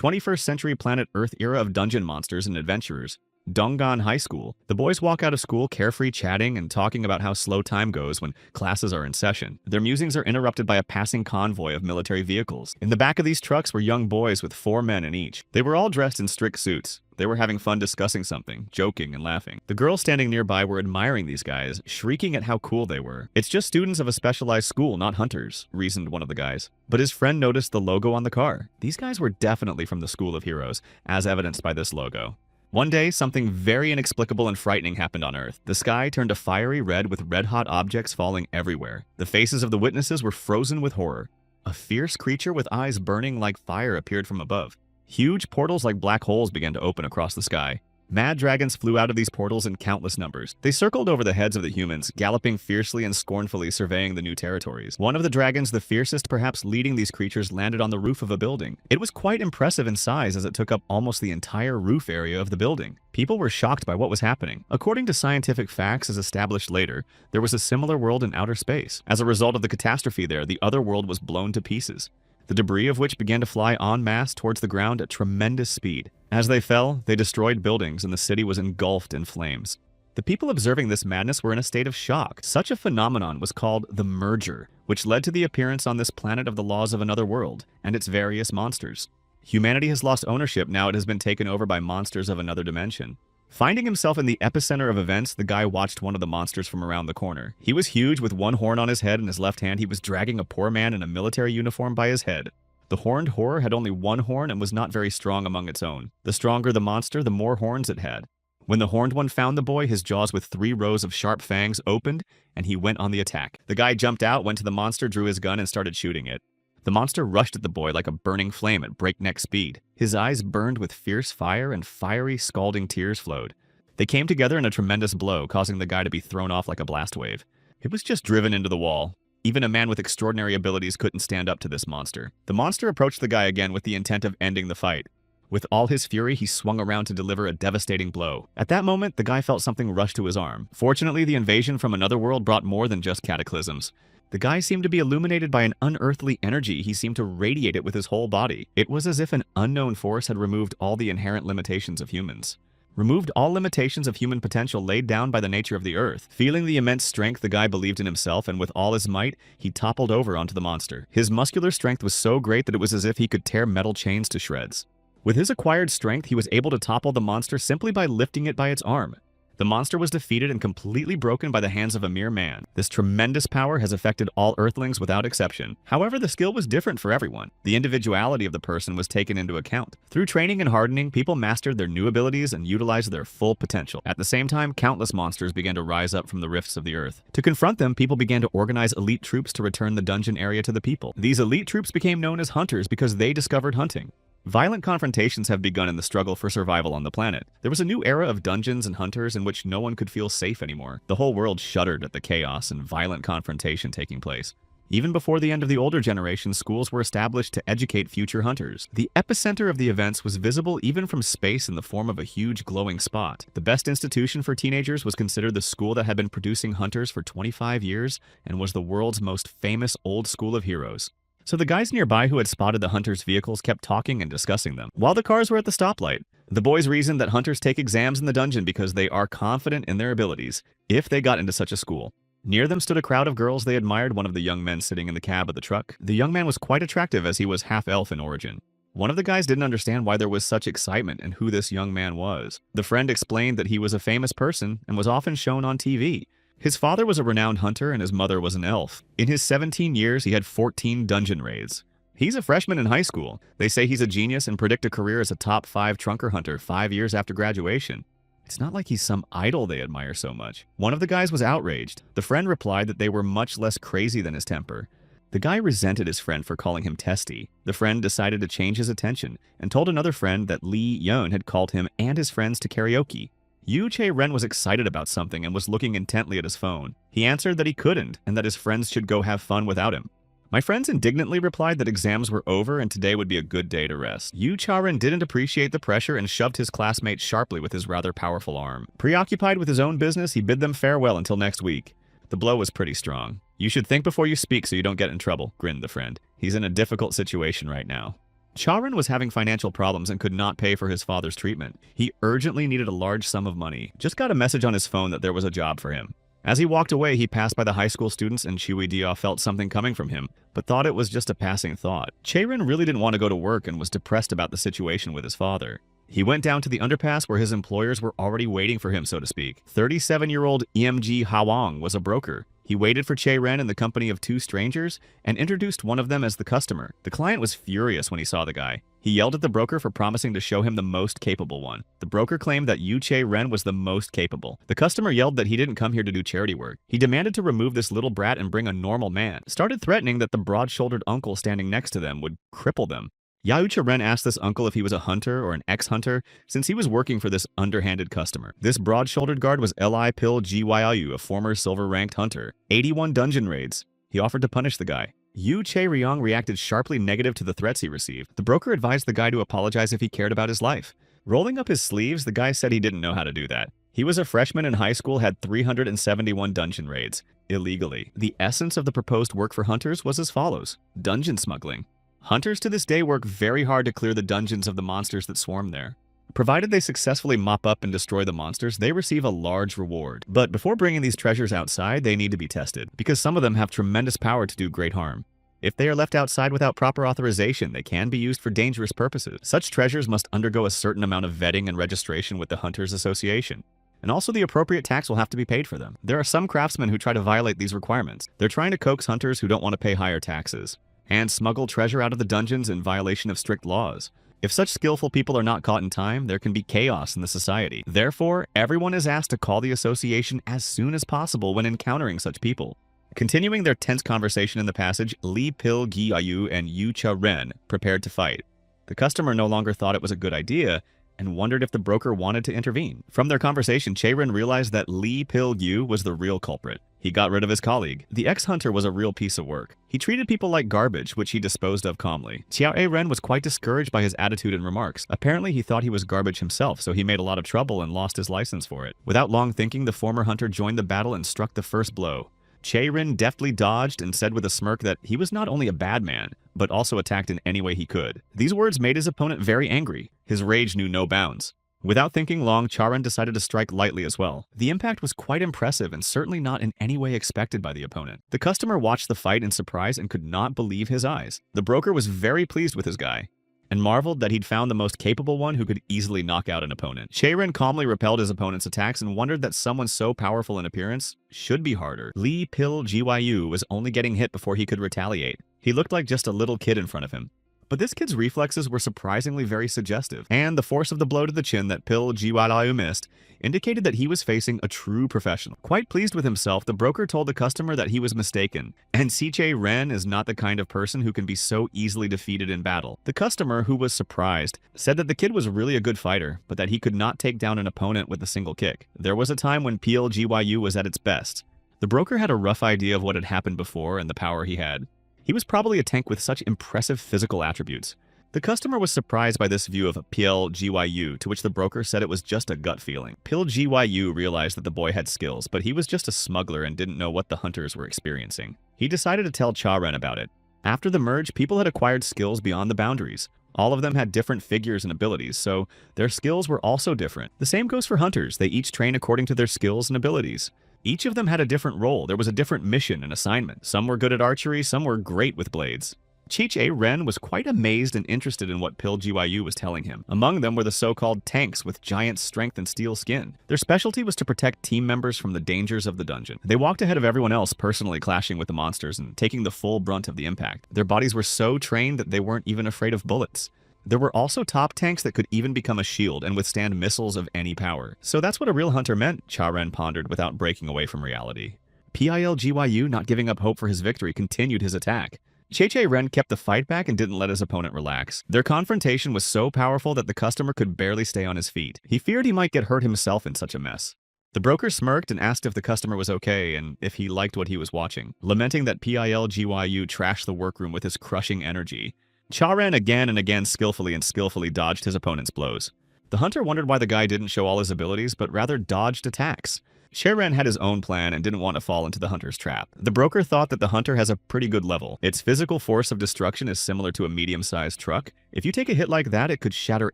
21st century planet Earth era of dungeon monsters and adventurers. Donggan High School. The boys walk out of school carefree, chatting and talking about how slow time goes when classes are in session. Their musings are interrupted by a passing convoy of military vehicles. In the back of these trucks were young boys with 4 men in each. They were all dressed in strict suits. They were having fun discussing something, joking and laughing. The girls standing nearby were admiring these guys, shrieking at how cool they were. "It's just students of a specialized school, not hunters," reasoned one of the guys. But his friend noticed the logo on the car. These guys were definitely from the School of Heroes, as evidenced by this logo. One day, something very inexplicable and frightening happened on Earth. The sky turned a fiery red with red-hot objects falling everywhere. The faces of the witnesses were frozen with horror. A fierce creature with eyes burning like fire appeared from above. Huge portals like black holes began to open across the sky. Mad dragons flew out of these portals in countless numbers. They circled over the heads of the humans, galloping fiercely and scornfully surveying the new territories. One of the dragons, the fiercest perhaps leading these creatures, landed on the roof of a building. It was quite impressive in size as it took up almost the entire roof area of the building. People were shocked by what was happening. According to scientific facts as established later, there was a similar world in outer space. As a result of the catastrophe there, the other world was blown to pieces, the debris of which began to fly en masse towards the ground at tremendous speed. As they fell, they destroyed buildings and the city was engulfed in flames. The people observing this madness were in a state of shock. Such a phenomenon was called the merger, which led to the appearance on this planet of the laws of another world and its various monsters. Humanity has lost ownership now it has been taken over by monsters of another dimension. Finding himself in the epicenter of events, the guy watched one of the monsters from around the corner. He was huge with one horn on his head. In his left hand, he was dragging a poor man in a military uniform by his head. The horned horror had only one horn and was not very strong among its own. The stronger the monster, the more horns it had. When the horned one found the boy, his jaws with 3 rows of sharp fangs opened, and he went on the attack. The guy jumped out, went to the monster, drew his gun, and started shooting it. The monster rushed at the boy like a burning flame at breakneck speed. His eyes burned with fierce fire, and fiery, scalding tears flowed. They came together in a tremendous blow, causing the guy to be thrown off like a blast wave. It was just driven into the wall. Even a man with extraordinary abilities couldn't stand up to this monster. The monster approached the guy again with the intent of ending the fight. With all his fury, he swung around to deliver a devastating blow. At that moment, the guy felt something rush to his arm. Fortunately, the invasion from another world brought more than just cataclysms. The guy seemed to be illuminated by an unearthly energy. He seemed to radiate it with his whole body. It was as if an unknown force had removed all the inherent limitations of humans. Removed all limitations of human potential laid down by the nature of the earth. Feeling the immense strength, the guy believed in himself, and with all his might, he toppled over onto the monster. His muscular strength was so great that it was as if he could tear metal chains to shreds. With his acquired strength, he was able to topple the monster simply by lifting it by its arm. The monster was defeated and completely broken by the hands of a mere man. This tremendous power has affected all Earthlings without exception. However, the skill was different for everyone. The individuality of the person was taken into account. Through training and hardening, people mastered their new abilities and utilized their full potential. At the same time, countless monsters began to rise up from the rifts of the earth. To confront them, people began to organize elite troops to return the dungeon area to the people. These elite troops became known as hunters because they discovered hunting. Violent confrontations have begun in the struggle for survival on the planet. There was a new era of dungeons and hunters in which no one could feel safe anymore. The whole world shuddered at the chaos and violent confrontation taking place. Even before the end of the older generation, schools were established to educate future hunters. The epicenter of the events was visible even from space in the form of a huge glowing spot. The best institution for teenagers was considered the school that had been producing hunters for 25 years and was the world's most famous old school of heroes. So the guys nearby who had spotted the hunters' vehicles kept talking and discussing them. While the cars were at the stoplight, the boys reasoned that hunters take exams in the dungeon because they are confident in their abilities if they got into such a school. Near them stood a crowd of girls. They admired one of the young men sitting in the cab of the truck. The young man was quite attractive as he was half-elf in origin. One of the guys didn't understand why there was such excitement and who this young man was. The friend explained that he was a famous person and was often shown on TV. His father was a renowned hunter and his mother was an elf. In his 17 years, he had 14 dungeon raids. He's a freshman in high school. They say he's a genius and predict a career as a top 5 trunker hunter 5 years after graduation. It's not like he's some idol they admire so much. One of the guys was outraged. The friend replied that they were much less crazy than his temper. The guy resented his friend for calling him testy. The friend decided to change his attention and told another friend that Lee Yeon had called him and his friends to karaoke. Yu Che-ren was excited about something and was looking intently at his phone. He answered that he couldn't and that his friends should go have fun without him. My friends indignantly replied that exams were over and today would be a good day to rest. Yu Cha-ren didn't appreciate the pressure and shoved his classmate sharply with his rather powerful arm. Preoccupied with his own business, he bid them farewell until next week. The blow was pretty strong. "You should think before you speak so you don't get in trouble," grinned the friend. "He's in a difficult situation right now." Charan was having financial problems and could not pay for his father's treatment. He urgently needed a large sum of money. Just got a message on his phone that there was a job for him. As he walked away, he passed by the high school students and Chui Dia felt something coming from him, but thought it was just a passing thought. Charan really didn't want to go to work and was depressed about the situation with his father. He went down to the underpass where his employers were already waiting for him, so to speak. 37-year-old EMG Hawang was a broker. He waited for Che Ren in the company of two strangers and introduced one of them as the customer. The client was furious when he saw the guy. He yelled at the broker for promising to show him the most capable one. The broker claimed that Yu Che Ren was the most capable. The customer yelled that he didn't come here to do charity work. He demanded to remove this little brat and bring a normal man. Started threatening that the broad-shouldered uncle standing next to them would cripple them. Yao Ren asked this uncle if he was a hunter or an ex-hunter, since he was working for this underhanded customer. This broad-shouldered guard was Li Pil Gyu, a former silver-ranked hunter. 81 dungeon raids. He offered to punish the guy. Yu Che Ryong reacted sharply negative to the threats he received. The broker advised the guy to apologize if he cared about his life. Rolling up his sleeves, the guy said he didn't know how to do that. He was a freshman in high school, had 371 dungeon raids, illegally. The essence of the proposed work for hunters was as follows: dungeon smuggling. Hunters to this day work very hard to clear the dungeons of the monsters that swarm there. Provided they successfully mop up and destroy the monsters, they receive a large reward. But before bringing these treasures outside, they need to be tested, because some of them have tremendous power to do great harm. If they are left outside without proper authorization, they can be used for dangerous purposes. Such treasures must undergo a certain amount of vetting and registration with the Hunters Association. And also the appropriate tax will have to be paid for them. There are some craftsmen who try to violate these requirements. They're trying to coax hunters who don't want to pay higher taxes and smuggle treasure out of the dungeons in violation of strict laws. If such skillful people are not caught in time, there can be chaos in the society. Therefore, everyone is asked to call the association as soon as possible when encountering such people. Continuing their tense conversation in the passage, Li Pil Giayu and Yu Cha Ren prepared to fight. The customer no longer thought it was a good idea and wondered if the broker wanted to intervene. From their conversation, Che Ren realized that Li Pil Yu was the real culprit. He got rid of his colleague. The ex-hunter was a real piece of work. He treated people like garbage, which he disposed of calmly. Xiao A Ren was quite discouraged by his attitude and remarks. Apparently, he thought he was garbage himself, so he made a lot of trouble and lost his license for it. Without long thinking, the former hunter joined the battle and struck the first blow. Che Ren deftly dodged and said with a smirk that he was not only a bad man, but also attacked in any way he could. These words made his opponent very angry. His rage knew no bounds. Without thinking long, Charan decided to strike lightly as well. The impact was quite impressive and certainly not in any way expected by the opponent. The customer watched the fight in surprise and could not believe his eyes. The broker was very pleased with his guy and marveled that he'd found the most capable one who could easily knock out an opponent. Che Ren calmly repelled his opponent's attacks and wondered that someone so powerful in appearance should be harder. Li Pil Gyu was only getting hit before he could retaliate. He looked like just a little kid in front of him. But this kid's reflexes were surprisingly very suggestive, and the force of the blow to the chin that Pil Gyu missed indicated that he was facing a true professional. Quite pleased with himself, the broker told the customer that he was mistaken, and Che Ren is not the kind of person who can be so easily defeated in battle. The customer, who was surprised, said that the kid was really a good fighter, but that he could not take down an opponent with a single kick. There was a time when Pil Gyu was at its best. The broker had a rough idea of what had happened before and the power he had. He was probably a tank with such impressive physical attributes. The customer was surprised by this view of Pil Gyu, to which the broker said it was just a gut feeling. Pil Gyu realized that the boy had skills, but he was just a smuggler and didn't know what the hunters were experiencing. He decided to tell Charan about it. After the merge, people had acquired skills beyond the boundaries. All of them had different figures and abilities, so their skills were also different. The same goes for hunters. They each train according to their skills and abilities. Each of them had a different role. There was a different mission and assignment. Some were good at archery, some were great with blades. Che Ren was quite amazed and interested in what Pil Gyu was telling him. Among them were the so-called tanks with giant strength and steel skin. Their specialty was to protect team members from the dangers of the dungeon. They walked ahead of everyone else, personally clashing with the monsters and taking the full brunt of the impact. Their bodies were so trained that they weren't even afraid of bullets. There were also top tanks that could even become a shield and withstand missiles of any power. So that's what a real hunter meant, Charan pondered without breaking away from reality. Pil Gyu, not giving up hope for his victory, continued his attack. Che Ren kept the fight back and didn't let his opponent relax. Their confrontation was so powerful that the customer could barely stay on his feet. He feared he might get hurt himself in such a mess. The broker smirked and asked if the customer was okay and if he liked what he was watching, lamenting that Pil Gyu trashed the workroom with his crushing energy. Charan again and again skillfully dodged his opponent's blows. The hunter wondered why the guy didn't show all his abilities, but rather dodged attacks. Ren had his own plan and didn't want to fall into the hunter's trap. The broker thought that the hunter has a pretty good level. Its physical force of destruction is similar to a medium-sized truck. If you take a hit like that, it could shatter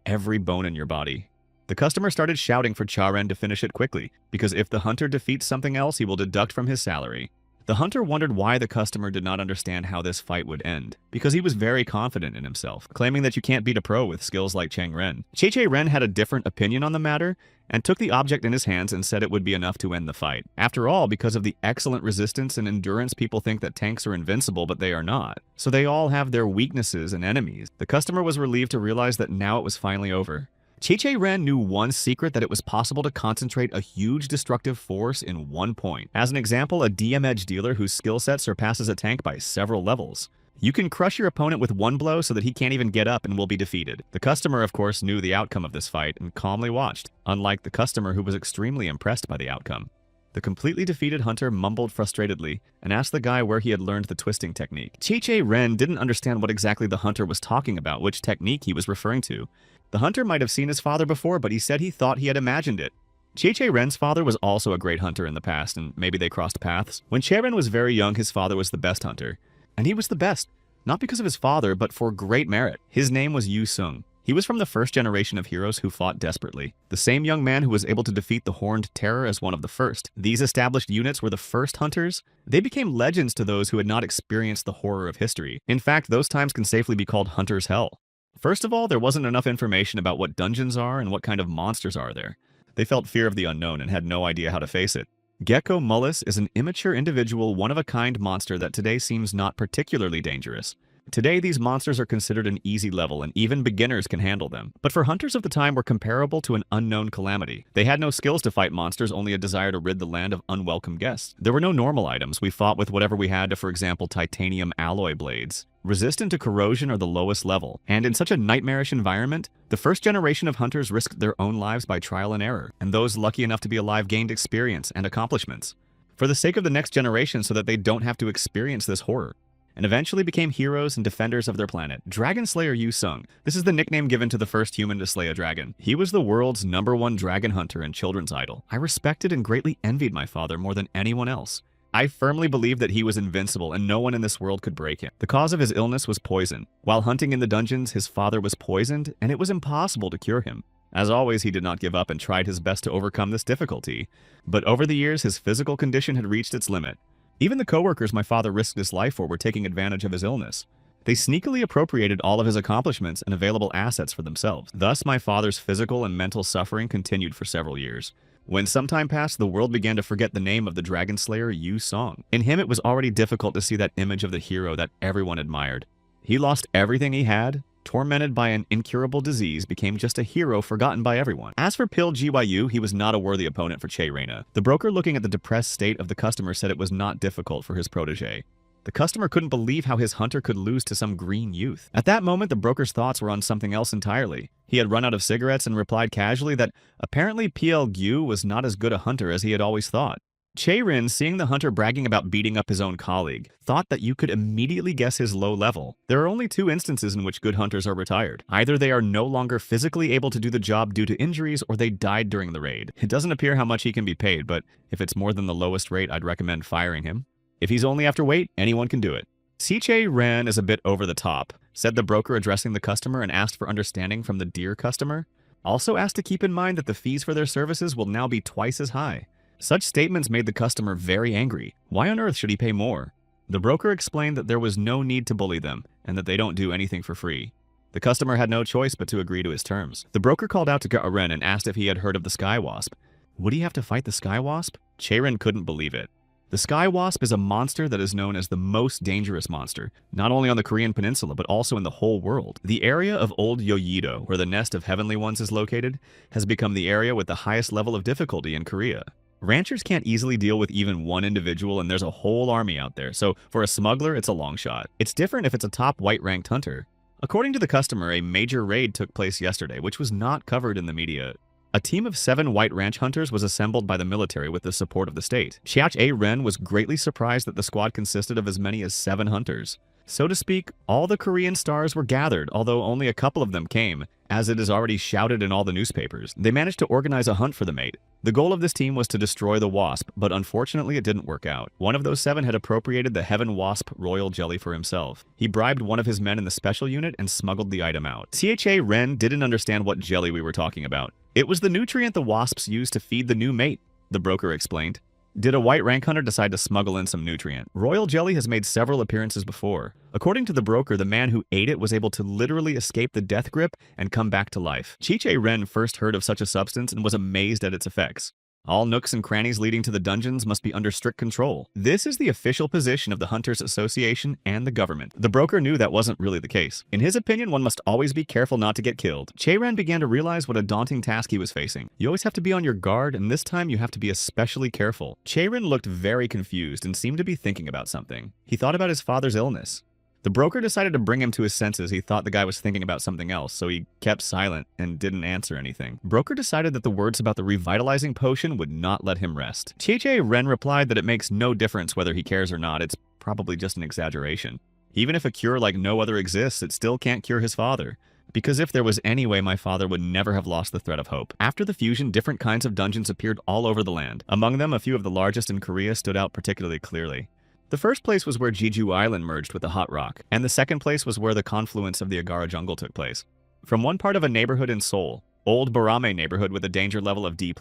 every bone in your body. The customer started shouting for Ren to finish it quickly, because if the hunter defeats something else, he will deduct from his salary. The hunter wondered why the customer did not understand how this fight would end, because he was very confident in himself, claiming that you can't beat a pro with skills like Ren. Ren had a different opinion on the matter, and took the object in his hands and said it would be enough to end the fight. After all, because of the excellent resistance and endurance, people think that tanks are invincible, but they are not. So they all have their weaknesses and enemies. The customer was relieved to realize that now it was finally over. Ren knew one secret, that it was possible to concentrate a huge destructive force in one point. As an example, a DM Edge dealer whose skill set surpasses a tank by several levels. You can crush your opponent with one blow so that he can't even get up and will be defeated. The customer, of course, knew the outcome of this fight and calmly watched, unlike the customer who was extremely impressed by the outcome. The completely defeated hunter mumbled frustratedly and asked the guy where he had learned the twisting technique. Ren didn't understand what exactly the hunter was talking about, which technique he was referring to. The hunter might have seen his father before, but he said he thought he had imagined it. Ren's father was also a great hunter in the past, and maybe they crossed paths. When Ren was very young, his father was the best hunter. And he was the best, not because of his father, but for great merit. His name was Yu Sung. He was from the first generation of heroes who fought desperately. The same young man who was able to defeat the Horned Terror as one of the first. These established units were the first hunters. They became legends to those who had not experienced the horror of history. In fact, those times can safely be called Hunter's Hell. First of all, there wasn't enough information about what dungeons are and what kind of monsters are there. They felt fear of the unknown and had no idea how to face it. Gecko Mullis is an immature individual, one-of-a-kind monster that today seems not particularly dangerous. Today, these monsters are considered an easy level, and even beginners can handle them. But for hunters of the time were comparable to an unknown calamity. They had no skills to fight monsters, only a desire to rid the land of unwelcome guests. There were no normal items. We fought with whatever we had to, for example, titanium alloy blades. Resistant to corrosion are the lowest level, and in such a nightmarish environment, the first generation of hunters risked their own lives by trial and error, and those lucky enough to be alive gained experience and accomplishments, for the sake of the next generation so that they don't have to experience this horror, and eventually became heroes and defenders of their planet. Dragon Slayer Yu Sung. This is the nickname given to the first human to slay a dragon. He was the world's #1 dragon hunter and children's idol. I respected and greatly envied my father more than anyone else. I firmly believed that he was invincible and no one in this world could break him. The cause of his illness was poison. While hunting in the dungeons, his father was poisoned, and it was impossible to cure him. As always, he did not give up and tried his best to overcome this difficulty. But over the years, his physical condition had reached its limit. Even the coworkers my father risked his life for were taking advantage of his illness. They sneakily appropriated all of his accomplishments and available assets for themselves. Thus, my father's physical and mental suffering continued for several years. When some time passed, the world began to forget the name of the Dragon Slayer Yu Song. In him, it was already difficult to see that image of the hero that everyone admired. He lost everything he had, tormented by an incurable disease, became just a hero forgotten by everyone. As for Pil Gyu, he was not a worthy opponent for Reina. The broker, looking at the depressed state of the customer, said it was not difficult for his protege. The customer couldn't believe how his hunter could lose to some green youth. At that moment, the broker's thoughts were on something else entirely. He had run out of cigarettes and replied casually that apparently Pil Gyu was not as good a hunter as he had always thought. Rin, seeing the hunter bragging about beating up his own colleague, thought that you could immediately guess his low level. There are only 2 instances in which good hunters are retired. Either they are no longer physically able to do the job due to injuries, or they died during the raid. It doesn't appear how much he can be paid, but if it's more than the lowest rate, I'd recommend firing him. If he's only after weight, anyone can do it. Ren is a bit over the top, said the broker, addressing the customer, and asked for understanding from the dear customer. Also asked to keep in mind that the fees for their services will now be twice as high. Such statements made the customer very angry. Why on earth should he pay more? The broker explained that there was no need to bully them, and that they don't do anything for free. The customer had no choice but to agree to his terms. The broker called out to Ren and asked if he had heard of the Sky Wasp. Would he have to fight the Sky Wasp? Ren couldn't believe it. The Sky Wasp is a monster that is known as the most dangerous monster, not only on the Korean peninsula, but also in the whole world. The area of Old Yoyido, where the nest of heavenly ones is located, has become the area with the highest level of difficulty in Korea. Ranchers can't easily deal with even one individual, and there's a whole army out there, so for a smuggler, it's a long shot. It's different if it's a top white-ranked hunter. According to the customer, a major raid took place yesterday, which was not covered in the media. A team of 7 white ranch hunters was assembled by the military with the support of the state. Ren was greatly surprised that the squad consisted of as many as 7 hunters. So to speak, all the Korean stars were gathered, although only a couple of them came, as it is already shouted in all the newspapers. They managed to organize a hunt for the mate. The goal of this team was to destroy the wasp, but unfortunately it didn't work out. One of those 7 had appropriated the Heaven Wasp royal jelly for himself. He bribed one of his men in the special unit and smuggled the item out. CHA Ren didn't understand what jelly we were talking about. It was the nutrient the wasps used to feed the new mate, the broker explained. Did a white rank hunter decide to smuggle in some nutrient? Royal jelly has made several appearances before. According to the broker, the man who ate it was able to literally escape the death grip and come back to life. Chiche Ren first heard of such a substance and was amazed at its effects. All nooks and crannies leading to the dungeons must be under strict control. This is the official position of the Hunters Association and the government. The broker knew that wasn't really the case. In his opinion, one must always be careful not to get killed. Che-Ren began to realize what a daunting task he was facing. You always have to be on your guard, and this time you have to be especially careful. Che-Ren looked very confused and seemed to be thinking about something. He thought about his father's illness. The broker decided to bring him to his senses. He thought the guy was thinking about something else, so he kept silent and didn't answer anything. Broker decided that the words about the revitalizing potion would not let him rest. Che Ren replied that it makes no difference whether he cares or not. It's probably just an exaggeration. Even if a cure like no other exists, it still can't cure his father. Because if there was any way, my father would never have lost the thread of hope. After the fusion, different kinds of dungeons appeared all over the land. Among them, a few of the largest in Korea stood out particularly clearly. The first place was where Jeju Island merged with the Hot Rock, and the second place was where the confluence of the Agara jungle took place. From one part of a neighborhood in Seoul, Old Barame neighborhood with a danger level of D+.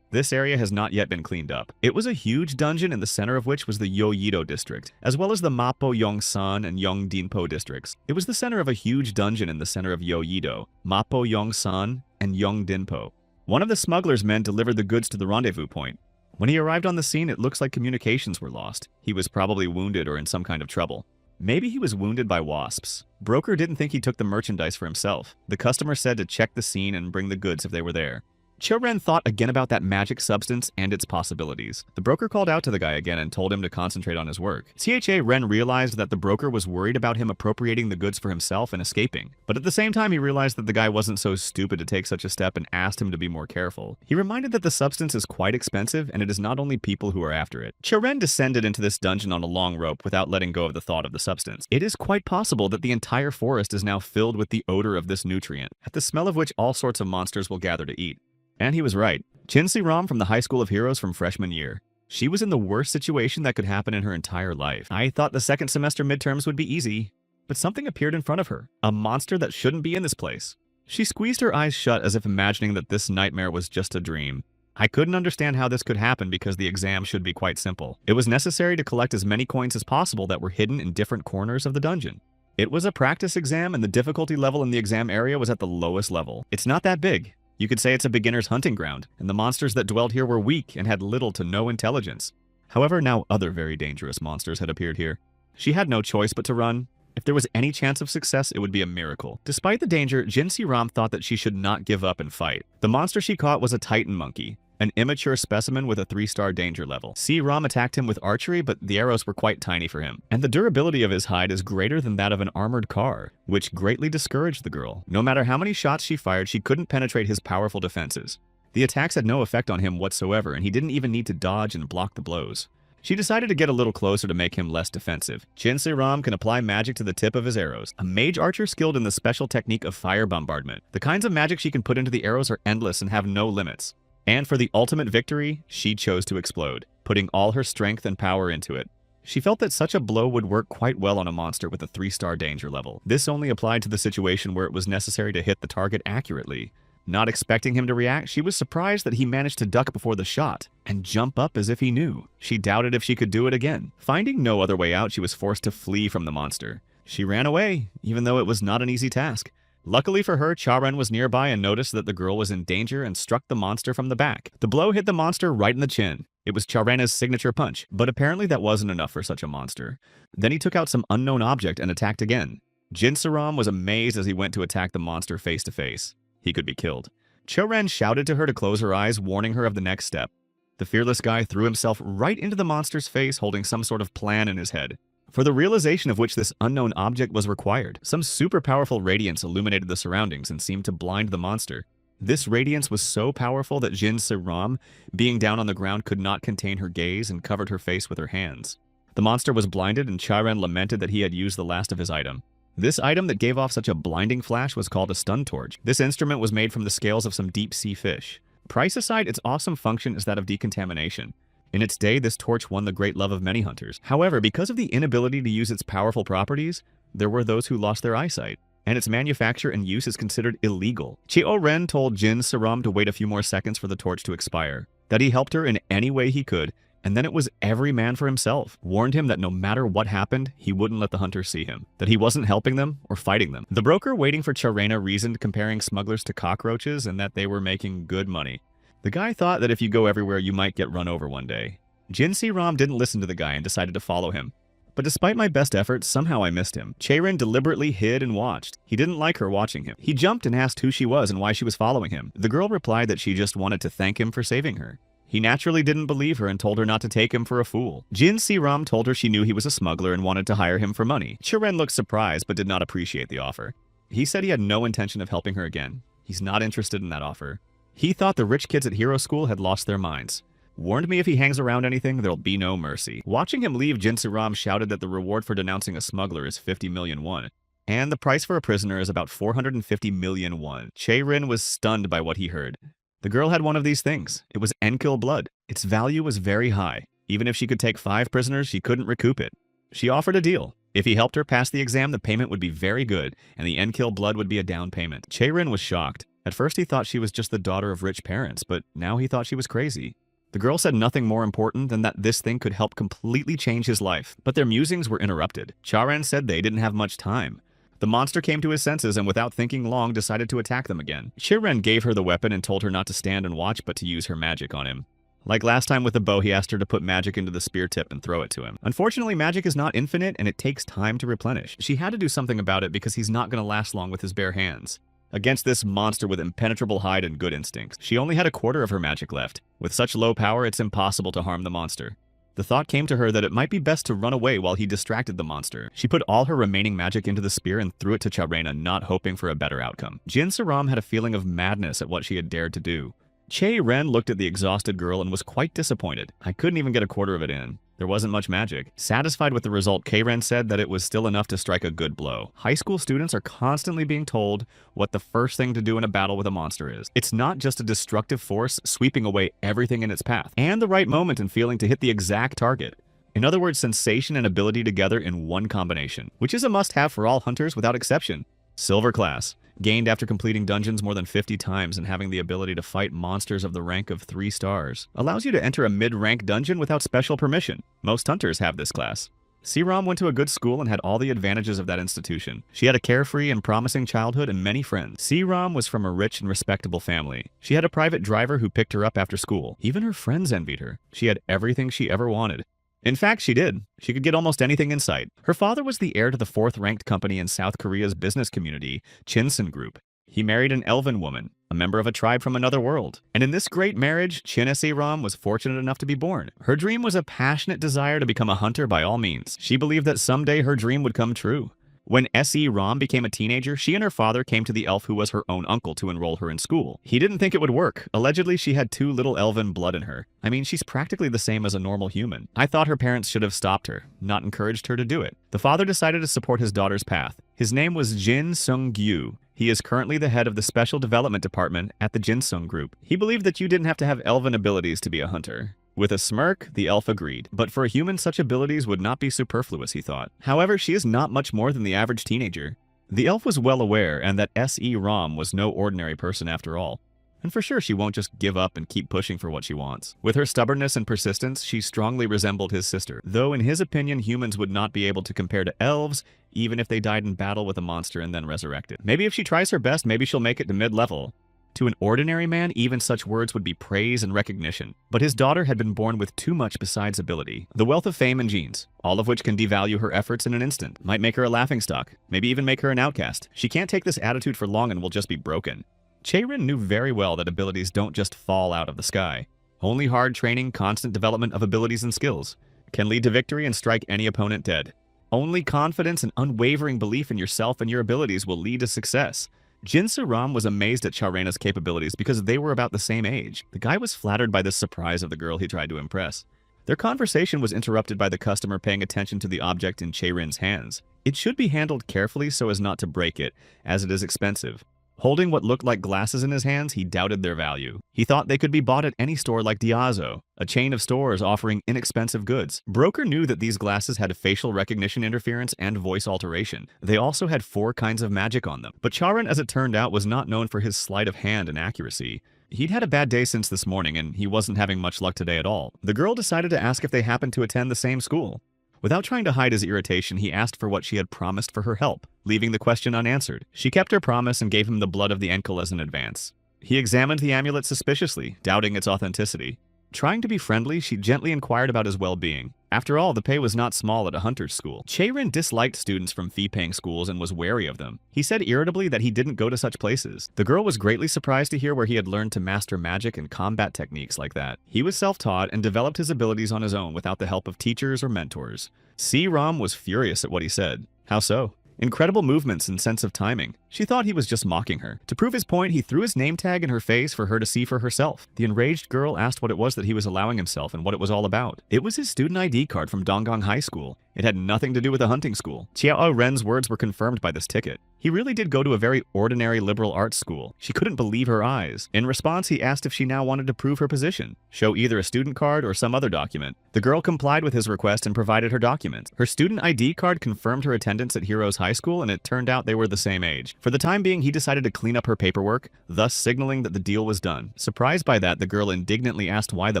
This area has not yet been cleaned up. It was a huge dungeon in the center of which was the Yoido district, as well as the Mapo Yongsan and Yongdinpo districts. It was the center of a huge dungeon in the center of Yoido, Mapo Yongsan, and Yongdinpo. One of the smuggler's men delivered the goods to the rendezvous point. When he arrived on the scene, it looks like communications were lost. He was probably wounded or in some kind of trouble. Maybe he was wounded by wasps. Broker didn't think he took the merchandise for himself. The customer said to check the scene and bring the goods if they were there. Cho-Ren thought again about that magic substance and its possibilities. The broker called out to the guy again and told him to concentrate on his work. CHA Ren realized that the broker was worried about him appropriating the goods for himself and escaping. But at the same time, he realized that the guy wasn't so stupid to take such a step and asked him to be more careful. He reminded that the substance is quite expensive and it is not only people who are after it. Cho-Ren descended into this dungeon on a long rope without letting go of the thought of the substance. It is quite possible that the entire forest is now filled with the odor of this nutrient, at the smell of which all sorts of monsters will gather to eat. And he was right. Chin-Si-Ram from the High School of Heroes from freshman year. She was in the worst situation that could happen in her entire life. I thought the second semester midterms would be easy, but something appeared in front of her. A monster that shouldn't be in this place. She squeezed her eyes shut as if imagining that this nightmare was just a dream. I couldn't understand how this could happen because the exam should be quite simple. It was necessary to collect as many coins as possible that were hidden in different corners of the dungeon. It was a practice exam and the difficulty level in the exam area was at the lowest level. It's not that big. You could say it's a beginner's hunting ground, and the monsters that dwelled here were weak and had little to no intelligence. However, now other very dangerous monsters had appeared here. She had no choice but to run. If there was any chance of success, it would be a miracle. Despite the danger, Jin-Si-Ram thought that she should not give up and fight. The monster she caught was a Titan monkey, an immature specimen with a 3-star danger level. Si-Ram attacked him with archery, but the arrows were quite tiny for him. And the durability of his hide is greater than that of an armored car, which greatly discouraged the girl. No matter how many shots she fired, she couldn't penetrate his powerful defenses. The attacks had no effect on him whatsoever, and he didn't even need to dodge and block the blows. She decided to get a little closer to make him less defensive. Jin-Si-Ram can apply magic to the tip of his arrows. A mage archer skilled in the special technique of fire bombardment. The kinds of magic she can put into the arrows are endless and have no limits. And for the ultimate victory, she chose to explode, putting all her strength and power into it. She felt that such a blow would work quite well on a monster with a 3-star danger level. This only applied to the situation where it was necessary to hit the target accurately. Not expecting him to react, she was surprised that he managed to duck before the shot and jump up as if he knew. She doubted if she could do it again. Finding no other way out, she was forced to flee from the monster. She ran away, even though it was not an easy task. Luckily for her, Cha-Ren was nearby and noticed that the girl was in danger and struck the monster from the back. The blow hit the monster right in the chin. It was Cha-Ren's signature punch, but apparently that wasn't enough for such a monster. Then he took out some unknown object and attacked again. Jin-Si-Ram was amazed as he went to attack the monster face to face. He could be killed. Cho-Ren shouted to her to close her eyes, warning her of the next step. The fearless guy threw himself right into the monster's face, holding some sort of plan in his head. For the realization of which this unknown object was required, some super powerful radiance illuminated the surroundings and seemed to blind the monster. This radiance was so powerful that Jin-Si-Ram, being down on the ground, could not contain her gaze and covered her face with her hands. The monster was blinded and Chiren lamented that he had used the last of his item. This item that gave off such a blinding flash was called a stun torch. This instrument was made from the scales of some deep-sea fish. Price aside, its awesome function is that of decontamination. In its day, this torch won the great love of many hunters. However, because of the inability to use its powerful properties, there were those who lost their eyesight, and its manufacture and use is considered illegal. Cheo-ren told Jin Saram to wait a few more seconds for the torch to expire, that he helped her in any way he could, and then it was every man for himself, warned him that no matter what happened, he wouldn't let the hunters see him, that he wasn't helping them or fighting them. The broker waiting for Charena reasoned comparing smugglers to cockroaches and that they were making good money. The guy thought that if you go everywhere, you might get run over one day. Jin Si-ram didn't listen to the guy and decided to follow him. But despite my best efforts, somehow I missed him. Cheiren deliberately hid and watched. He didn't like her watching him. He jumped and asked who she was and why she was following him. The girl replied that she just wanted to thank him for saving her. He naturally didn't believe her and told her not to take him for a fool. Jin Si-ram told her she knew he was a smuggler and wanted to hire him for money. Cheiren looked surprised but did not appreciate the offer. He said he had no intention of helping her again. He's not interested in that offer. He thought the rich kids at Hero School had lost their minds. Warned me if he hangs around anything, there'll be no mercy. Watching him leave, Jin Si-ram shouted that the reward for denouncing a smuggler is 50 million won, and the price for a prisoner is about 450 million won. Cheiren was stunned by what he heard. The girl had one of these things. It was Enkill blood. Its value was very high. Even if she could take 5 prisoners, she couldn't recoup it. She offered a deal. If he helped her pass the exam, the payment would be very good, and the Enkill blood would be a down payment. Cheiren was shocked. At first he thought she was just the daughter of rich parents, but now he thought she was crazy. The girl said nothing more important than that this thing could help completely change his life, but their musings were interrupted. Cheiren said they didn't have much time. The monster came to his senses and without thinking long decided to attack them again. Cheiren gave her the weapon and told her not to stand and watch but to use her magic on him. Like last time with the bow, he asked her to put magic into the spear tip and throw it to him. Unfortunately, magic is not infinite and it takes time to replenish. She had to do something about it because he's not going to last long with his bare hands. Against this monster with impenetrable hide and good instincts, she only had a quarter of her magic left. With such low power, it's impossible to harm the monster. The thought came to her that it might be best to run away while he distracted the monster. She put all her remaining magic into the spear and threw it to Charena, not hoping for a better outcome. Jin Si-ram had a feeling of madness at what she had dared to do. Cheiren looked at the exhausted girl and was quite disappointed. I couldn't even get a quarter of it in. There wasn't much magic. Satisfied with the result, Cheiren said that it was still enough to strike a good blow. High school students are constantly being told what the first thing to do in a battle with a monster is. It's not just a destructive force sweeping away everything in its path, and the right moment and feeling to hit the exact target. In other words, sensation and ability together in one combination, which is a must-have for all hunters without exception. Silver class. Gained after completing dungeons more than 50 times and having the ability to fight monsters of the rank of 3 stars. Allows you to enter a mid-rank dungeon without special permission. Most hunters have this class. Si-ram went to a good school and had all the advantages of that institution. She had a carefree and promising childhood and many friends. Si-ram was from a rich and respectable family. She had a private driver who picked her up after school. Even her friends envied her. She had everything she ever wanted. In fact, she did. She could get almost anything in sight. Her father was the heir to the 4th-ranked company in South Korea's business community, Chinsun Group. He married an elven woman, a member of a tribe from another world. And in this great marriage, Chin Si-ram was fortunate enough to be born. Her dream was a passionate desire to become a hunter by all means. She believed that someday her dream would come true. When Si-ram became a teenager, she and her father came to the elf who was her own uncle to enroll her in school. He didn't think it would work. Allegedly, she had too little elven blood in her. I mean, she's practically the same as a normal human. I thought her parents should have stopped her, not encouraged her to do it. The father decided to support his daughter's path. His name was Jin Sung-gyu. He is currently the head of the Special Development Department at the Jinsung Group. He believed that you didn't have to have elven abilities to be a hunter. With a smirk, the elf agreed. But for a human, such abilities would not be superfluous, he thought. However, she is not much more than the average teenager. The elf was well aware, and that Si-ram was no ordinary person after all. And for sure, she won't just give up and keep pushing for what she wants. With her stubbornness and persistence, she strongly resembled his sister. Though in his opinion, humans would not be able to compare to elves, even if they died in battle with a monster and then resurrected. Maybe if she tries her best, maybe she'll make it to mid-level. To an ordinary man, even such words would be praise and recognition. But his daughter had been born with too much besides ability. The wealth of fame and genes, all of which can devalue her efforts in an instant, might make her a laughingstock, maybe even make her an outcast. She can't take this attitude for long and will just be broken. Cheiren knew very well that abilities don't just fall out of the sky. Only hard training, constant development of abilities and skills can lead to victory and strike any opponent dead. Only confidence and unwavering belief in yourself and your abilities will lead to success. Jin Si-ram was amazed at Charena's capabilities because they were about the same age. The guy was flattered by this surprise of the girl he tried to impress. Their conversation was interrupted by the customer paying attention to the object in Chae-Rin's hands. It should be handled carefully so as not to break it, as it is expensive. Holding what looked like glasses in his hands, he doubted their value. He thought they could be bought at any store like Diazo, a chain of stores offering inexpensive goods. Broker knew that these glasses had facial recognition interference and voice alteration. They also had 4 kinds of magic on them. But Chae-Rin, as it turned out, was not known for his sleight of hand and accuracy. He'd had a bad day since this morning, and he wasn't having much luck today at all. The girl decided to ask if they happened to attend the same school. Without trying to hide his irritation, he asked for what she had promised for her help, leaving the question unanswered. She kept her promise and gave him the blood of the Enkel as an advance. He examined the amulet suspiciously, doubting its authenticity. Trying to be friendly, she gently inquired about his well-being. After all, the pay was not small at a hunter's school. Chae-Rin disliked students from fee-paying schools and was wary of them. He said irritably that he didn't go to such places. The girl was greatly surprised to hear where he had learned to master magic and combat techniques like that. He was self-taught and developed his abilities on his own without the help of teachers or mentors. C-Rom was furious at what he said. How so? Incredible movements and sense of timing. She thought he was just mocking her. To prove his point, he threw his name tag in her face for her to see for herself. The enraged girl asked what it was that he was allowing himself and what it was all about. It was his student ID card from Donggang High School. It had nothing to do with a hunting school. Qiao Ren's words were confirmed by this ticket. He really did go to a very ordinary liberal arts school. She couldn't believe her eyes. In response, he asked if she now wanted to prove her position, show either a student card or some other document. The girl complied with his request and provided her documents. Her student ID card confirmed her attendance at Heroes High School, and it turned out they were the same age. For the time being, he decided to clean up her paperwork, thus signaling that the deal was done. Surprised by that, the girl indignantly asked why the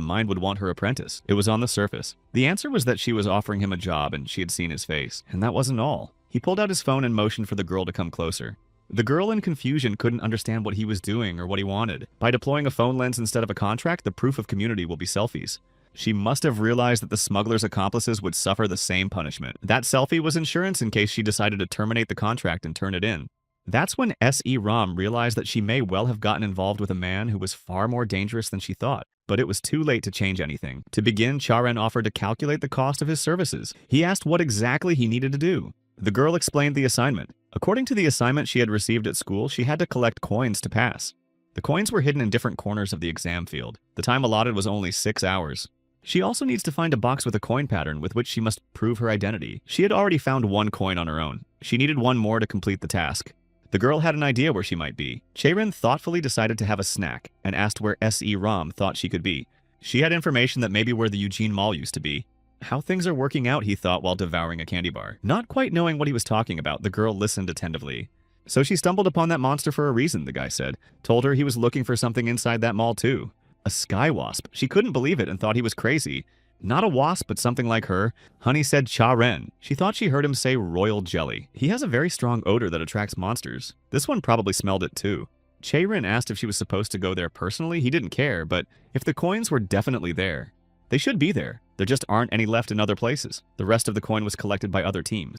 mind would want her apprentice. It was on the surface. The answer was that she was offering him a job and she had seen his face. And that wasn't all. He pulled out his phone and motioned for the girl to come closer. The girl in confusion couldn't understand what he was doing or what he wanted. By deploying a phone lens instead of a contract, the proof of community will be selfies. She must have realized that the smuggler's accomplices would suffer the same punishment. That selfie was insurance in case she decided to terminate the contract and turn it in. That's when S.E. Rom realized that she may well have gotten involved with a man who was far more dangerous than she thought. But it was too late to change anything. To begin, Chae-Rin offered to calculate the cost of his services. He asked what exactly he needed to do. The girl explained the assignment. According to the assignment she had received at school, she had to collect coins to pass. The coins were hidden in different corners of the exam field. The time allotted was only 6 hours. She also needs to find a box with a coin pattern with which she must prove her identity. She had already found 1 coin on her own. She needed 1 more to complete the task. The girl had an idea where she might be. Chae-Rin thoughtfully decided to have a snack and asked where S.E. Rom thought she could be. She had information that maybe where the Eugene Mall used to be. How things are working out, he thought while devouring a candy bar. Not quite knowing what he was talking about, the girl listened attentively. So she stumbled upon that monster for a reason, the guy said. Told her he was looking for something inside that mall too. A sky wasp. She couldn't believe it and thought he was crazy. Not a wasp, but something like her. Honey said Chae-Rin. She thought she heard him say royal jelly. He has a very strong odor that attracts monsters. This one probably smelled it too. Chae-Rin asked if she was supposed to go there personally. He didn't care, but if the coins were definitely there, they should be there. There just aren't any left in other places. The rest of the coin was collected by other teams.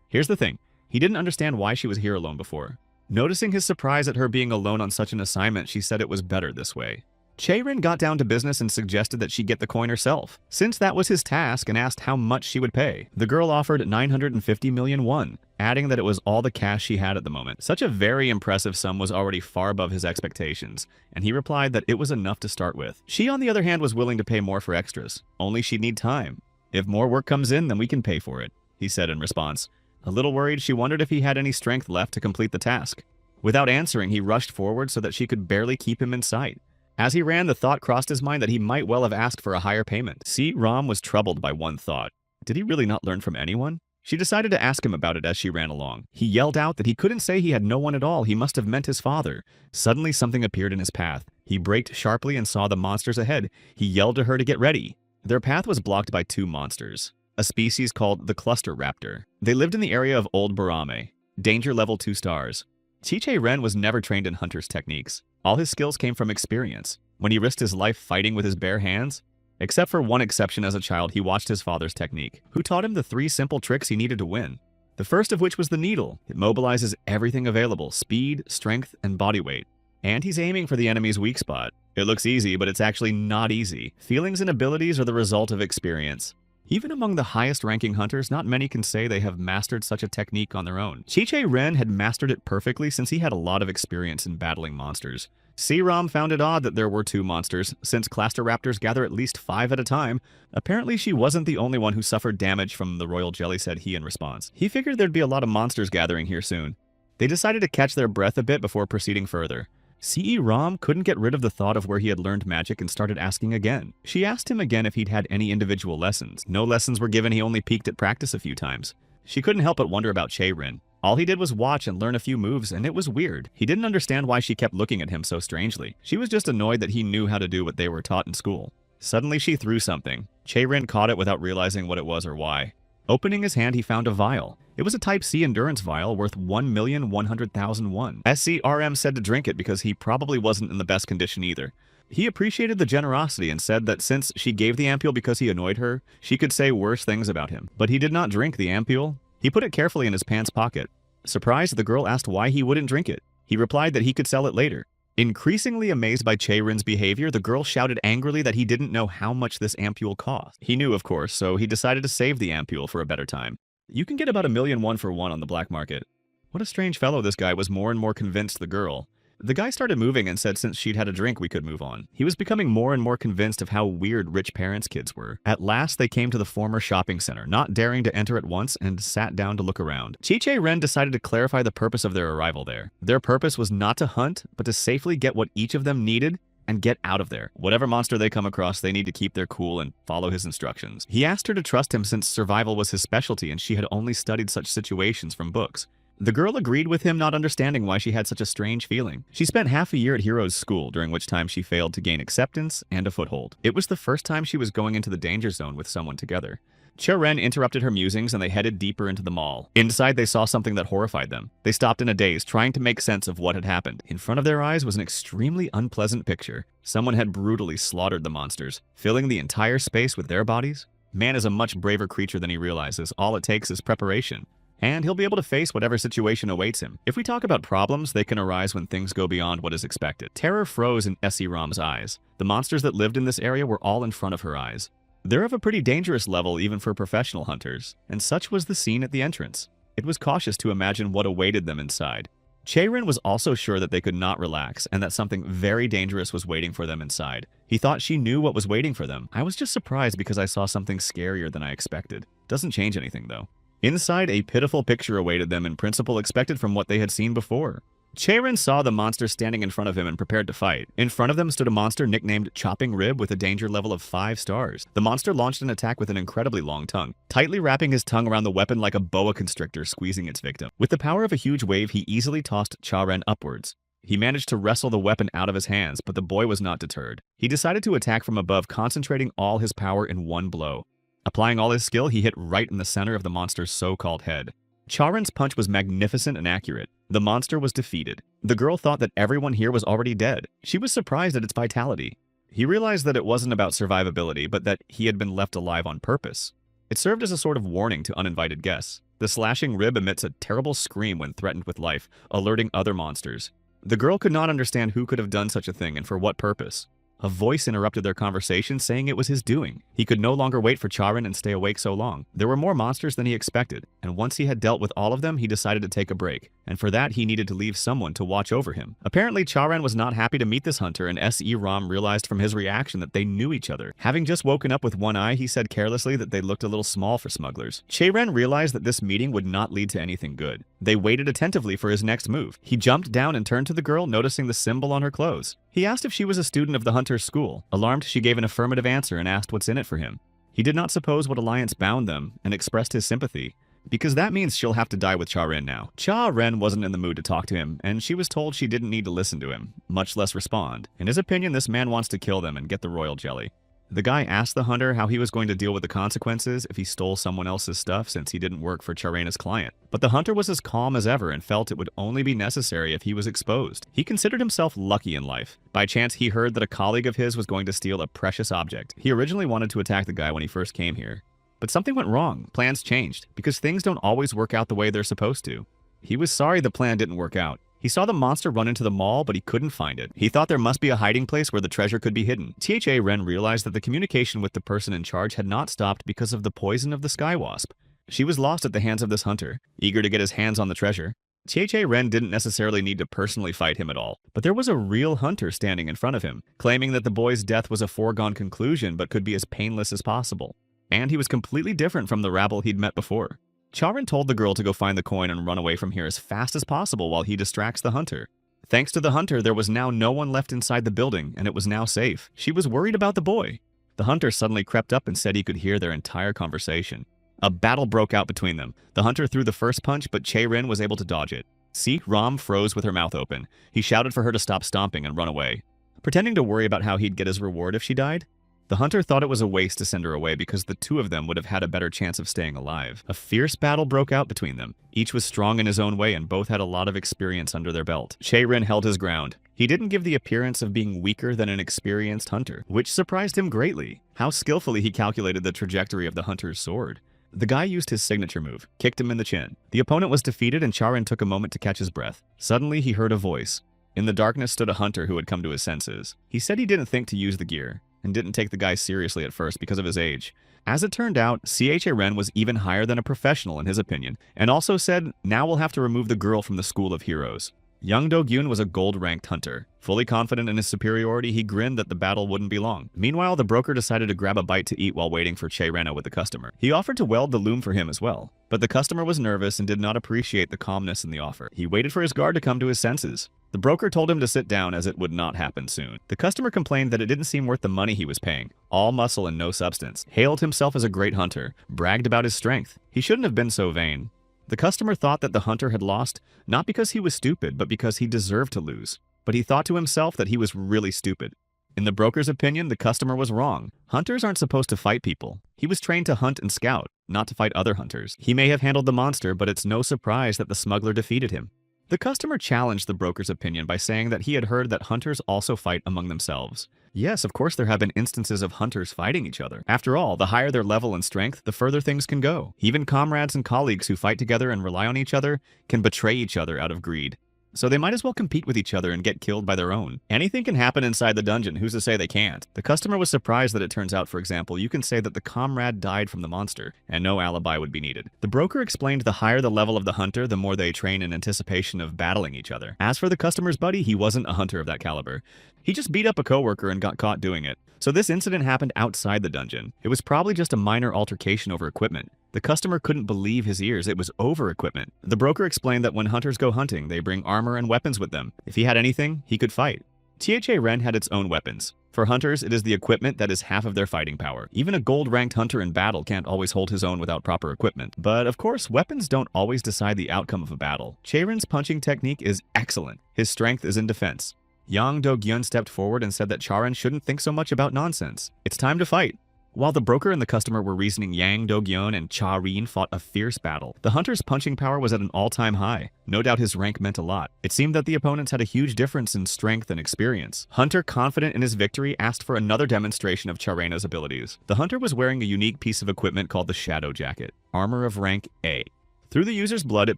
Here's the thing. He didn't understand why she was here alone before. Noticing his surprise at her being alone on such an assignment, she said it was better this way. Chae-Rin got down to business and suggested that she get the coin herself, since that was his task, and asked how much she would pay. The girl offered 950 million won, adding that it was all the cash she had at the moment. Such a very impressive sum was already far above his expectations, and he replied that it was enough to start with. She, on the other hand, was willing to pay more for extras. Only she'd need time. If more work comes in, then we can pay for it, he said in response. A little worried, she wondered if he had any strength left to complete the task. Without answering, he rushed forward so that she could barely keep him in sight. As he ran, the thought crossed his mind that he might well have asked for a higher payment. See, Rom was troubled by one thought. Did he really not learn from anyone? She decided to ask him about it as she ran along. He yelled out that he couldn't say he had no one at all. He must have meant his father. Suddenly, something appeared in his path. He braked sharply and saw the monsters ahead. He yelled to her to get ready. Their path was blocked by 2 monsters, a species called the Cluster Raptor. They lived in the area of Old Barame. Danger level 2 stars. Chae-Rin was never trained in hunter's techniques. All his skills came from experience. When he risked his life fighting with his bare hands, except for one exception as a child, he watched his father's technique, who taught him the 3 simple tricks he needed to win. The first of which was the needle. It mobilizes everything available, speed, strength, and body weight. And he's aiming for the enemy's weak spot. It looks easy, but it's actually not easy. Feelings and abilities are the result of experience. Even among the highest-ranking hunters, not many can say they have mastered such a technique on their own. Chi-Che-Ren had mastered it perfectly since he had a lot of experience in battling monsters. C-Rom found it odd that there were 2 monsters, since Clastoraptors gather at least 5 at a time. Apparently, she wasn't the only one who suffered damage from the royal jelly, said he in response. He figured there'd be a lot of monsters gathering here soon. They decided to catch their breath a bit before proceeding further. C-Rom couldn't get rid of the thought of where he had learned magic and started asking again. She asked him again if he'd had any individual lessons. No lessons were given, he only peeked at practice a few times. She couldn't help but wonder about Che-Ren. All he did was watch and learn a few moves, and it was weird. He didn't understand why she kept looking at him so strangely. She was just annoyed that he knew how to do what they were taught in school. Suddenly she threw something. Che-Ren caught it without realizing what it was or why. Opening his hand, he found a vial. It was a Type C endurance vial worth 1,100,000 won. SCRM said to drink it because he probably wasn't in the best condition either. He appreciated the generosity and said that since she gave the ampule because he annoyed her, she could say worse things about him. But he did not drink the ampule. He put it carefully in his pants pocket. Surprised, the girl asked why he wouldn't drink it. He replied that he could sell it later. Increasingly amazed by Che-Ren's behavior, the girl shouted angrily that he didn't know how much this ampule cost. He knew, of course, so he decided to save the ampule for a better time. You can get about 1,000,000 won for one on the black market. What a strange fellow this guy was, more and more convinced the girl. The guy started moving and said since she'd had a drink we could move on. He was becoming more and more convinced of how weird rich parents' kids were. At last they came to the former shopping center, not daring to enter at once, and sat down to look around. Chi-Che-Ren decided to clarify the purpose of their arrival there. Their purpose was not to hunt, but to safely get what each of them needed and get out of there. Whatever monster they come across, they need to keep their cool and follow his instructions. He asked her to trust him since survival was his specialty and she had only studied such situations from books. The girl agreed with him, not understanding why she had such a strange feeling. She spent half a year at Heroes School, during which time she failed to gain acceptance and a foothold. It was the first time she was going into the danger zone with someone together. Che-Ren interrupted her musings and they headed deeper into the mall. Inside, they saw something that horrified them. They stopped in a daze, trying to make sense of what had happened. In front of their eyes was an extremely unpleasant picture. Someone had brutally slaughtered the monsters, filling the entire space with their bodies. Man is a much braver creature than he realizes. All it takes is preparation. And he'll be able to face whatever situation awaits him. If we talk about problems, they can arise when things go beyond what is expected. Terror froze in SC-Rom's eyes. The monsters that lived in this area were all in front of her eyes. They're of a pretty dangerous level even for professional hunters, and such was the scene at the entrance. It was cautious to imagine what awaited them inside. Che-Ren was also sure that they could not relax, and that something very dangerous was waiting for them inside. He thought she knew what was waiting for them. I was just surprised because I saw something scarier than I expected. Doesn't change anything, though. Inside, a pitiful picture awaited them in principle expected from what they had seen before. Che-Ren saw the monster standing in front of him and prepared to fight. In front of them stood a monster nicknamed Chopping Rib with a danger level of 5 stars. The monster launched an attack with an incredibly long tongue, tightly wrapping his tongue around the weapon like a boa constrictor squeezing its victim. With the power of a huge wave, he easily tossed Che-Ren upwards. He managed to wrestle the weapon out of his hands, but the boy was not deterred. He decided to attack from above, concentrating all his power in one blow. Applying all his skill, he hit right in the center of the monster's so-called head. Che-Ren's punch was magnificent and accurate. The monster was defeated. The girl thought that everyone here was already dead. She was surprised at its vitality. He realized that it wasn't about survivability, but that he had been left alive on purpose. It served as a sort of warning to uninvited guests. The slashing rib emits a terrible scream when threatened with life, alerting other monsters. The girl could not understand who could have done such a thing and for what purpose. A voice interrupted their conversation, saying it was his doing. He could no longer wait for Che-Ren and stay awake so long. There were more monsters than he expected, and once he had dealt with all of them, he decided to take a break. And for that, he needed to leave someone to watch over him. Apparently, Che-Ren was not happy to meet this hunter, and SE-Rom realized from his reaction that they knew each other. Having just woken up with one eye, he said carelessly that they looked a little small for smugglers. Che-Ren realized that this meeting would not lead to anything good. They waited attentively for his next move. He jumped down and turned to the girl, noticing the symbol on her clothes. He asked if she was a student of the hunter's school. Alarmed, she gave an affirmative answer and asked what's in it for him. He did not suppose what alliance bound them and expressed his sympathy, because that means she'll have to die with Che-Ren now. Che-Ren wasn't in the mood to talk to him, and she was told she didn't need to listen to him, much less respond. In his opinion, this man wants to kill them and get the royal jelly. The guy asked the hunter how he was going to deal with the consequences if he stole someone else's stuff since he didn't work for Che-Ren's client. But the hunter was as calm as ever and felt it would only be necessary if he was exposed. He considered himself lucky in life. By chance, he heard that a colleague of his was going to steal a precious object. He originally wanted to attack the guy when he first came here. But something went wrong. Plans changed, because things don't always work out the way they're supposed to. He was sorry the plan didn't work out. He saw the monster run into the mall, but he couldn't find it. He thought there must be a hiding place where the treasure could be hidden. THA Ren realized that the communication with the person in charge had not stopped because of the poison of the sky wasp. She was lost at the hands of this hunter, eager to get his hands on the treasure. THA Ren didn't necessarily need to personally fight him at all, but there was a real hunter standing in front of him, claiming that the boy's death was a foregone conclusion but could be as painless as possible. And he was completely different from the rabble he'd met before. Charin told the girl to go find the coin and run away from here as fast as possible while he distracts the hunter. Thanks to the hunter, there was now no one left inside the building, and it was now safe. She was worried about the boy. The hunter suddenly crept up and said he could hear their entire conversation. A battle broke out between them. The hunter threw the first punch, but Che-Rin was able to dodge it. See, Ram froze with her mouth open. He shouted for her to stop stomping and run away, pretending to worry about how he'd get his reward if she died. The hunter thought it was a waste to send her away because the two of them would have had a better chance of staying alive. A fierce battle broke out between them. Each was strong in his own way and both had a lot of experience under their belt. Che-Rin held his ground. He didn't give the appearance of being weaker than an experienced hunter, which surprised him greatly. How skillfully he calculated the trajectory of the hunter's sword. The guy used his signature move, kicked him in the chin. The opponent was defeated and Charin took a moment to catch his breath. Suddenly he heard a voice. In the darkness stood a hunter who had come to his senses. He said he didn't think to use the gear, and didn't take the guy seriously at first because of his age. As it turned out, CHA Ren was even higher than a professional in his opinion, and also said, now we'll have to remove the girl from the School of Heroes. Young Do-gyun was a gold-ranked hunter. Fully confident in his superiority, he grinned that the battle wouldn't be long. Meanwhile, the broker decided to grab a bite to eat while waiting for Che-Rena with the customer. He offered to weld the loom for him as well, but the customer was nervous and did not appreciate the calmness in the offer. He waited for his guard to come to his senses. The broker told him to sit down as it would not happen soon. The customer complained that it didn't seem worth the money he was paying. All muscle and no substance. Hailed himself as a great hunter. Bragged about his strength. He shouldn't have been so vain. The customer thought that the hunter had lost, not because he was stupid, but because he deserved to lose. But he thought to himself that he was really stupid. In the broker's opinion, the customer was wrong. Hunters aren't supposed to fight people. He was trained to hunt and scout, not to fight other hunters. He may have handled the monster, but it's no surprise that the smuggler defeated him. The customer challenged the broker's opinion by saying that he had heard that hunters also fight among themselves. Yes, of course there have been instances of hunters fighting each other. After all, the higher their level and strength, the further things can go. Even comrades and colleagues who fight together and rely on each other can betray each other out of greed. So they might as well compete with each other and get killed by their own. Anything can happen inside the dungeon, who's to say they can't? The customer was surprised that it turns out, for example, you can say that the comrade died from the monster, and no alibi would be needed. The broker explained the higher the level of the hunter, the more they train in anticipation of battling each other. As for the customer's buddy, he wasn't a hunter of that caliber. He just beat up a coworker and got caught doing it. So this incident happened outside the dungeon. It was probably just a minor altercation over equipment. The customer couldn't believe his ears. It was over equipment. The broker explained that when hunters go hunting, they bring armor and weapons with them. If he had anything, he could fight. THA Ren had its own weapons. For hunters, it is the equipment that is half of their fighting power. Even a gold-ranked hunter in battle can't always hold his own without proper equipment. But of course, weapons don't always decide the outcome of a battle. Che-Ren's punching technique is excellent. His strength is in defense. Yang Do-gyun stepped forward and said that Charin shouldn't think so much about nonsense. It's time to fight. While the broker and the customer were reasoning, Yang Do-gyun and Cha-Rin fought a fierce battle. The hunter's punching power was at an all-time high. No doubt his rank meant a lot. It seemed that the opponents had a huge difference in strength and experience. Hunter, confident in his victory, asked for another demonstration of Charena's abilities. The hunter was wearing a unique piece of equipment called the Shadow Jacket, armor of rank A. Through the user's blood, it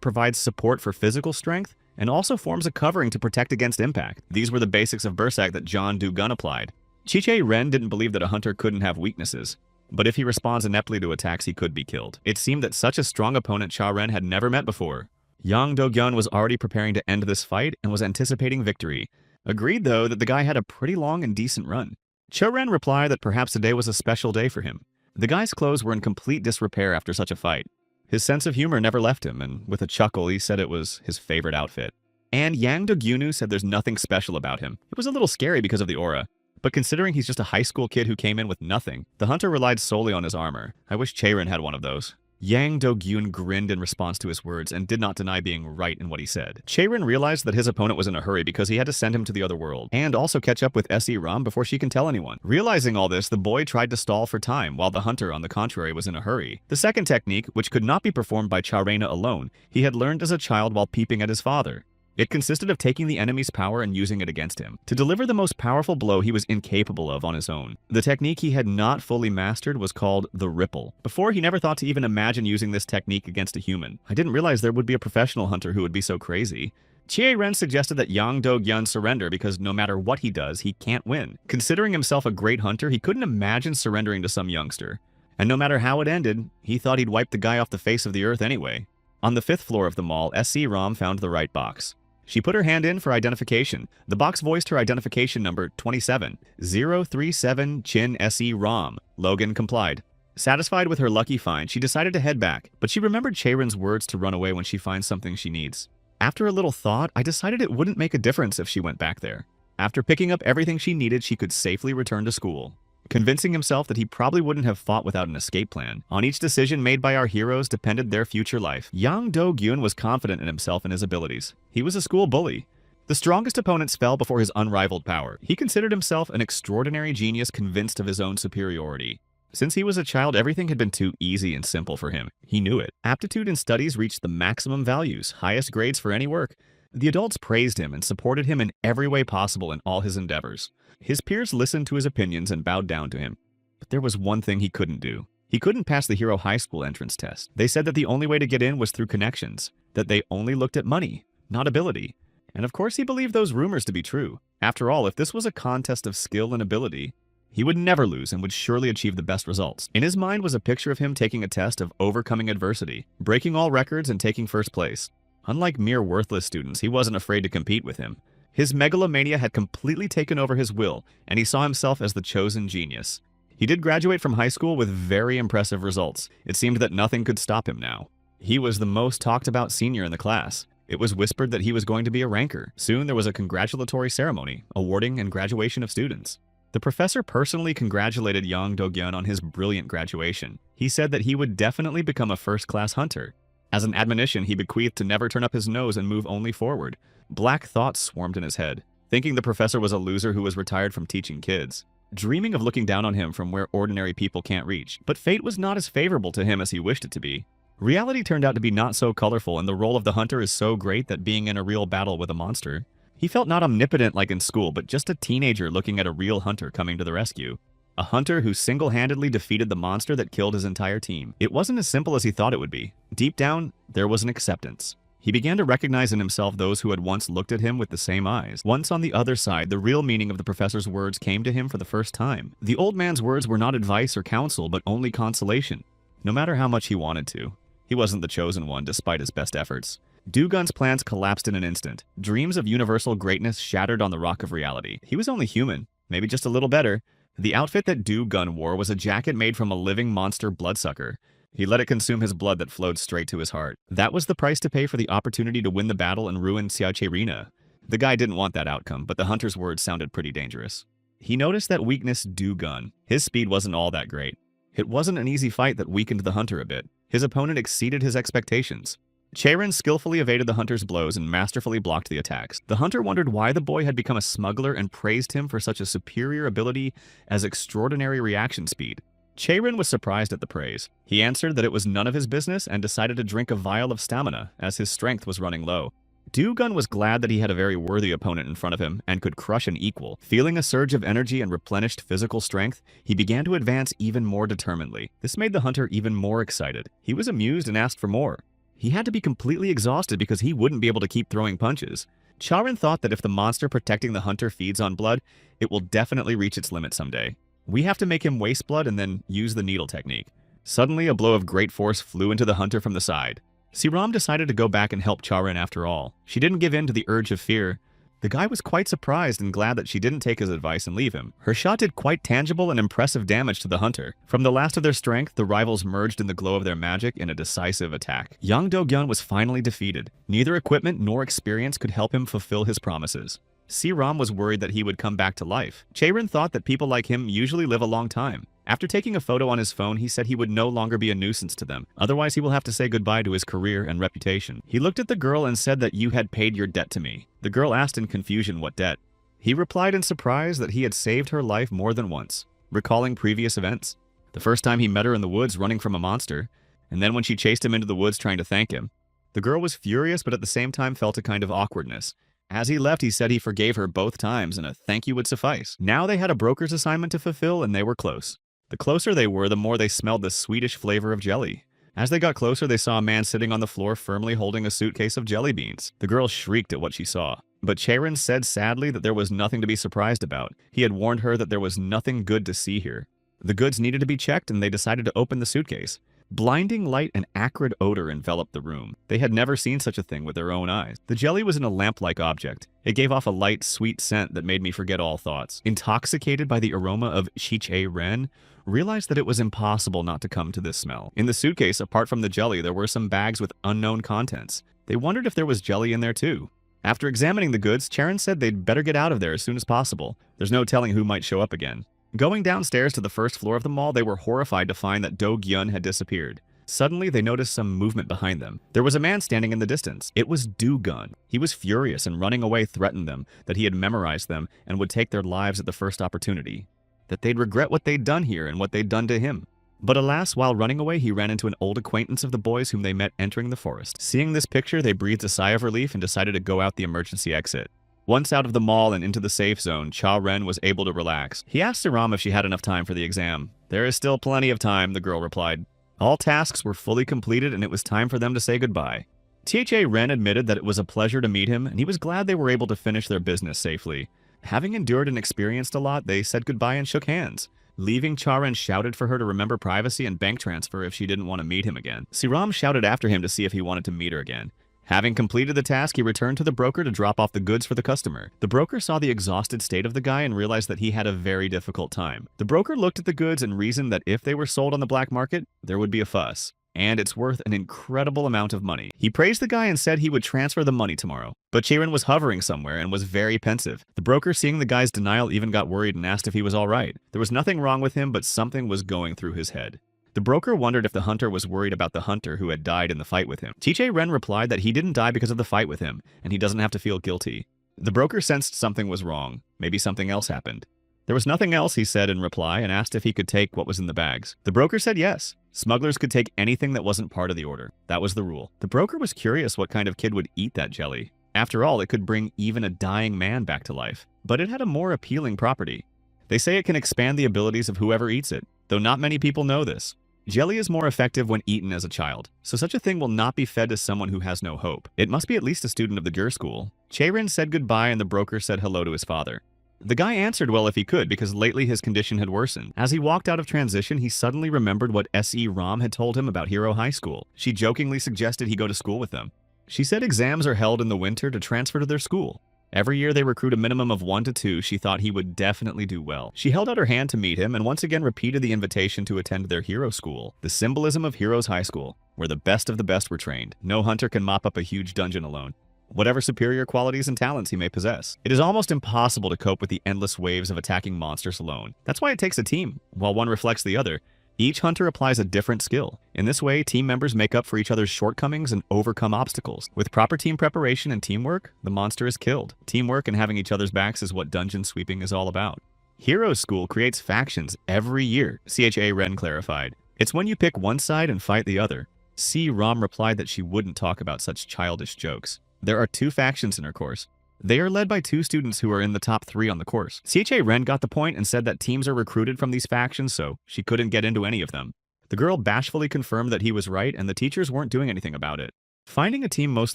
provides support for physical strength and also forms a covering to protect against impact. These were the basics of Berserk that John Do-gun applied. Chiche Ren didn't believe that a hunter couldn't have weaknesses, but if he responds ineptly to attacks, he could be killed. It seemed that such a strong opponent Cha-Ren had never met before. Yang Do-gyun was already preparing to end this fight and was anticipating victory. Agreed, though, that the guy had a pretty long and decent run. Cha-Ren replied that perhaps today was a special day for him. The guy's clothes were in complete disrepair after such a fight. His sense of humor never left him, and with a chuckle, he said it was his favorite outfit. And Yang Do-gyunu said there's nothing special about him. It was a little scary because of the aura. But considering he's just a high school kid who came in with nothing, the hunter relied solely on his armor. I wish Che-Ren had one of those. Yang Do-gyun grinned in response to his words and did not deny being right in what he said. Che-Ren realized that his opponent was in a hurry because he had to send him to the other world, and also catch up with S.E. Ram before she can tell anyone. Realizing all this, the boy tried to stall for time, while the hunter, on the contrary, was in a hurry. The second technique, which could not be performed by Cha-Rena alone, he had learned as a child while peeping at his father. It consisted of taking the enemy's power and using it against him, to deliver the most powerful blow he was incapable of on his own. The technique he had not fully mastered was called the Ripple. Before, he never thought to even imagine using this technique against a human. I didn't realize there would be a professional hunter who would be so crazy. Chie-ren suggested that Yang Do-gyun surrender because no matter what he does, he can't win. Considering himself a great hunter, he couldn't imagine surrendering to some youngster. And no matter how it ended, he thought he'd wipe the guy off the face of the earth anyway. On the 5th floor of the mall, SC Rom found the right box. She put her hand in for identification. The box voiced her identification number 27037 Chin SE Rom. Logan complied. Satisfied with her lucky find, she decided to head back, but she remembered Chie-ren's words to run away when she finds something she needs. After a little thought, I decided it wouldn't make a difference if she went back there. After picking up everything she needed, she could safely return to school. Convincing himself that he probably wouldn't have fought without an escape plan. On each decision made by our heroes depended their future life. Yang Do-gyun was confident in himself and his abilities. He was a school bully. The strongest opponents fell before his unrivaled power. He considered himself an extraordinary genius convinced of his own superiority. Since he was a child, everything had been too easy and simple for him. He knew it. Aptitude and studies reached the maximum values, highest grades for any work. The adults praised him and supported him in every way possible in all his endeavors. His peers listened to his opinions and bowed down to him. But there was one thing he couldn't do. He couldn't pass the Hero High School entrance test. They said that the only way to get in was through connections, that they only looked at money, not ability. And of course he believed those rumors to be true. After all, if this was a contest of skill and ability, he would never lose and would surely achieve the best results. In his mind was a picture of him taking a test of overcoming adversity, breaking all records and taking first place. Unlike mere worthless students, he wasn't afraid to compete with him. His megalomania had completely taken over his will, and he saw himself as the chosen genius. He did graduate from high school with very impressive results. It seemed that nothing could stop him now. He was the most talked about senior in the class. It was whispered that he was going to be a ranker. Soon there was a congratulatory ceremony, awarding and graduation of students. The professor personally congratulated Yang Do-gyun on his brilliant graduation. He said that he would definitely become a first-class hunter. As an admonition, he bequeathed to never turn up his nose and move only forward. Black thoughts swarmed in his head, thinking the professor was a loser who was retired from teaching kids, dreaming of looking down on him from where ordinary people can't reach. But fate was not as favorable to him as he wished it to be. Reality turned out to be not so colorful, and the role of the hunter is so great that being in a real battle with a monster, he felt not omnipotent like in school, but just a teenager looking at a real hunter coming to the rescue. A hunter who single-handedly defeated the monster that killed his entire team. It wasn't as simple as he thought it would be. Deep down, there was an acceptance. He began to recognize in himself those who had once looked at him with the same eyes. Once on the other side, the real meaning of the professor's words came to him for the first time. The old man's words were not advice or counsel, but only consolation. No matter how much he wanted to, he wasn't the chosen one despite his best efforts. Do-gun's plans collapsed in an instant. Dreams of universal greatness shattered on the rock of reality. He was only human, maybe just a little better. The outfit that Do-gun wore was a jacket made from a living monster bloodsucker. He let it consume his blood that flowed straight to his heart. That was the price to pay for the opportunity to win the battle and ruin Xiaocherina. The guy didn't want that outcome, but the hunter's words sounded pretty dangerous. He noticed that weakness Do-gun. His speed wasn't all that great. It wasn't an easy fight that weakened the hunter a bit. His opponent exceeded his expectations. Chie-ren skillfully evaded the hunter's blows and masterfully blocked the attacks. The hunter wondered why the boy had become a smuggler and praised him for such a superior ability as extraordinary reaction speed. Chie-ren was surprised at the praise. He answered that it was none of his business and decided to drink a vial of stamina, as his strength was running low. Do-gun was glad that he had a very worthy opponent in front of him and could crush an equal. Feeling a surge of energy and replenished physical strength, he began to advance even more determinedly. This made the hunter even more excited. He was amused and asked for more. He had to be completely exhausted because he wouldn't be able to keep throwing punches. Chie-ren thought that if the monster protecting the hunter feeds on blood, it will definitely reach its limit someday. We have to make him waste blood and then use the needle technique. Suddenly, a blow of great force flew into the hunter from the side. Siram decided to go back and help Chie-ren after all. She didn't give in to the urge of fear. The guy was quite surprised and glad that she didn't take his advice and leave him. Her shot did quite tangible and impressive damage to the hunter. From the last of their strength, the rivals merged in the glow of their magic in a decisive attack. Yang Do-gyun was finally defeated. Neither equipment nor experience could help him fulfill his promises. Siram was worried that he would come back to life. Chie-ren thought that people like him usually live a long time. After taking a photo on his phone, he said he would no longer be a nuisance to them. Otherwise, he will have to say goodbye to his career and reputation. He looked at the girl and said that you had paid your debt to me. The girl asked in confusion what debt. He replied in surprise that he had saved her life more than once, recalling previous events. The first time he met her in the woods running from a monster, and then when she chased him into the woods trying to thank him. The girl was furious but at the same time felt a kind of awkwardness. As he left, he said he forgave her both times and a thank you would suffice. Now they had a broker's assignment to fulfill and they were close. The closer they were, the more they smelled the sweetish flavor of jelly. As they got closer, they saw a man sitting on the floor firmly holding a suitcase of jelly beans. The girl shrieked at what she saw. But Charon said sadly that there was nothing to be surprised about. He had warned her that there was nothing good to see here. The goods needed to be checked, and they decided to open the suitcase. Blinding light and acrid odor enveloped the room. They had never seen such a thing with their own eyes. The jelly was in a lamp-like object. It gave off a light, sweet scent that made me forget all thoughts. Intoxicated by the aroma of Chiche-ren, realized that it was impossible not to come to this smell. In the suitcase, apart from the jelly, there were some bags with unknown contents. They wondered if there was jelly in there too. After examining the goods, Charon said they'd better get out of there as soon as possible. There's no telling who might show up again. Going downstairs to the first floor of the mall, they were horrified to find that Do-gyun had disappeared. Suddenly, they noticed some movement behind them. There was a man standing in the distance. It was Do-gun. He was furious and running away threatened them, that he had memorized them and would take their lives at the first opportunity. That they'd regret what they'd done here and what they'd done to him. But alas, while running away, he ran into an old acquaintance of the boys whom they met entering the forest. Seeing this picture, they breathed a sigh of relief and decided to go out the emergency exit. Once out of the mall and into the safe zone, Cha-ren was able to relax. He asked Saram if she had enough time for the exam. "There is still plenty of time," the girl replied. All tasks were fully completed and it was time for them to say goodbye. Cha-ren admitted that it was a pleasure to meet him and he was glad they were able to finish their business safely. Having endured and experienced a lot, they said goodbye and shook hands. Leaving, Cha-ren shouted for her to remember privacy and bank transfer if she didn't want to meet him again. Siram shouted after him to see if he wanted to meet her again. Having completed the task, he returned to the broker to drop off the goods for the customer. The broker saw the exhausted state of the guy and realized that he had a very difficult time. The broker looked at the goods and reasoned that if they were sold on the black market, there would be a fuss. And it's worth an incredible amount of money. He praised the guy and said he would transfer the money tomorrow. But Charon was hovering somewhere and was very pensive. The broker, seeing the guy's denial, even got worried and asked if he was all right. There was nothing wrong with him, but something was going through his head. The broker wondered if the hunter was worried about the hunter who had died in the fight with him. Chiche-ren replied that he didn't die because of the fight with him, and he doesn't have to feel guilty. The broker sensed something was wrong. Maybe something else happened. There was nothing else, he said in reply, and asked if he could take what was in the bags. The broker said yes. Smugglers could take anything that wasn't part of the order. That was the rule. The broker was curious what kind of kid would eat that jelly. After all, it could bring even a dying man back to life. But it had a more appealing property. They say it can expand the abilities of whoever eats it, though not many people know this. Jelly is more effective when eaten as a child, so such a thing will not be fed to someone who has no hope. It must be at least a student of the Gur school. Charon said goodbye and the broker said hello to his father. The guy answered well if he could, because lately his condition had worsened. As he walked out of transition, he suddenly remembered what S.E. Ram had told him about Hero High School. She jokingly suggested he go to school with them. She said exams are held in the winter to transfer to their school. Every year they recruit a minimum of 1 to 2. She thought he would definitely do well. She held out her hand to meet him and once again repeated the invitation to attend their hero school, the symbolism of Heroes High School, where the best of the best were trained. No hunter can mop up a huge dungeon alone, whatever superior qualities and talents he may possess. It is almost impossible to cope with the endless waves of attacking monsters alone. That's why it takes a team. While one reflects the other, each hunter applies a different skill. In this way, team members make up for each other's shortcomings and overcome obstacles. With proper team preparation and teamwork, the monster is killed. Teamwork and having each other's backs is what dungeon sweeping is all about. Heroes School creates factions every year, Cha-ren clarified. It's when you pick one side and fight the other. Ram replied that she wouldn't talk about such childish jokes. There are 2 factions in her course. They are led by 2 students who are in the top 3 on the course. Cha-ren got the point and said that teams are recruited from these factions, so she couldn't get into any of them. The girl bashfully confirmed that he was right and the teachers weren't doing anything about it. Finding a team most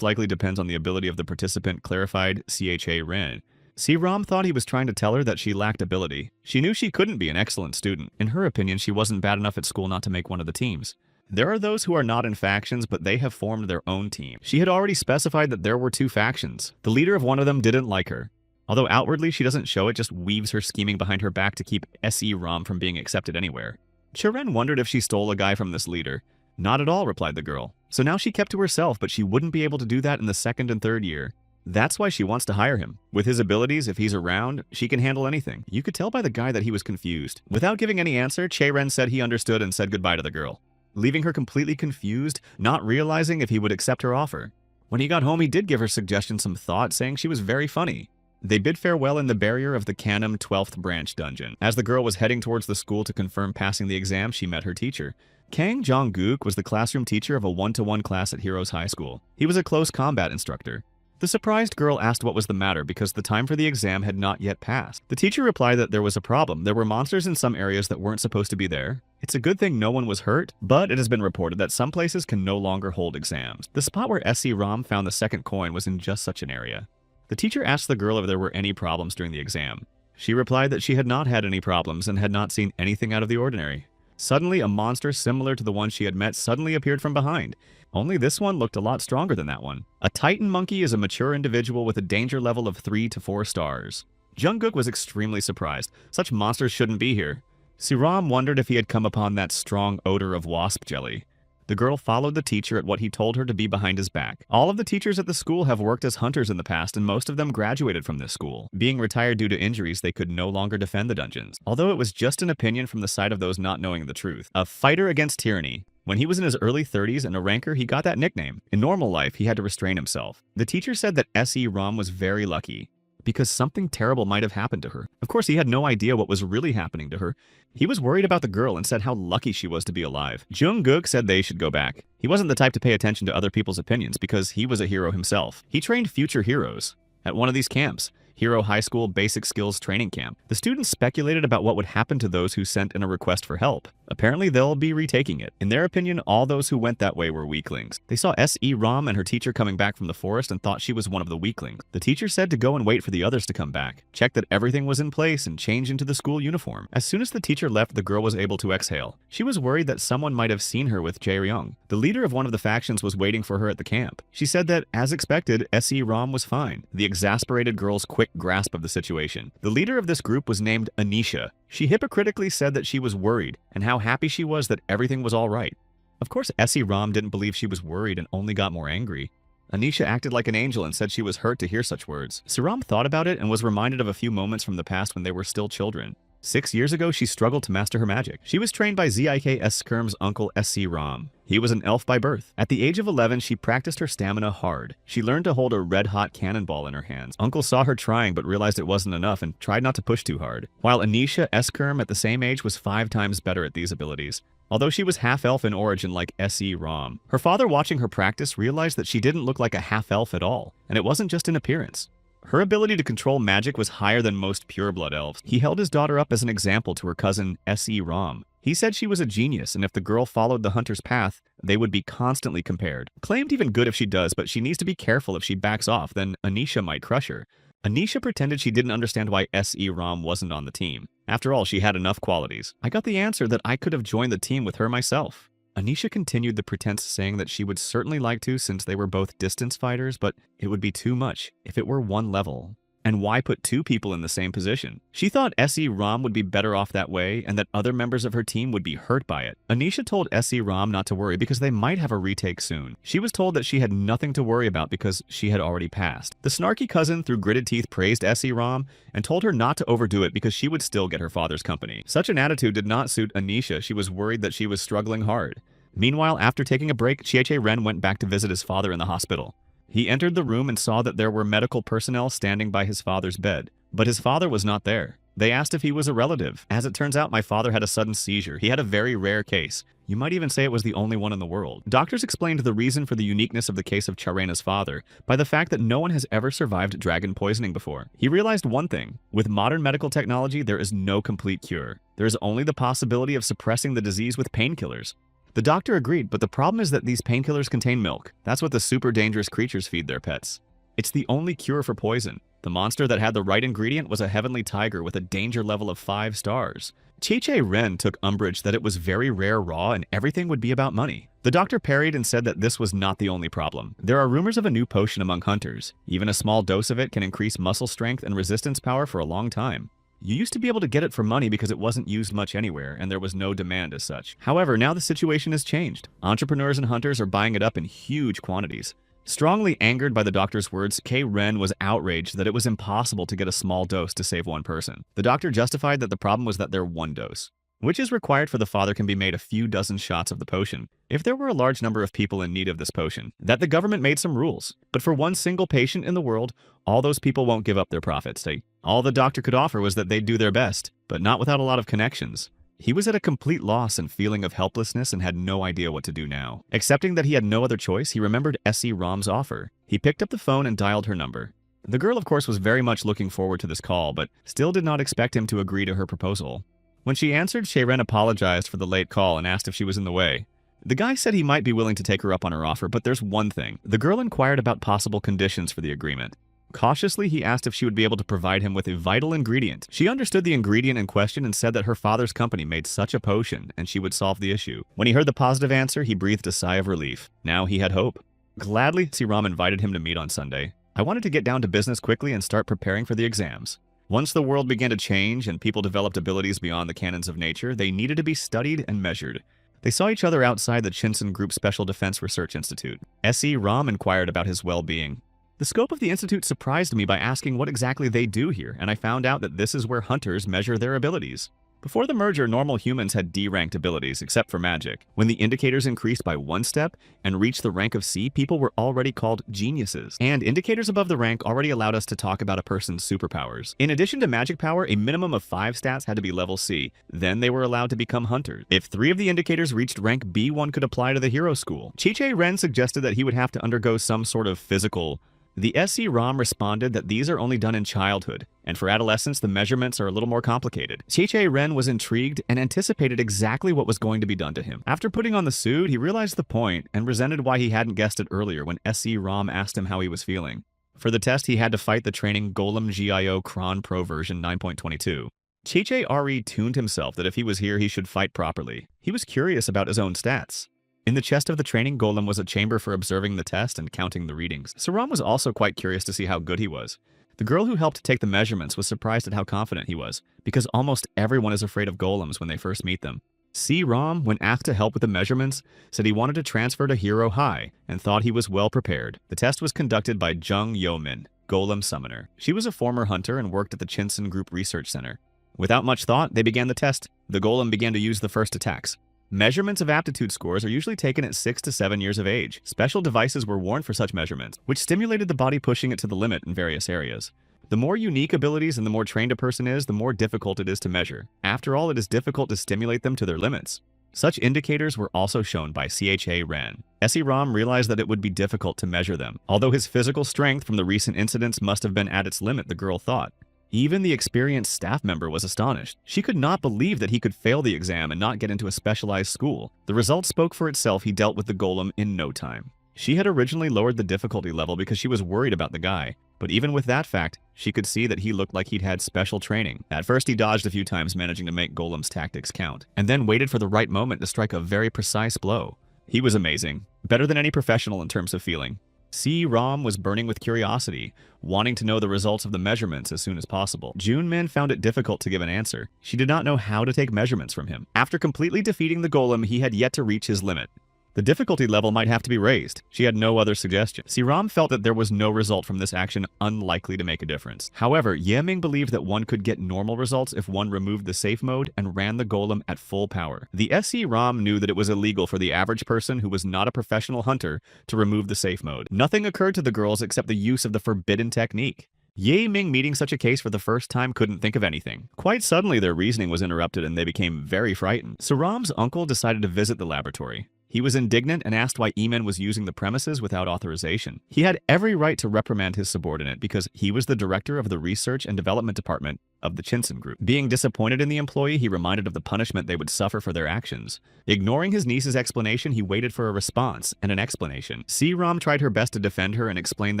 likely depends on the ability of the participant, clarified Cha-ren. Ram thought he was trying to tell her that she lacked ability. She knew she couldn't be an excellent student. In her opinion, she wasn't bad enough at school not to make one of the teams. There are those who are not in factions, but they have formed their own team. She had already specified that there were 2 factions. The leader of one of them didn't like her. Although outwardly she doesn't show it, just weaves her scheming behind her back to keep S.E. Ram from being accepted anywhere. Charon wondered if she stole a guy from this leader. Not at all, replied the girl. So now she kept to herself, but she wouldn't be able to do that in the 2nd and 3rd year. That's why she wants to hire him. With his abilities, if he's around, she can handle anything. You could tell by the guy that he was confused. Without giving any answer, Charon said he understood and said goodbye to the girl, leaving her completely confused, not realizing if he would accept her offer. When he got home, he did give her suggestion some thought, saying she was very funny. They bid farewell in the barrier of the Canum 12th branch dungeon. As the girl was heading towards the school to confirm passing the exam, she met her teacher. Kang Jong-gook was the classroom teacher of a 1-to-1 class at Heroes High School. He was a close combat instructor. The surprised girl asked what was the matter because the time for the exam had not yet passed. The teacher replied that there was a problem. There were monsters in some areas that weren't supposed to be there. It's a good thing no one was hurt, but it has been reported that some places can no longer hold exams. The spot where SC Rom found the second coin was in just such an area. The teacher asked the girl if there were any problems during the exam. She replied that she had not had any problems and had not seen anything out of the ordinary. Suddenly, a monster similar to the one she had met suddenly appeared from behind. Only this one looked a lot stronger than that one. A Titan monkey is a mature individual with a danger level of 3 to 4 stars. Jungkook was extremely surprised. Such monsters shouldn't be here. Siram wondered if he had come upon that strong odor of wasp jelly. The girl followed the teacher at what he told her to be behind his back. All of the teachers at the school have worked as hunters in the past, and most of them graduated from this school. Being retired due to injuries, they could no longer defend the dungeons. Although it was just an opinion from the side of those not knowing the truth. A fighter against tyranny. When he was in his early 30s and a ranker, he got that nickname. In normal life, he had to restrain himself. The teacher said that SE Rom was very lucky, because something terrible might have happened to her. Of course, he had no idea what was really happening to her. He was worried about the girl and said how lucky she was to be alive. Jungkook said they should go back. He wasn't the type to pay attention to other people's opinions because he was a hero himself. He trained future heroes at one of these camps. Hero High School Basic Skills Training Camp. The students speculated about what would happen to those who sent in a request for help. Apparently, they'll be retaking it. In their opinion, all those who went that way were weaklings. They saw SE Rom and her teacher coming back from the forest and thought she was one of the weaklings. The teacher said to go and wait for the others to come back, check that everything was in place, and change into the school uniform. As soon as the teacher left, the girl was able to exhale. She was worried that someone might have seen her with Jae-ryung. The leader of one of the factions was waiting for her at the camp. She said that, as expected, SE Rom was fine. The exasperated girl's quick grasp of the situation. The leader of this group was named Anisha. She hypocritically said that she was worried and how happy she was that everything was all right. Of course, SE Rom didn't believe she was worried and only got more angry. Anisha acted like an angel and said she was hurt to hear such words. Siram thought about it and was reminded of a few moments from the past when they were still children. 6 years ago, she struggled to master her magic. She was trained by Zik Skirm's uncle SC Rom. He was an elf by birth. At the age of 11, she practiced her stamina hard. She learned to hold a red-hot cannonball in her hands. Uncle saw her trying but realized it wasn't enough and tried not to push too hard. While Anisha Skirm at the same age was 5 times better at these abilities. Although she was half-elf in origin like SE Rom. Her father watching her practice realized that she didn't look like a half-elf at all, and it wasn't just in appearance. Her ability to control magic was higher than most pureblood elves. He held his daughter up as an example to her cousin SE Rom. He said she was a genius, and if the girl followed the hunter's path, they would be constantly compared. Claimed even good if she does, but she needs to be careful if she backs off, then Anisha might crush her. Anisha pretended she didn't understand why SE Rom wasn't on the team. After all, she had enough qualities. I got the answer that I could have joined the team with her myself. Anisha continued the pretense, saying that she would certainly like to since they were both distance fighters, but it would be too much if it were one level. And why put 2 people in the same position? She thought SE Rom would be better off that way and that other members of her team would be hurt by it. Anisha told SE Rom not to worry because they might have a retake soon. She was told that she had nothing to worry about because she had already passed. The snarky cousin through gritted teeth praised SE Rom and told her not to overdo it because she would still get her father's company. Such an attitude did not suit Anisha. She was worried that she was struggling hard. Meanwhile, after taking a break, Chie-Chie-Ren went back to visit his father in the hospital. He entered the room and saw that there were medical personnel standing by his father's bed. But his father was not there. They asked if he was a relative. As it turns out, my father had a sudden seizure. He had a very rare case. You might even say it was the only one in the world. Doctors explained the reason for the uniqueness of the case of Charena's father by the fact that no one has ever survived dragon poisoning before. He realized one thing. With modern medical technology, there is no complete cure. There is only the possibility of suppressing the disease with painkillers. The doctor agreed, but the problem is that these painkillers contain milk. That's what the super dangerous creatures feed their pets. It's the only cure for poison. The monster that had the right ingredient was a heavenly tiger with a danger level of 5 stars. Chie-Chie-Ren took umbrage that it was very rare raw and everything would be about money. The doctor parried and said that this was not the only problem. There are rumors of a new potion among hunters. Even a small dose of it can increase muscle strength and resistance power for a long time. You used to be able to get it for money because it wasn't used much anywhere and there was no demand as such. However, now the situation has changed. Entrepreneurs and hunters are buying it up in huge quantities. Strongly angered by the doctor's words, K-Ren was outraged that it was impossible to get a small dose to save one person. The doctor justified that the problem was that their 1 dose, which is required for the father, can be made a few dozen shots of the potion. If there were a large number of people in need of this potion, that the government made some rules. But for one single patient in the world, all those people won't give up their profits. All the doctor could offer was that they'd do their best, but not without a lot of connections. He was at a complete loss and feeling of helplessness and had no idea what to do now. Accepting that he had no other choice, he remembered SE Rom's offer. He picked up the phone and dialed her number. The girl, of course, was very much looking forward to this call, but still did not expect him to agree to her proposal. When she answered, Sharon apologized for the late call and asked if she was in the way. The guy said he might be willing to take her up on her offer, but there's one thing. The girl inquired about possible conditions for the agreement. Cautiously, he asked if she would be able to provide him with a vital ingredient. She understood the ingredient in question and said that her father's company made such a potion, and she would solve the issue. When he heard the positive answer, he breathed a sigh of relief. Now he had hope. Gladly, Siram invited him to meet on Sunday. I wanted to get down to business quickly and start preparing for the exams. Once the world began to change and people developed abilities beyond the canons of nature, they needed to be studied and measured. They saw each other outside the Chinsen Group Special Defense Research Institute. SE Ram inquired about his well-being. The scope of the institute surprised me by asking what exactly they do here, and I found out that this is where hunters measure their abilities. Before the merger, normal humans had D-ranked abilities, except for magic. When the indicators increased by 1 step and reached the rank of C, people were already called geniuses. And indicators above the rank already allowed us to talk about a person's superpowers. In addition to magic power, a minimum of 5 stats had to be level C. Then they were allowed to become hunters. If 3 of the indicators reached rank B, one could apply to the hero school. Chiche Ren suggested that he would have to undergo some sort of physical. The SE Ram responded that these are only done in childhood, and for adolescence the measurements are a little more complicated. Chiche Ren was intrigued and anticipated exactly what was going to be done to him. After putting on the suit, he realized the point and resented why he hadn't guessed it earlier when SE Ram asked him how he was feeling. For the test, he had to fight the training Golem GIO Kron Pro version 9.22. Chiche Ari tuned himself that if he was here he should fight properly. He was curious about his own stats. In the chest of the training golem was a chamber for observing the test and counting the readings. Saram was also quite curious to see how good he was. The girl who helped take the measurements was surprised at how confident he was, because almost everyone is afraid of golems when they first meet them. C-Ram, when asked to help with the measurements, said he wanted to transfer to Hero High and thought he was well prepared. The test was conducted by Jung Yo-min, Golem Summoner. She was a former hunter and worked at the Chinsen Group Research Center. Without much thought, they began the test. The golem began to use the first attacks. Measurements of aptitude scores are usually taken at 6 to 7 years of age. Special devices were worn for such measurements, which stimulated the body pushing it to the limit in various areas. The more unique abilities and the more trained a person is, the more difficult it is to measure. After all, it is difficult to stimulate them to their limits. Such indicators were also shown by CHA Ren. SE Ram realized that it would be difficult to measure them. Although his physical strength from the recent incidents must have been at its limit, the girl thought. Even the experienced staff member was astonished. She could not believe that he could fail the exam and not get into a specialized school. The result spoke for itself. He dealt with the golem in no time. She had originally lowered the difficulty level because she was worried about the guy. But even with that fact, she could see that he looked like he'd had special training. At first, he dodged a few times, managing to make Golem's tactics count, and then waited for the right moment to strike a very precise blow. He was amazing. Better than any professional in terms of feeling. C-Ram was burning with curiosity, wanting to know the results of the measurements as soon as possible. Junmin found it difficult to give an answer. She did not know how to take measurements from him. After completely defeating the golem, he had yet to reach his limit. The difficulty level might have to be raised. She had no other suggestion. C-Ram felt that there was no result from this action unlikely to make a difference. However, Yeming believed that one could get normal results if one removed the safe mode and ran the golem at full power. The SE Ram knew that it was illegal for the average person who was not a professional hunter to remove the safe mode. Nothing occurred to the girls except the use of the forbidden technique. Ye Ming, meeting such a case for the first time, couldn't think of anything. Quite suddenly, their reasoning was interrupted and they became very frightened. Saram's uncle decided to visit the laboratory. He was indignant and asked why Eman was using the premises without authorization. He had every right to reprimand his subordinate because he was the director of the research and development department of the Chinsen Group. Being disappointed in the employee, he reminded of the punishment they would suffer for their actions. Ignoring his niece's explanation, he waited for a response and an explanation. C-Ram tried her best to defend her and explained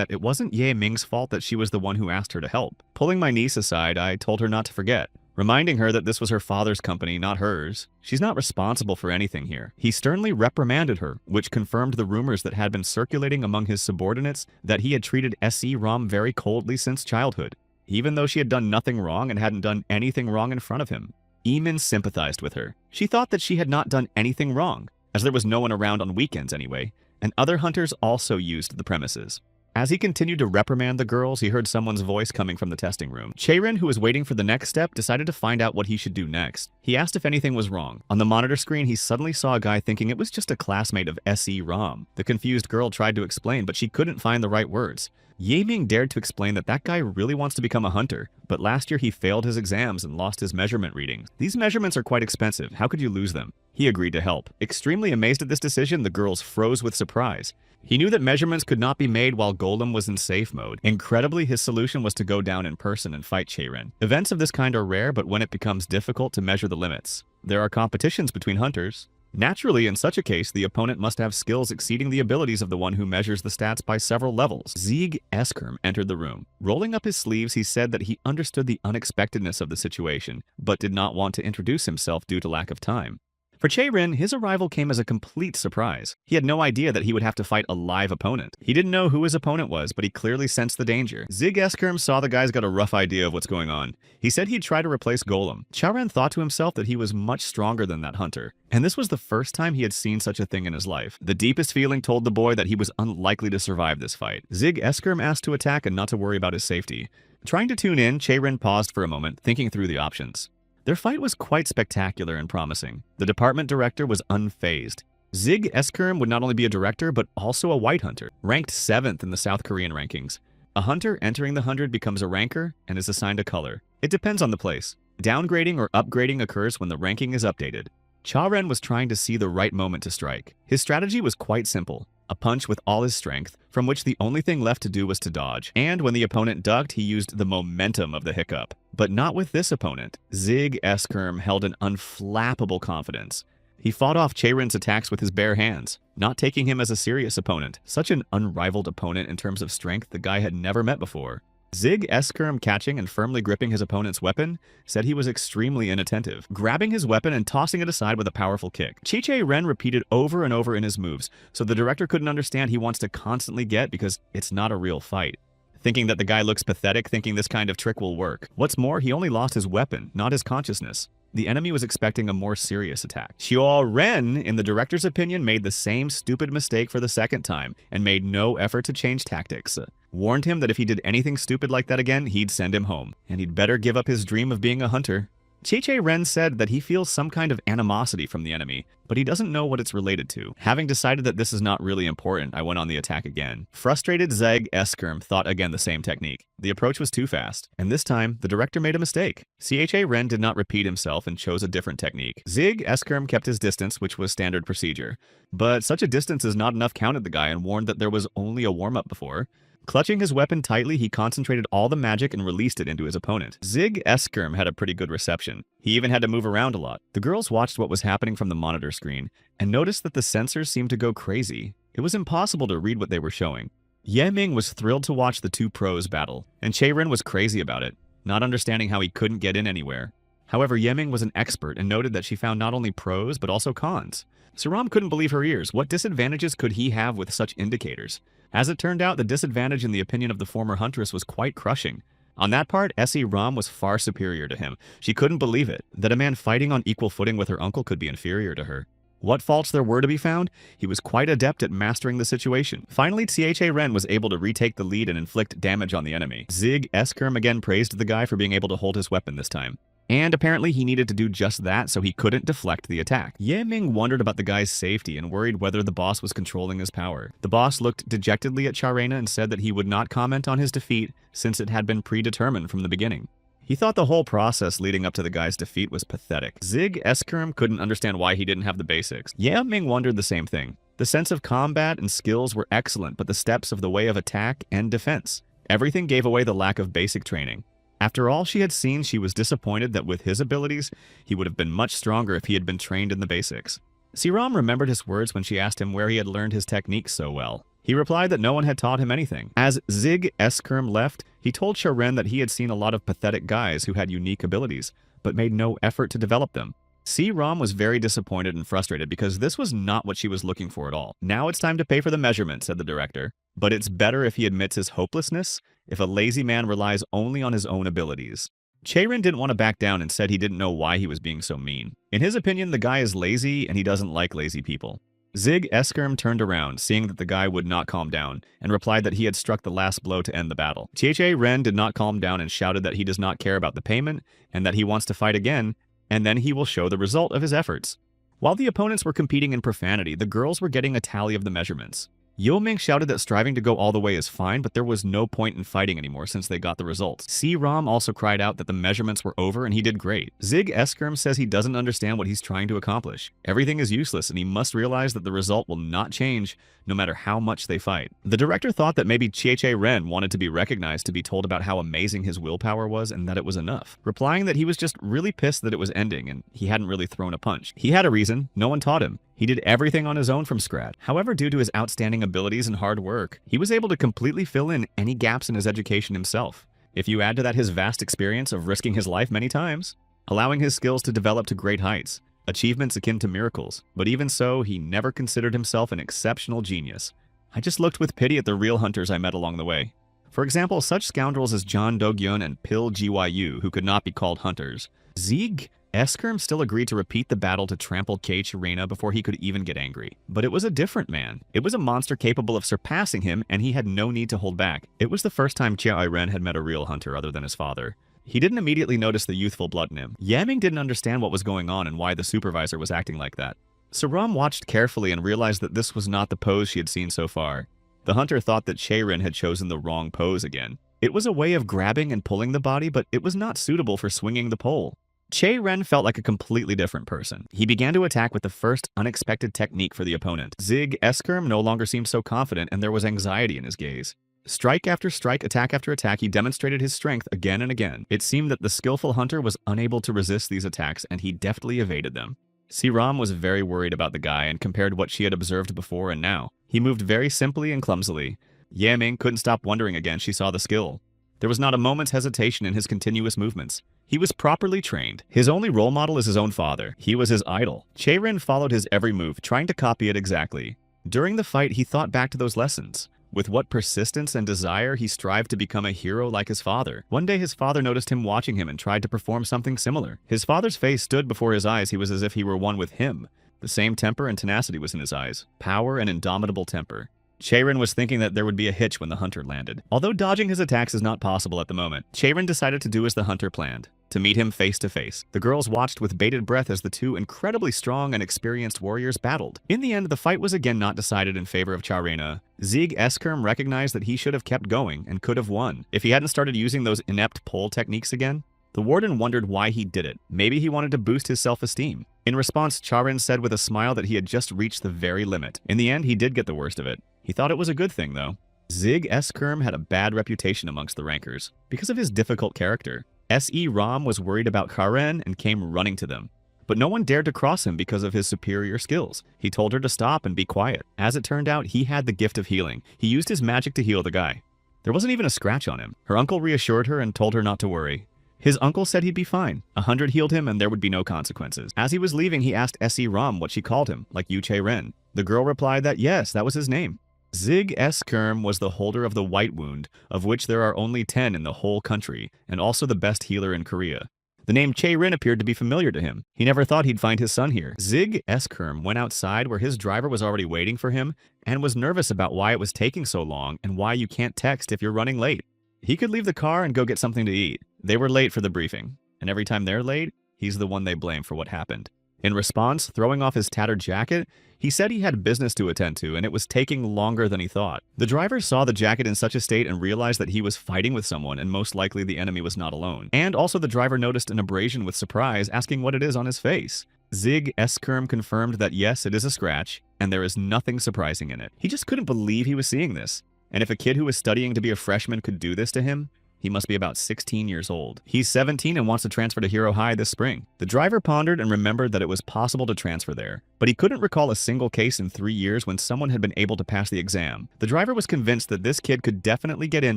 that it wasn't Ye Ming's fault that she was the one who asked her to help. Pulling my niece aside, I told her not to forget, reminding her that this was her father's company, not hers. She's not responsible for anything here. He sternly reprimanded her, which confirmed the rumors that had been circulating among his subordinates that he had treated SE Ram very coldly since childhood, even though she had done nothing wrong and hadn't done anything wrong in front of him. Eamon sympathized with her. She thought that she had not done anything wrong, as there was no one around on weekends anyway, and other hunters also used the premises. As he continued to reprimand the girls, he heard someone's voice coming from the testing room. Cheirin, who was waiting for the next step, decided to find out what he should do next. He asked if anything was wrong. On the monitor screen, he suddenly saw a guy thinking it was just a classmate of SE Ram. The confused girl tried to explain, but she couldn't find the right words. Ye Ming dared to explain that that guy really wants to become a hunter, but last year he failed his exams and lost his measurement readings. These measurements are quite expensive, how could you lose them? He agreed to help. Extremely amazed at this decision, the girls froze with surprise. He knew that measurements could not be made while Golem was in safe mode. Incredibly, his solution was to go down in person and fight Che-Ren. Events of this kind are rare, but when it becomes difficult to measure the limits, there are competitions between hunters. Naturally, in such a case, the opponent must have skills exceeding the abilities of the one who measures the stats by several levels. Zieg Eskerm entered the room. Rolling up his sleeves, he said that he understood the unexpectedness of the situation, but did not want to introduce himself due to lack of time. For Che-Ren, his arrival came as a complete surprise. He had no idea that he would have to fight a live opponent. He didn't know who his opponent was, but he clearly sensed the danger. Zieg Eskerm saw the guy's got a rough idea of what's going on. He said he'd try to replace Golem. Che-Ren thought to himself that he was much stronger than that hunter, and this was the first time he had seen such a thing in his life. The deepest feeling told the boy that he was unlikely to survive this fight. Zieg Eskerm asked to attack and not to worry about his safety. Trying to tune in, Che-Ren paused for a moment, thinking through the options. Their fight was quite spectacular and promising. The department director was unfazed. Zieg Eskerm would not only be a director, but also a white hunter, ranked 7th in the South Korean rankings. A hunter entering the 100 becomes a ranker and is assigned a color. It depends on the place. Downgrading or upgrading occurs when the ranking is updated. Che-Ren was trying to see the right moment to strike. His strategy was quite simple. A punch with all his strength, from which the only thing left to do was to dodge. And when the opponent ducked, he used the momentum of the hiccup. But not with this opponent. Zieg Eskerm held an unflappable confidence. He fought off Che-Ren's attacks with his bare hands, not taking him as a serious opponent. Such an unrivaled opponent in terms of strength the guy had never met before. Zieg Eskerm, catching and firmly gripping his opponent's weapon, said he was extremely inattentive, grabbing his weapon and tossing it aside with a powerful kick. Che-Ren repeated over and over in his moves, so the director couldn't understand he wants to constantly get because it's not a real fight. Thinking that the guy looks pathetic, thinking this kind of trick will work. What's more, he only lost his weapon, not his consciousness. The enemy was expecting a more serious attack. Che-Ren, in the director's opinion, made the same stupid mistake for the second time and made no effort to change tactics. Warned him that if he did anything stupid like that again, he'd send him home, and he'd better give up his dream of being a hunter. Che-Ren said that he feels some kind of animosity from the enemy, but he doesn't know what it's related to. Having decided that this is not really important, I went on the attack again. Frustrated, Zieg Eskerm thought again the same technique. The approach was too fast, and this time, the director made a mistake. Che-Ren did not repeat himself and chose a different technique. Zieg Eskerm kept his distance, which was standard procedure. But such a distance is not enough, counted the guy and warned that there was only a warm-up before. Clutching his weapon tightly, he concentrated all the magic and released it into his opponent. Zieg Eskerm had a pretty good reception. He even had to move around a lot. The girls watched what was happening from the monitor screen and noticed that the sensors seemed to go crazy. It was impossible to read what they were showing. Ye Ming was thrilled to watch the two pros battle, and Che-Ren was crazy about it, not understanding how he couldn't get in anywhere. However, Ye Ming was an expert and noted that she found not only pros but also cons. Saram couldn't believe her ears. What disadvantages could he have with such indicators? As it turned out, the disadvantage in the opinion of the former huntress was quite crushing. On that part, Essie Ram was far superior to him. She couldn't believe it, that a man fighting on equal footing with her uncle could be inferior to her. What faults there were to be found? He was quite adept at mastering the situation. Finally, Che-Ren was able to retake the lead and inflict damage on the enemy. Zieg Eskerm again praised the guy for being able to hold his weapon this time. And apparently he needed to do just that so he couldn't deflect the attack. Ye Ming wondered about the guy's safety and worried whether the boss was controlling his power. The boss looked dejectedly at Che-Ren and said that he would not comment on his defeat since it had been predetermined from the beginning. He thought the whole process leading up to the guy's defeat was pathetic. Zieg Eskerm couldn't understand why he didn't have the basics. Ye Ming wondered the same thing. The sense of combat and skills were excellent, but the steps of the way of attack and defense. Everything gave away the lack of basic training. After all she had seen, she was disappointed that with his abilities, he would have been much stronger if he had been trained in the basics. Siram remembered his words when she asked him where he had learned his techniques so well. He replied that no one had taught him anything. As Zieg Eskerm left, he told Che-Ren that he had seen a lot of pathetic guys who had unique abilities, but made no effort to develop them. Ram was very disappointed and frustrated because this was not what she was looking for at all. Now it's time to pay for the measurement, said the director. But it's better if he admits his hopelessness, if a lazy man relies only on his own abilities. Che-Ren didn't want to back down and said he didn't know why he was being so mean. In his opinion, the guy is lazy and he doesn't like lazy people. Zieg Eskerm turned around, seeing that the guy would not calm down, and replied that he had struck the last blow to end the battle. Che-Ren did not calm down and shouted that he does not care about the payment and that he wants to fight again, and then he will show the result of his efforts. While the opponents were competing in profanity, the girls were getting a tally of the measurements. Ming shouted that striving to go all the way is fine, but there was no point in fighting anymore since they got the results. Ram also cried out that the measurements were over and he did great. Zig Eskerm says he doesn't understand what he's trying to accomplish. Everything is useless and he must realize that the result will not change no matter how much they fight. The director thought that maybe Chie Ren wanted to be recognized to be told about how amazing his willpower was and that it was enough, replying that he was just really pissed that it was ending and he hadn't really thrown a punch. He had a reason, no one taught him. He did everything on his own from scratch. However, due to his outstanding abilities and hard work, he was able to completely fill in any gaps in his education himself. If you add to that his vast experience of risking his life many times, allowing his skills to develop to great heights, achievements akin to miracles, but even so, he never considered himself an exceptional genius. I just looked with pity at the real hunters I met along the way. For example, such scoundrels as John Do-gyun and Pil Gyu, who could not be called hunters. Zig Eskerm still agreed to repeat the battle to trample Kei Chirena before he could even get angry. But it was a different man. It was a monster capable of surpassing him, and he had no need to hold back. It was the first time Chie Ren had met a real hunter other than his father. He didn't immediately notice the youthful blood in him. Ming didn't understand what was going on and why the supervisor was acting like that. Ram watched carefully and realized that this was not the pose she had seen so far. The hunter thought that Cheiren had chosen the wrong pose again. It was a way of grabbing and pulling the body, but it was not suitable for swinging the pole. Ren felt like a completely different person. He began to attack with the first unexpected technique for the opponent. Zig Eskerm no longer seemed so confident and there was anxiety in his gaze. Strike after strike, attack after attack, he demonstrated his strength again and again. It seemed that the skillful hunter was unable to resist these attacks and he deftly evaded them. Ram was very worried about the guy and compared what she had observed before and now. He moved very simply and clumsily. Ming couldn't stop wondering again she saw the skill. There was not a moment's hesitation in his continuous movements. He was properly trained. His only role model is his own father. He was his idol. Cheiren followed his every move, trying to copy it exactly. During the fight, he thought back to those lessons. With what persistence and desire he strived to become a hero like his father. One day his father noticed him watching him and tried to perform something similar. His father's face stood before his eyes. He was as if he were one with him. The same temper and tenacity was in his eyes. Power and indomitable temper. Cheiren was thinking that there would be a hitch when the hunter landed. Although dodging his attacks is not possible at the moment, Cheiren decided to do as the hunter planned, to meet him face to face. The girls watched with bated breath as the two incredibly strong and experienced warriors battled. In the end, the fight was again not decided in favor of Chirena. Zig Eskerm recognized that he should have kept going and could have won if he hadn't started using those inept pole techniques again. The warden wondered why he did it. Maybe he wanted to boost his self-esteem. In response, Charen said with a smile that he had just reached the very limit. In the end, he did get the worst of it. He thought it was a good thing, though. Zig Eskerm had a bad reputation amongst the rankers because of his difficult character. Ram was worried about Karen and came running to them. But no one dared to cross him because of his superior skills. He told her to stop and be quiet. As it turned out, he had the gift of healing. He used his magic to heal the guy. There wasn't even a scratch on him. Her uncle reassured her and told her not to worry. His uncle said he'd be fine. 100 healed him and there would be no consequences. As he was leaving, he asked Ram what she called him, like Yu Che Ren. The girl replied that yes, that was his name. Zig Eskerm was the holder of the White Wound, of which there are only 10 in the whole country, and also the best healer in Korea. The name Cheiren appeared to be familiar to him. He never thought he'd find his son here. Zig Eskerm went outside where his driver was already waiting for him and was nervous about why it was taking so long and why you can't text if you're running late. He could leave the car and go get something to eat. They were late for the briefing, and every time they're late, he's the one they blame for what happened. In response, throwing off his tattered jacket, he said he had business to attend to and it was taking longer than he thought. The driver saw the jacket in such a state and realized that he was fighting with someone and most likely the enemy was not alone. And also the driver noticed an abrasion with surprise, asking what it is on his face. Zig Eskerm confirmed that yes, it is a scratch, and there is nothing surprising in it. He just couldn't believe he was seeing this. And if a kid who was studying to be a freshman could do this to him, he must be about 16 years old. He's 17 and wants to transfer to Hero High this spring. The driver pondered and remembered that it was possible to transfer there, but he couldn't recall a single case in 3 years when someone had been able to pass the exam. The driver was convinced that this kid could definitely get in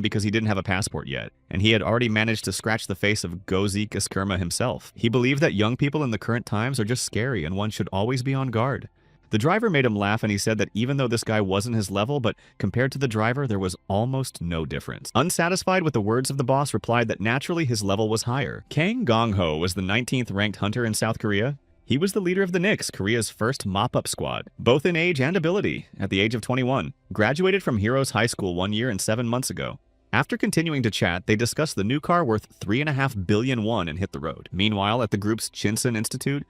because he didn't have a passport yet, and he had already managed to scratch the face of Gozik Eskerma himself. He believed that young people in the current times are just scary and one should always be on guard. The driver made him laugh and he said that even though this guy wasn't his level, but compared to the driver, there was almost no difference. Unsatisfied with the words of the boss, replied that naturally his level was higher. Kang Gong-ho was the 19th ranked hunter in South Korea. He was the leader of the Knicks, Korea's first mop-up squad, both in age and ability, at the age of 21. Graduated from Heroes High School 1 year and 7 months ago. After continuing to chat, they discussed the new car worth 3.5 billion won and hit the road. Meanwhile, at the group's Chinsen Institute,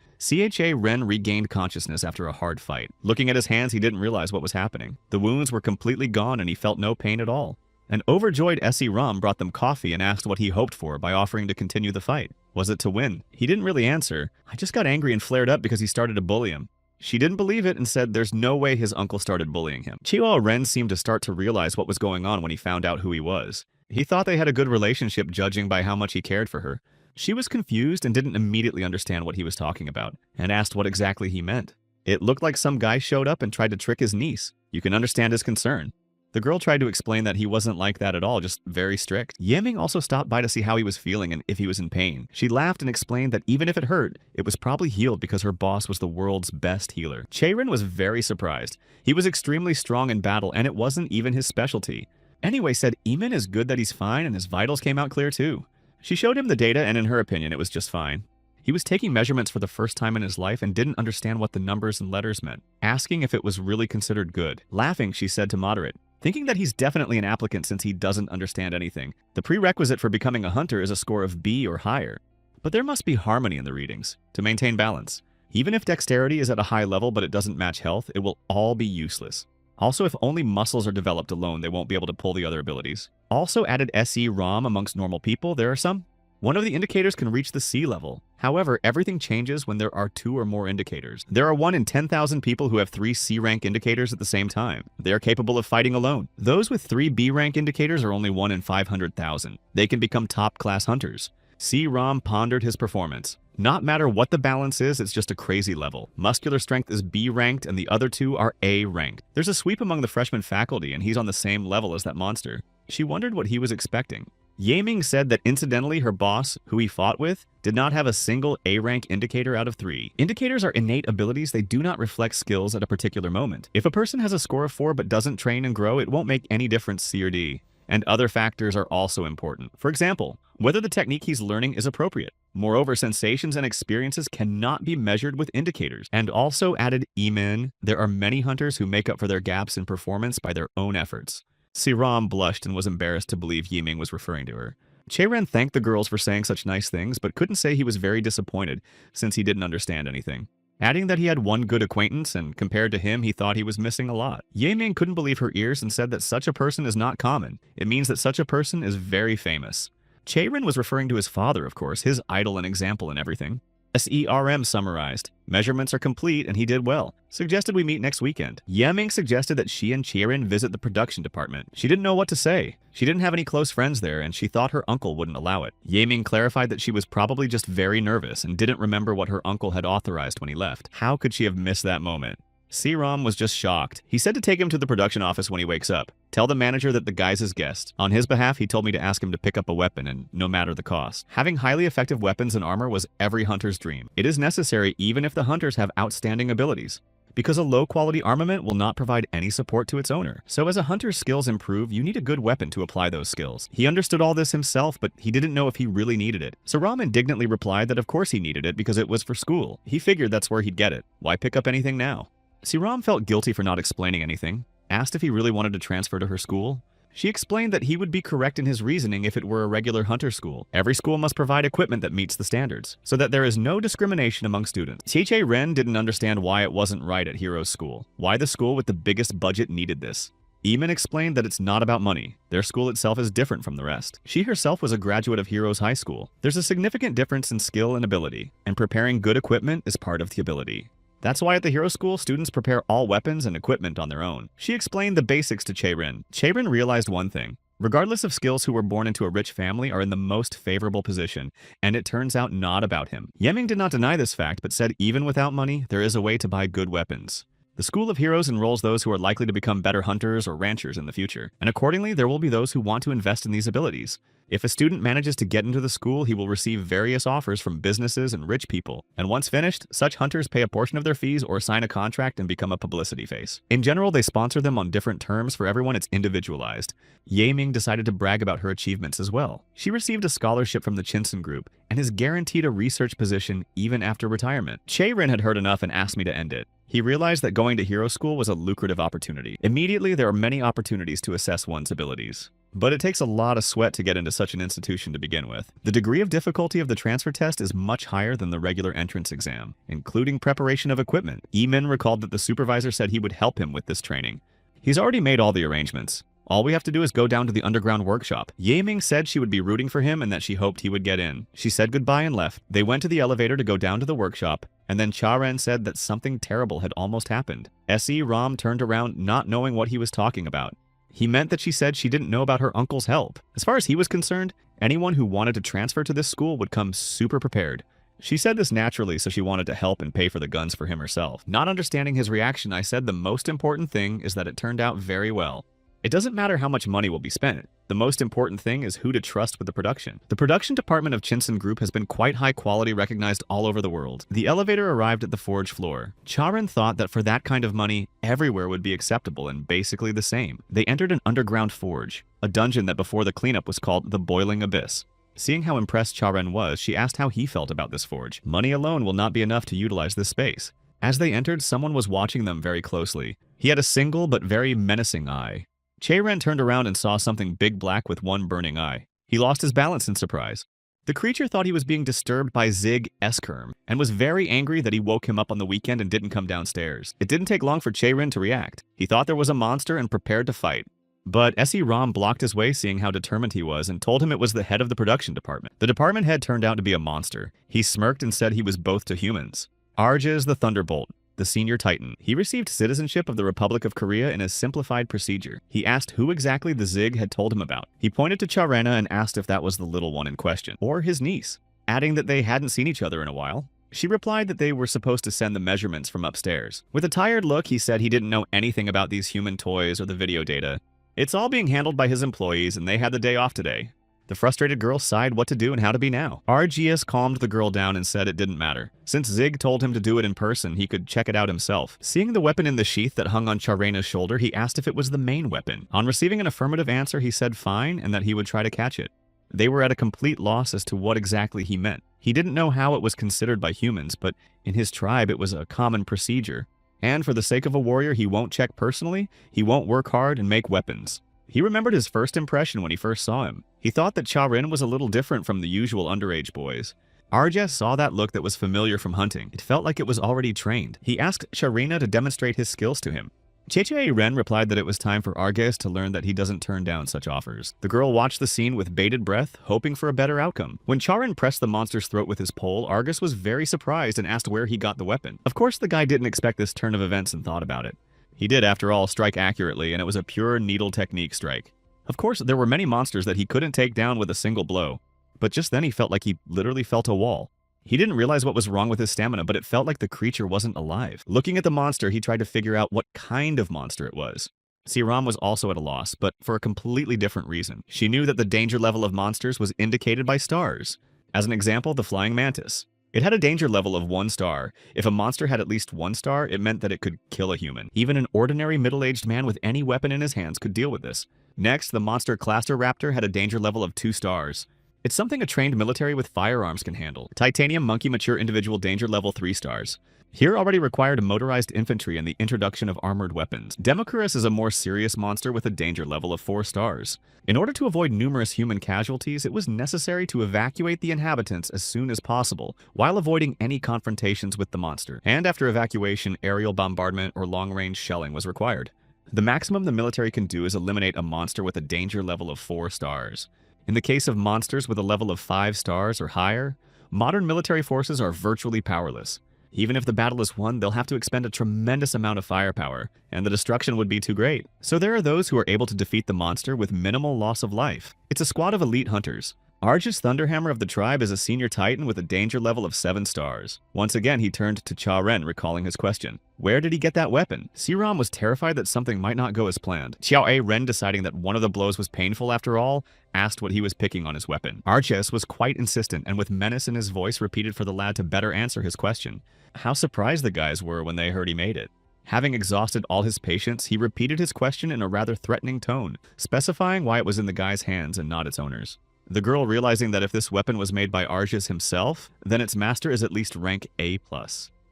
Ren regained consciousness after a hard fight. Looking at his hands, he didn't realize what was happening. The wounds were completely gone and he felt no pain at all. An overjoyed Ram brought them coffee and asked what he hoped for by offering to continue the fight. Was it to win? He didn't really answer. I just got angry and flared up because he started to bully him. She didn't believe it and said there's no way his uncle started bullying him. Ren seemed to start to realize what was going on when he found out who he was. He thought they had a good relationship judging by how much he cared for her. She was confused and didn't immediately understand what he was talking about, and asked what exactly he meant. It looked like some guy showed up and tried to trick his niece. You can understand his concern. The girl tried to explain that he wasn't like that at all, just very strict. Yiming also stopped by to see how he was feeling and if he was in pain. She laughed and explained that even if it hurt, it was probably healed because her boss was the world's best healer. Ren was very surprised. He was extremely strong in battle and it wasn't even his specialty. Anyway, said Eamon is good that he's fine and his vitals came out clear too. She showed him the data and in her opinion it was just fine. He was taking measurements for the first time in his life and didn't understand what the numbers and letters meant, asking if it was really considered good. Laughing, she said to moderate, thinking that he's definitely an applicant since he doesn't understand anything. The prerequisite for becoming a hunter is a score of B or higher. But there must be harmony in the readings, to maintain balance. Even if dexterity is at a high level but it doesn't match health, it will all be useless. Also, if only muscles are developed alone, they won't be able to pull the other abilities. Also added SE-ROM amongst normal people, there are some. One of the indicators can reach the C level. However, everything changes when there are 2 or more indicators. There are 1 in 10,000 people who have 3 C rank indicators at the same time. They are capable of fighting alone. Those with 3 B rank indicators are only 1 in 500,000. They can become top class hunters. C-ROM pondered his performance. Not matter what the balance is, it's just a crazy level. Muscular strength is B ranked and the other 2 are A ranked. There's a sweep among the freshman faculty and he's on the same level as that monster. She wondered what he was expecting. Yiming said that incidentally her boss, who he fought with, did not have a single A-rank indicator out of 3. Indicators are innate abilities, they do not reflect skills at a particular moment. If a person has a score of 4 but doesn't train and grow, it won't make any difference C or D. And other factors are also important. For example, whether the technique he's learning is appropriate. Moreover, sensations and experiences cannot be measured with indicators. And also added Eamon, there are many hunters who make up for their gaps in performance by their own efforts. Siram blushed and was embarrassed to believe Yiming was referring to her. Ren thanked the girls for saying such nice things, but couldn't say he was very disappointed since he didn't understand anything. Adding that he had one good acquaintance and compared to him he thought he was missing a lot. Yiming couldn't believe her ears and said that such a person is not common. It means that such a person is very famous. Ren was referring to his father, of course, his idol and example and everything. SERM summarized. Measurements are complete and he did well. Suggested we meet next weekend. Yiming suggested that she and Ren visit the production department. She didn't know what to say. She didn't have any close friends there and she thought her uncle wouldn't allow it. Yiming clarified that she was probably just very nervous and didn't remember what her uncle had authorized when he left. How could she have missed that moment? Siram was just shocked. He said to take him to the production office when he wakes up. Tell the manager that the guy's his guest. On his behalf, he told me to ask him to pick up a weapon and no matter the cost. Having highly effective weapons and armor was every hunter's dream. It is necessary even if the hunters have outstanding abilities. Because a low-quality armament will not provide any support to its owner. So as a hunter's skills improve, you need a good weapon to apply those skills. He understood all this himself, but he didn't know if he really needed it. So Ram indignantly replied that of course he needed it because it was for school. He figured that's where he'd get it. Why pick up anything now? Siram felt guilty for not explaining anything, asked if he really wanted to transfer to her school. She explained that he would be correct in his reasoning if it were a regular hunter school. Every school must provide equipment that meets the standards, so that there is no discrimination among students. Ren didn't understand why it wasn't right at Hero's school, why the school with the biggest budget needed this. Eamon explained that it's not about money. Their school itself is different from the rest. She herself was a graduate of Hero's High School. There's a significant difference in skill and ability, and preparing good equipment is part of the ability. That's why at the Hero School, students prepare all weapons and equipment on their own. She explained the basics to Ren. Ren realized one thing. Regardless of skills, who were born into a rich family are in the most favorable position, and it turns out not about him. Yiming did not deny this fact, but said even without money, there is a way to buy good weapons. The School of Heroes enrolls those who are likely to become better hunters or ranchers in the future, and accordingly, there will be those who want to invest in these abilities. If a student manages to get into the school, he will receive various offers from businesses and rich people. And once finished, such hunters pay a portion of their fees or sign a contract and become a publicity face. In general, they sponsor them on different terms. For everyone, it's individualized. Yiming decided to brag about her achievements as well. She received a scholarship from the Chinsen group and is guaranteed a research position even after retirement. Ren had heard enough and asked me to end it. He realized that going to Hero School was a lucrative opportunity. Immediately, there are many opportunities to assess one's abilities. But it takes a lot of sweat to get into such an institution to begin with. The degree of difficulty of the transfer test is much higher than the regular entrance exam, including preparation of equipment. Emin recalled that the supervisor said he would help him with this training. He's already made all the arrangements. All we have to do is go down to the underground workshop. Yeming said she would be rooting for him and that she hoped he would get in. She said goodbye and left. They went to the elevator to go down to the workshop, and then Cha-Ren said that something terrible had almost happened. Se Ram turned around not knowing what he was talking about. He meant that she said she didn't know about her uncle's help. As far as he was concerned, anyone who wanted to transfer to this school would come super prepared. She said this naturally, so she wanted to help and pay for the guns for him herself. Not understanding his reaction, I said the most important thing is that it turned out very well. It doesn't matter how much money will be spent. The most important thing is who to trust with the production. The production department of Chinsen Group has been quite high quality, recognized all over the world. The elevator arrived at the forge floor. Cha-Ren thought that for that kind of money, everywhere would be acceptable and basically the same. They entered an underground forge, a dungeon that before the cleanup was called the Boiling Abyss. Seeing how impressed Cha-Ren was, she asked how he felt about this forge. Money alone will not be enough to utilize this space. As they entered, someone was watching them very closely. He had a single but very menacing eye. Che-Ren turned around and saw something big black with one burning eye. He lost his balance in surprise. The creature thought he was being disturbed by Zig Eskerm and was very angry that he woke him up on the weekend and didn't come downstairs. It didn't take long for Che-Ren to react. He thought there was a monster and prepared to fight. But Se Ram blocked his way, seeing how determined he was, and told him it was the head of the production department. The department head turned out to be a monster. He smirked and said he was both to humans. Arjez the Thunderbolt, the senior titan. He received citizenship of the Republic of Korea in a simplified procedure. He asked who exactly the Zig had told him about. He pointed to Charena and asked if that was the little one in question, or his niece, adding that they hadn't seen each other in a while. She replied that they were supposed to send the measurements from upstairs. With a tired look, he said he didn't know anything about these human toys or the video data. It's all being handled by his employees, and they had the day off today. The frustrated girl sighed what to do and how to be now. RGS calmed the girl down and said it didn't matter. Since Zig told him to do it in person, he could check it out himself. Seeing the weapon in the sheath that hung on Charena's shoulder, he asked if it was the main weapon. On receiving an affirmative answer, he said fine and that he would try to catch it. They were at a complete loss as to what exactly he meant. He didn't know how it was considered by humans, but in his tribe it was a common procedure. And for the sake of a warrior, he won't check personally, he won't work hard and make weapons. He remembered his first impression when he first saw him. He thought that Cha-Ren was a little different from the usual underage boys. Arjes saw that look that was familiar from hunting. It felt like it was already trained. He asked Charena to demonstrate his skills to him. Cheche Ren replied that it was time for Arges to learn that he doesn't turn down such offers. The girl watched the scene with bated breath, hoping for a better outcome. When Charan pressed the monster's throat with his pole, Argus was very surprised and asked where he got the weapon. Of course, the guy didn't expect this turn of events and thought about it. He did, after all, strike accurately, and it was a pure needle technique strike. Of course, there were many monsters that he couldn't take down with a single blow, but just then he felt like he literally felt a wall. He didn't realize what was wrong with his stamina, but it felt like the creature wasn't alive. Looking at the monster, he tried to figure out what kind of monster it was. Siram was also at a loss, but for a completely different reason. She knew that the danger level of monsters was indicated by stars. As an example, the flying mantis. It had a danger level of 1 star. If a monster had at least 1 star, it meant that it could kill a human. Even an ordinary middle-aged man with any weapon in his hands could deal with this. Next, the monster Cluster Raptor had a danger level of 2 stars. It's something a trained military with firearms can handle. Titanium Monkey Mature Individual danger level 3 stars. Here already required motorized infantry and the introduction of armored weapons. Democritus is a more serious monster with a danger level of 4 stars. In order to avoid numerous human casualties, it was necessary to evacuate the inhabitants as soon as possible, while avoiding any confrontations with the monster. And after evacuation, aerial bombardment or long-range shelling was required. The maximum the military can do is eliminate a monster with a danger level of 4 stars. In the case of monsters with a level of 5 stars or higher, modern military forces are virtually powerless. Even if the battle is won, they'll have to expend a tremendous amount of firepower, and the destruction would be too great. So there are those who are able to defeat the monster with minimal loss of life. It's a squad of elite hunters. Argus Thunderhammer of the tribe is a senior titan with a danger level of 7 stars. Once again, he turned to Cha-Ren, recalling his question. Where did he get that weapon? Siram was terrified that something might not go as planned. Xiao Ren, deciding that one of the blows was painful after all, asked what he was picking on his weapon. Arches was quite insistent and with menace in his voice repeated for the lad to better answer his question. How surprised the guys were when they heard he made it. Having exhausted all his patience, he repeated his question in a rather threatening tone, specifying why it was in the guy's hands and not its owner's. The girl, realizing that if this weapon was made by Argus himself, then its master is at least rank A+.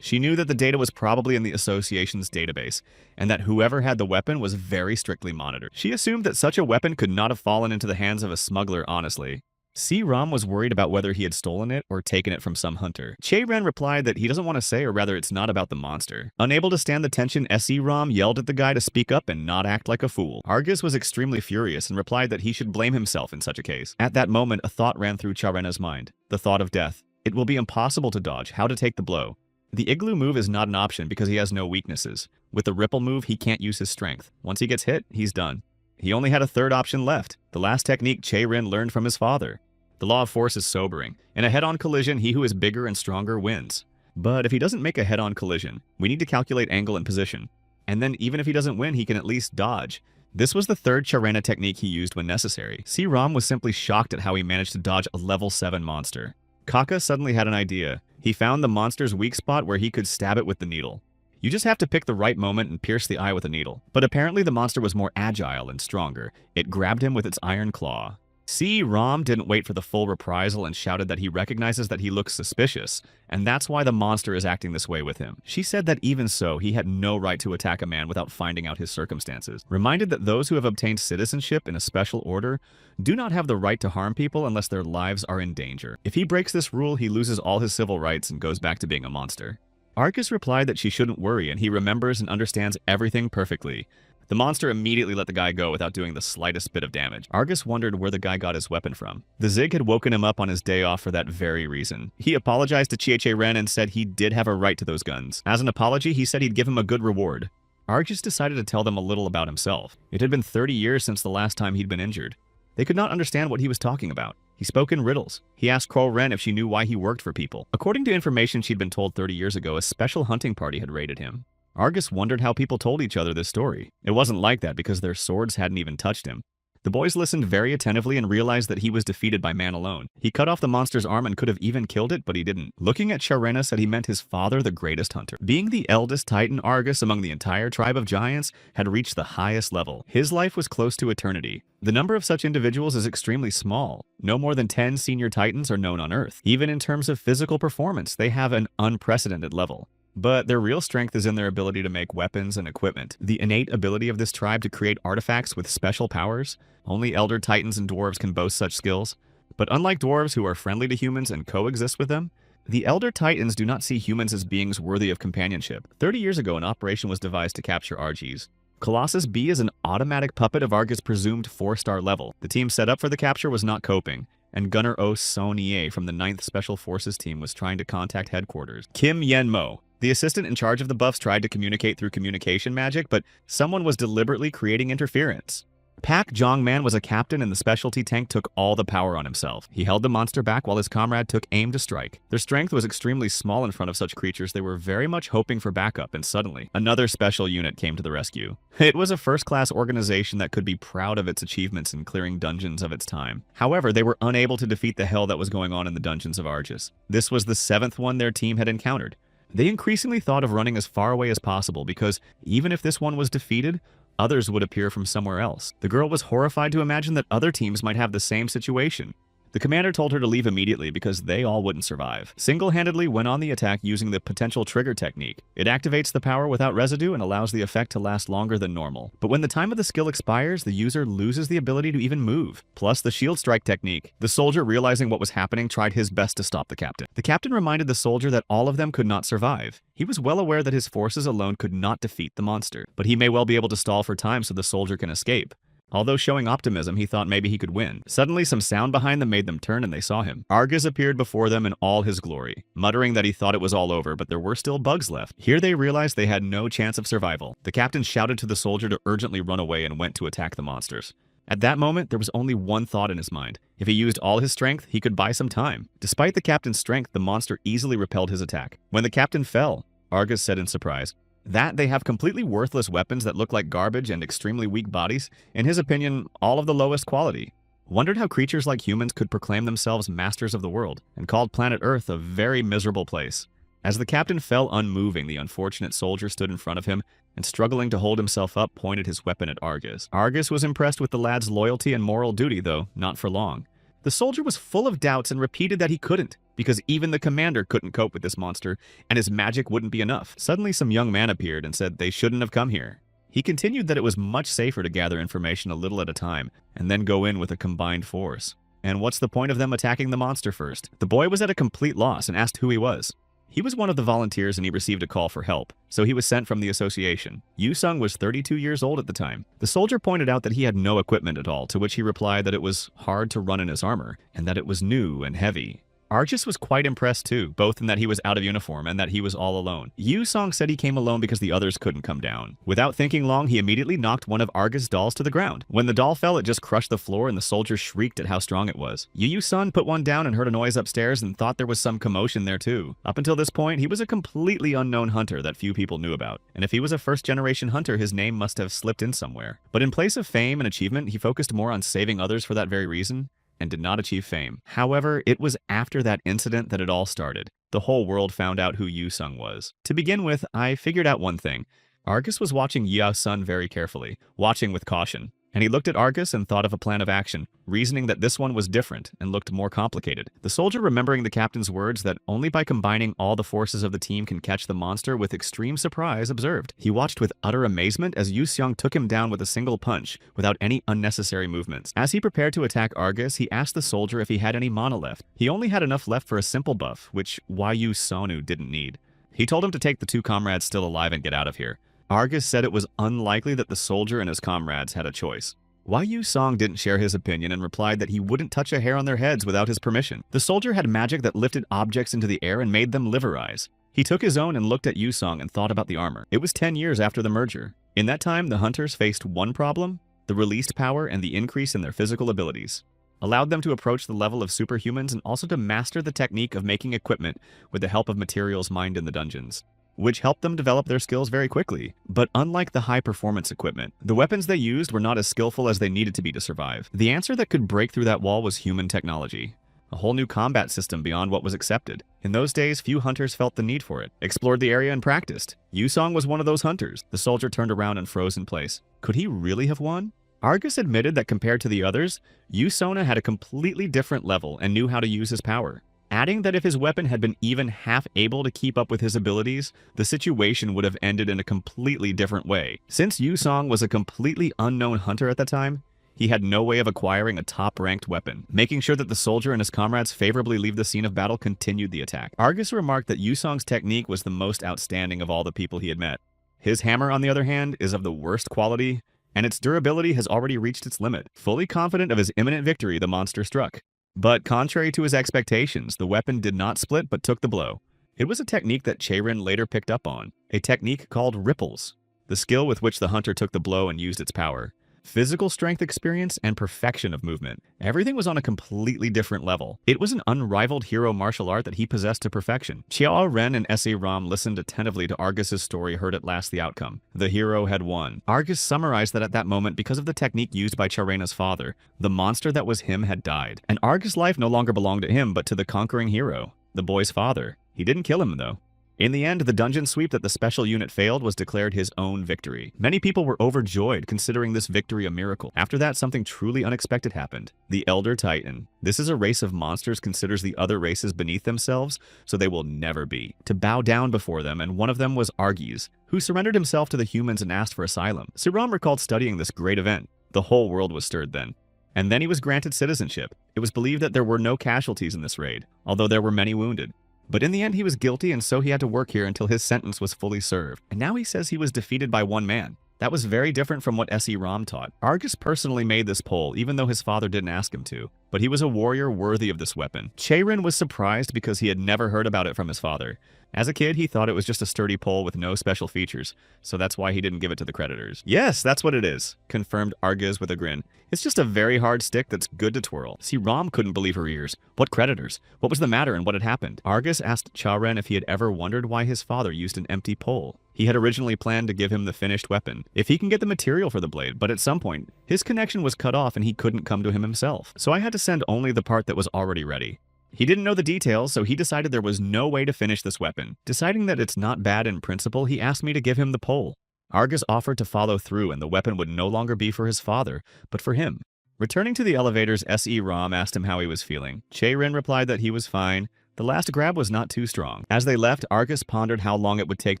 She knew that the data was probably in the association's database, and that whoever had the weapon was very strictly monitored. She assumed that such a weapon could not have fallen into the hands of a smuggler honestly. C-Ram was worried about whether he had stolen it or taken it from some hunter. Che-Ren replied that he doesn't want to say, or rather it's not about the monster. Unable to stand the tension, S.E.Ram yelled at the guy to speak up and not act like a fool. Argus was extremely furious and replied that he should blame himself in such a case. At that moment, a thought ran through Charena's mind. The thought of death. It will be impossible to dodge, how to take the blow. The igloo move is not an option because he has no weaknesses. With the ripple move, he can't use his strength. Once he gets hit, he's done. He only had a third option left, the last technique Che-Ren learned from his father. The law of force is sobering. In a head-on collision, he who is bigger and stronger wins. But if he doesn't make a head-on collision, we need to calculate angle and position. And then even if he doesn't win, he can at least dodge. This was the third Charena technique he used when necessary. C-Ram was simply shocked at how he managed to dodge a level 7 monster. Kaka suddenly had an idea. He found the monster's weak spot where he could stab it with the needle. You just have to pick the right moment and pierce the eye with a needle. But apparently the monster was more agile and stronger. It grabbed him with its iron claw. C-Ram didn't wait for the full reprisal and shouted that he recognizes that he looks suspicious, and that's why the monster is acting this way with him. She said that even so, he had no right to attack a man without finding out his circumstances. Reminded that those who have obtained citizenship in a special order do not have the right to harm people unless their lives are in danger. If he breaks this rule, he loses all his civil rights and goes back to being a monster. Arcus replied that she shouldn't worry and he remembers and understands everything perfectly. The monster immediately let the guy go without doing the slightest bit of damage. Argus wondered where the guy got his weapon from. The Zig had woken him up on his day off for that very reason. He apologized to Chie-Che-Ren and said he did have a right to those guns. As an apology, he said he'd give him a good reward. Argus decided to tell them a little about himself. It had been 30 years since the last time he'd been injured. They could not understand what he was talking about. He spoke in riddles. He asked Kroll-Ren if she knew why he worked for people. According to information she'd been told 30 years ago, a special hunting party had raided him. Argus wondered how people told each other this story. It wasn't like that because their swords hadn't even touched him. The boys listened very attentively and realized that he was defeated by man alone. He cut off the monster's arm and could have even killed it, but he didn't. Looking at Charena said he meant his father, the greatest hunter. Being the eldest Titan, Argus among the entire tribe of giants had reached the highest level. His life was close to eternity. The number of such individuals is extremely small. No more than 10 senior Titans are known on Earth. Even in terms of physical performance, they have an unprecedented level. But their real strength is in their ability to make weapons and equipment. The innate ability of this tribe to create artifacts with special powers. Only elder titans and dwarves can boast such skills. But unlike dwarves who are friendly to humans and coexist with them, the elder titans do not see humans as beings worthy of companionship. 30 years ago, an operation was devised to capture Argies. Colossus B is an automatic puppet of Argus' presumed 4-star level. The team set up for the capture was not coping, and Gunner O. Sonier from the 9th Special Forces team was trying to contact headquarters. Kim Yen-mo, the assistant in charge of the buffs, tried to communicate through communication magic, but someone was deliberately creating interference. Pak Jongman was a captain and the specialty tank took all the power on himself. He held the monster back while his comrade took aim to strike. Their strength was extremely small in front of such creatures. They were very much hoping for backup, and suddenly, another special unit came to the rescue. It was a first-class organization that could be proud of its achievements in clearing dungeons of its time. However, they were unable to defeat the hell that was going on in the dungeons of Argus. This was the 7th one their team had encountered. They increasingly thought of running as far away as possible because even if this one was defeated, others would appear from somewhere else. The girl was horrified to imagine that other teams might have the same situation. The commander told her to leave immediately because they all wouldn't survive. Single-handedly went on the attack using the potential trigger technique. It activates the power without residue and allows the effect to last longer than normal. But when the time of the skill expires, the user loses the ability to even move. Plus the shield strike technique. The soldier, realizing what was happening, tried his best to stop the captain. The captain reminded the soldier that all of them could not survive. He was well aware that his forces alone could not defeat the monster, but he may well be able to stall for time so the soldier can escape. Although showing optimism, he thought maybe he could win. Suddenly, some sound behind them made them turn and they saw him. Argus appeared before them in all his glory, muttering that he thought it was all over, but there were still bugs left. Here they realized they had no chance of survival. The captain shouted to the soldier to urgently run away and went to attack the monsters. At that moment, there was only one thought in his mind. If he used all his strength, he could buy some time. Despite the captain's strength, the monster easily repelled his attack. When the captain fell, Argus said in surprise, that they have completely worthless weapons that look like garbage and extremely weak bodies, in his opinion, all of the lowest quality. Wondered how creatures like humans could proclaim themselves masters of the world, and called planet Earth a very miserable place. As the captain fell unmoving, the unfortunate soldier stood in front of him, and struggling to hold himself up, pointed his weapon at Argus. Argus was impressed with the lad's loyalty and moral duty, though not for long. The soldier was full of doubts and repeated that he couldn't. because even the commander couldn't cope with this monster, and his magic wouldn't be enough. Suddenly, some young man appeared and said they shouldn't have come here. He continued that it was much safer to gather information a little at a time, and then go in with a combined force. And what's the point of them attacking the monster first? The boy was at a complete loss and asked who he was. He was one of the volunteers and he received a call for help, so he was sent from the association. Yu-sung was 32 years old at the time. The soldier pointed out that he had no equipment at all, to which he replied that it was hard to run in his armor, and that it was new and heavy. Argus was quite impressed too, both in that he was out of uniform and that he was all alone. Yu-sung said he came alone because the others couldn't come down. Without thinking long, he immediately knocked one of Argus' dolls to the ground. When the doll fell, it just crushed the floor and the soldier shrieked at how strong it was. Yu-sung put one down and heard a noise upstairs and thought there was some commotion there too. Up until this point, he was a completely unknown hunter that few people knew about. And if he was a first-generation hunter, his name must have slipped in somewhere. But in place of fame and achievement, he focused more on saving others for that very reason, and did not achieve fame. However, it was after that incident that it all started. The whole world found out who Yu-sung was. To begin with, I figured out one thing. Argus was watching Yao-sun very carefully, watching with caution. And he looked at Argus and thought of a plan of action, reasoning that this one was different and looked more complicated. The soldier, remembering the captain's words that only by combining all the forces of the team can catch the monster, with extreme surprise observed. He watched with utter amazement as Yu-sung took him down with a single punch, without any unnecessary movements. As he prepared to attack Argus, he asked the soldier if he had any mana left. He only had enough left for a simple buff, which Wyu Sonu didn't need. He told him to take the two comrades still alive and get out of here. Argus said it was unlikely that the soldier and his comrades had a choice. Yu-sung didn't share his opinion and replied that he wouldn't touch a hair on their heads without his permission. The soldier had magic that lifted objects into the air and made them liverize. He took his own and looked at Yu-sung and thought about the armor. It was 10 years after the merger. In that time, the hunters faced one problem: the released power and the increase in their physical abilities allowed them to approach the level of superhumans and also to master the technique of making equipment with the help of materials mined in the dungeons, which helped them develop their skills very quickly. But unlike the high-performance equipment, the weapons they used were not as skillful as they needed to be to survive. The answer that could break through that wall was human technology, a whole new combat system beyond what was accepted. In those days, few hunters felt the need for it, explored the area and practiced. Yu-sung was one of those hunters. The soldier turned around and froze in place. Could he really have won? Argus admitted that compared to the others, Yu-sona had a completely different level and knew how to use his power, adding that if his weapon had been even half able to keep up with his abilities, the situation would have ended in a completely different way. Since Yu-sung was a completely unknown hunter at the time, he had no way of acquiring a top-ranked weapon. Making sure that the soldier and his comrades favorably leave the scene of battle continued the attack. Argus remarked that Yu-sung's technique was the most outstanding of all the people he had met. His hammer, on the other hand, is of the worst quality, and its durability has already reached its limit. Fully confident of his imminent victory, the monster struck. But contrary to his expectations, the weapon did not split but took the blow. It was a technique that Chaerin later picked up on, a technique called ripples, the skill with which the hunter took the blow and used its power. Physical strength experience and perfection of movement. Everything was on a completely different level. It was an unrivaled hero martial art that he possessed to perfection. Chiao Ren and S.A. Ram listened attentively to Argus's story, heard at last the outcome. The hero had won. Argus summarized that at that moment, because of the technique used by Charena's father, the monster that was him had died. And Argus' life no longer belonged to him, but to the conquering hero, the boy's father. He didn't kill him, though. In the end, the dungeon sweep that the special unit failed was declared his own victory. Many people were overjoyed, considering this victory a miracle. After that, something truly unexpected happened. The Elder Titan. This is a race of monsters considers the other races beneath themselves, so they will never be, to bow down before them, and one of them was Argus, who surrendered himself to the humans and asked for asylum. Siram recalled studying this great event. The whole world was stirred then. And then he was granted citizenship. It was believed that there were no casualties in this raid, although there were many wounded. But in the end, he was guilty, and so he had to work here until his sentence was fully served. And now he says he was defeated by one man. That was very different from what S.E. Ram taught. Argus personally made this pole, even though his father didn't ask him to. But he was a warrior worthy of this weapon. Chaerin was surprised because he had never heard about it from his father. As a kid, he thought it was just a sturdy pole with no special features, so that's why he didn't give it to the creditors. Yes, that's what it is, confirmed Argus with a grin. It's just a very hard stick that's good to twirl. See, Ram couldn't believe her ears. What creditors? What was the matter and what had happened? Argus asked Chaerin if he had ever wondered why his father used an empty pole. He had originally planned to give him the finished weapon, if he can get the material for the blade, but at some point, his connection was cut off and he couldn't come to him himself. So I had to send only the part that was already ready. He didn't know the details, so he decided there was no way to finish this weapon. Deciding that it's not bad in principle, he asked me to give him the pole. Argus offered to follow through, and the weapon would no longer be for his father, but for him. Returning to the elevators, S.E. Ram asked him how he was feeling. Chaerin replied that he was fine, The last grab was not too strong. As they left, Argus pondered how long it would take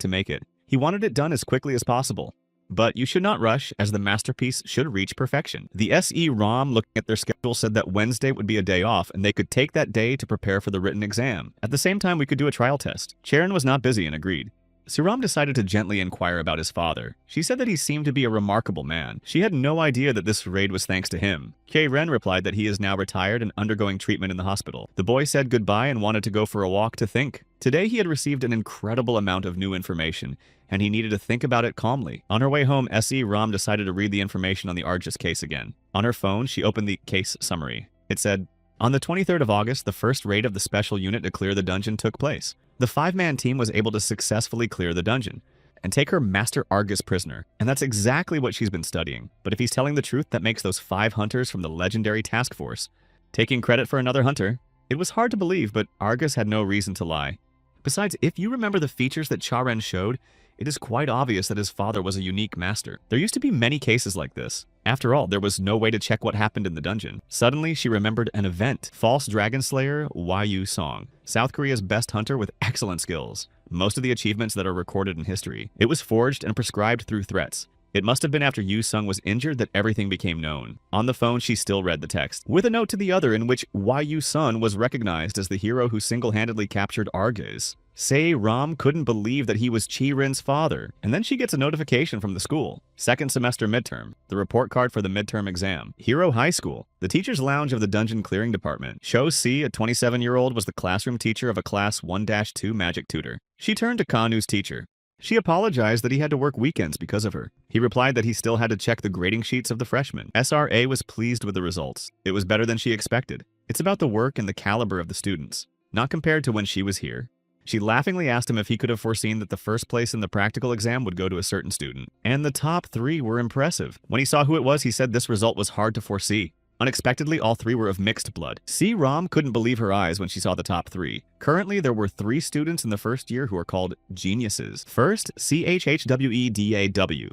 to make it. He wanted it done as quickly as possible. But you should not rush, as the masterpiece should reach perfection. The SE ROM, looking at their schedule, said that Wednesday would be a day off, and they could take that day to prepare for the written exam. At the same time, we could do a trial test. Charon was not busy and agreed. Suram decided to gently inquire about his father. She said that he seemed to be a remarkable man. She had no idea that this raid was thanks to him. Kei-Ren replied that he is now retired and undergoing treatment in the hospital. The boy said goodbye and wanted to go for a walk to think. Today he had received an incredible amount of new information, and he needed to think about it calmly. On her way home, SE Ram decided to read the information on the Argus case again. On her phone, she opened the case summary. It said, on the 23rd of August, the first raid of the special unit to clear the dungeon took place. The 5-man team was able to successfully clear the dungeon and take her Master Argus prisoner, and that's exactly what she's been studying. But if he's telling the truth, that makes those 5 hunters from the legendary task force taking credit for another hunter. It was hard to believe, but Argus had no reason to lie. Besides, if you remember the features that Cha-Ren showed, it is quite obvious that his father was a unique master. There used to be many cases like this. After all, there was no way to check what happened in the dungeon. Suddenly, she remembered an event. False Dragon Slayer Wyu Song, South Korea's best hunter with excellent skills. Most of the achievements that are recorded in history. It was forged and prescribed through threats. It must have been after Yu Sung was injured that everything became known. On the phone, she still read the text, with a note to the other in which Wyu Sun was recognized as the hero who single-handedly captured Argus. Sei Ram couldn't believe that he was Chi-Rin's father, and then she gets a notification from the school. Second semester midterm, the report card for the midterm exam. Hero High School, the teacher's lounge of the dungeon clearing department. Sho Si, a 27-year-old, was the classroom teacher of a class 1-2 magic tutor. She turned to Kanu's teacher. She apologized that he had to work weekends because of her. He replied that he still had to check the grading sheets of the freshmen. SRA was pleased with the results. It was better than she expected. It's about the work and the caliber of the students, not compared to when she was here. She laughingly asked him if he could have foreseen that the first place in the practical exam would go to a certain student. And the top 3 were impressive. When he saw who it was, he said this result was hard to foresee. Unexpectedly, all 3 were of mixed blood. C. Ram couldn't believe her eyes when she saw the top 3. Currently, there were 3 students in the first year who are called geniuses. First, Chhwedaw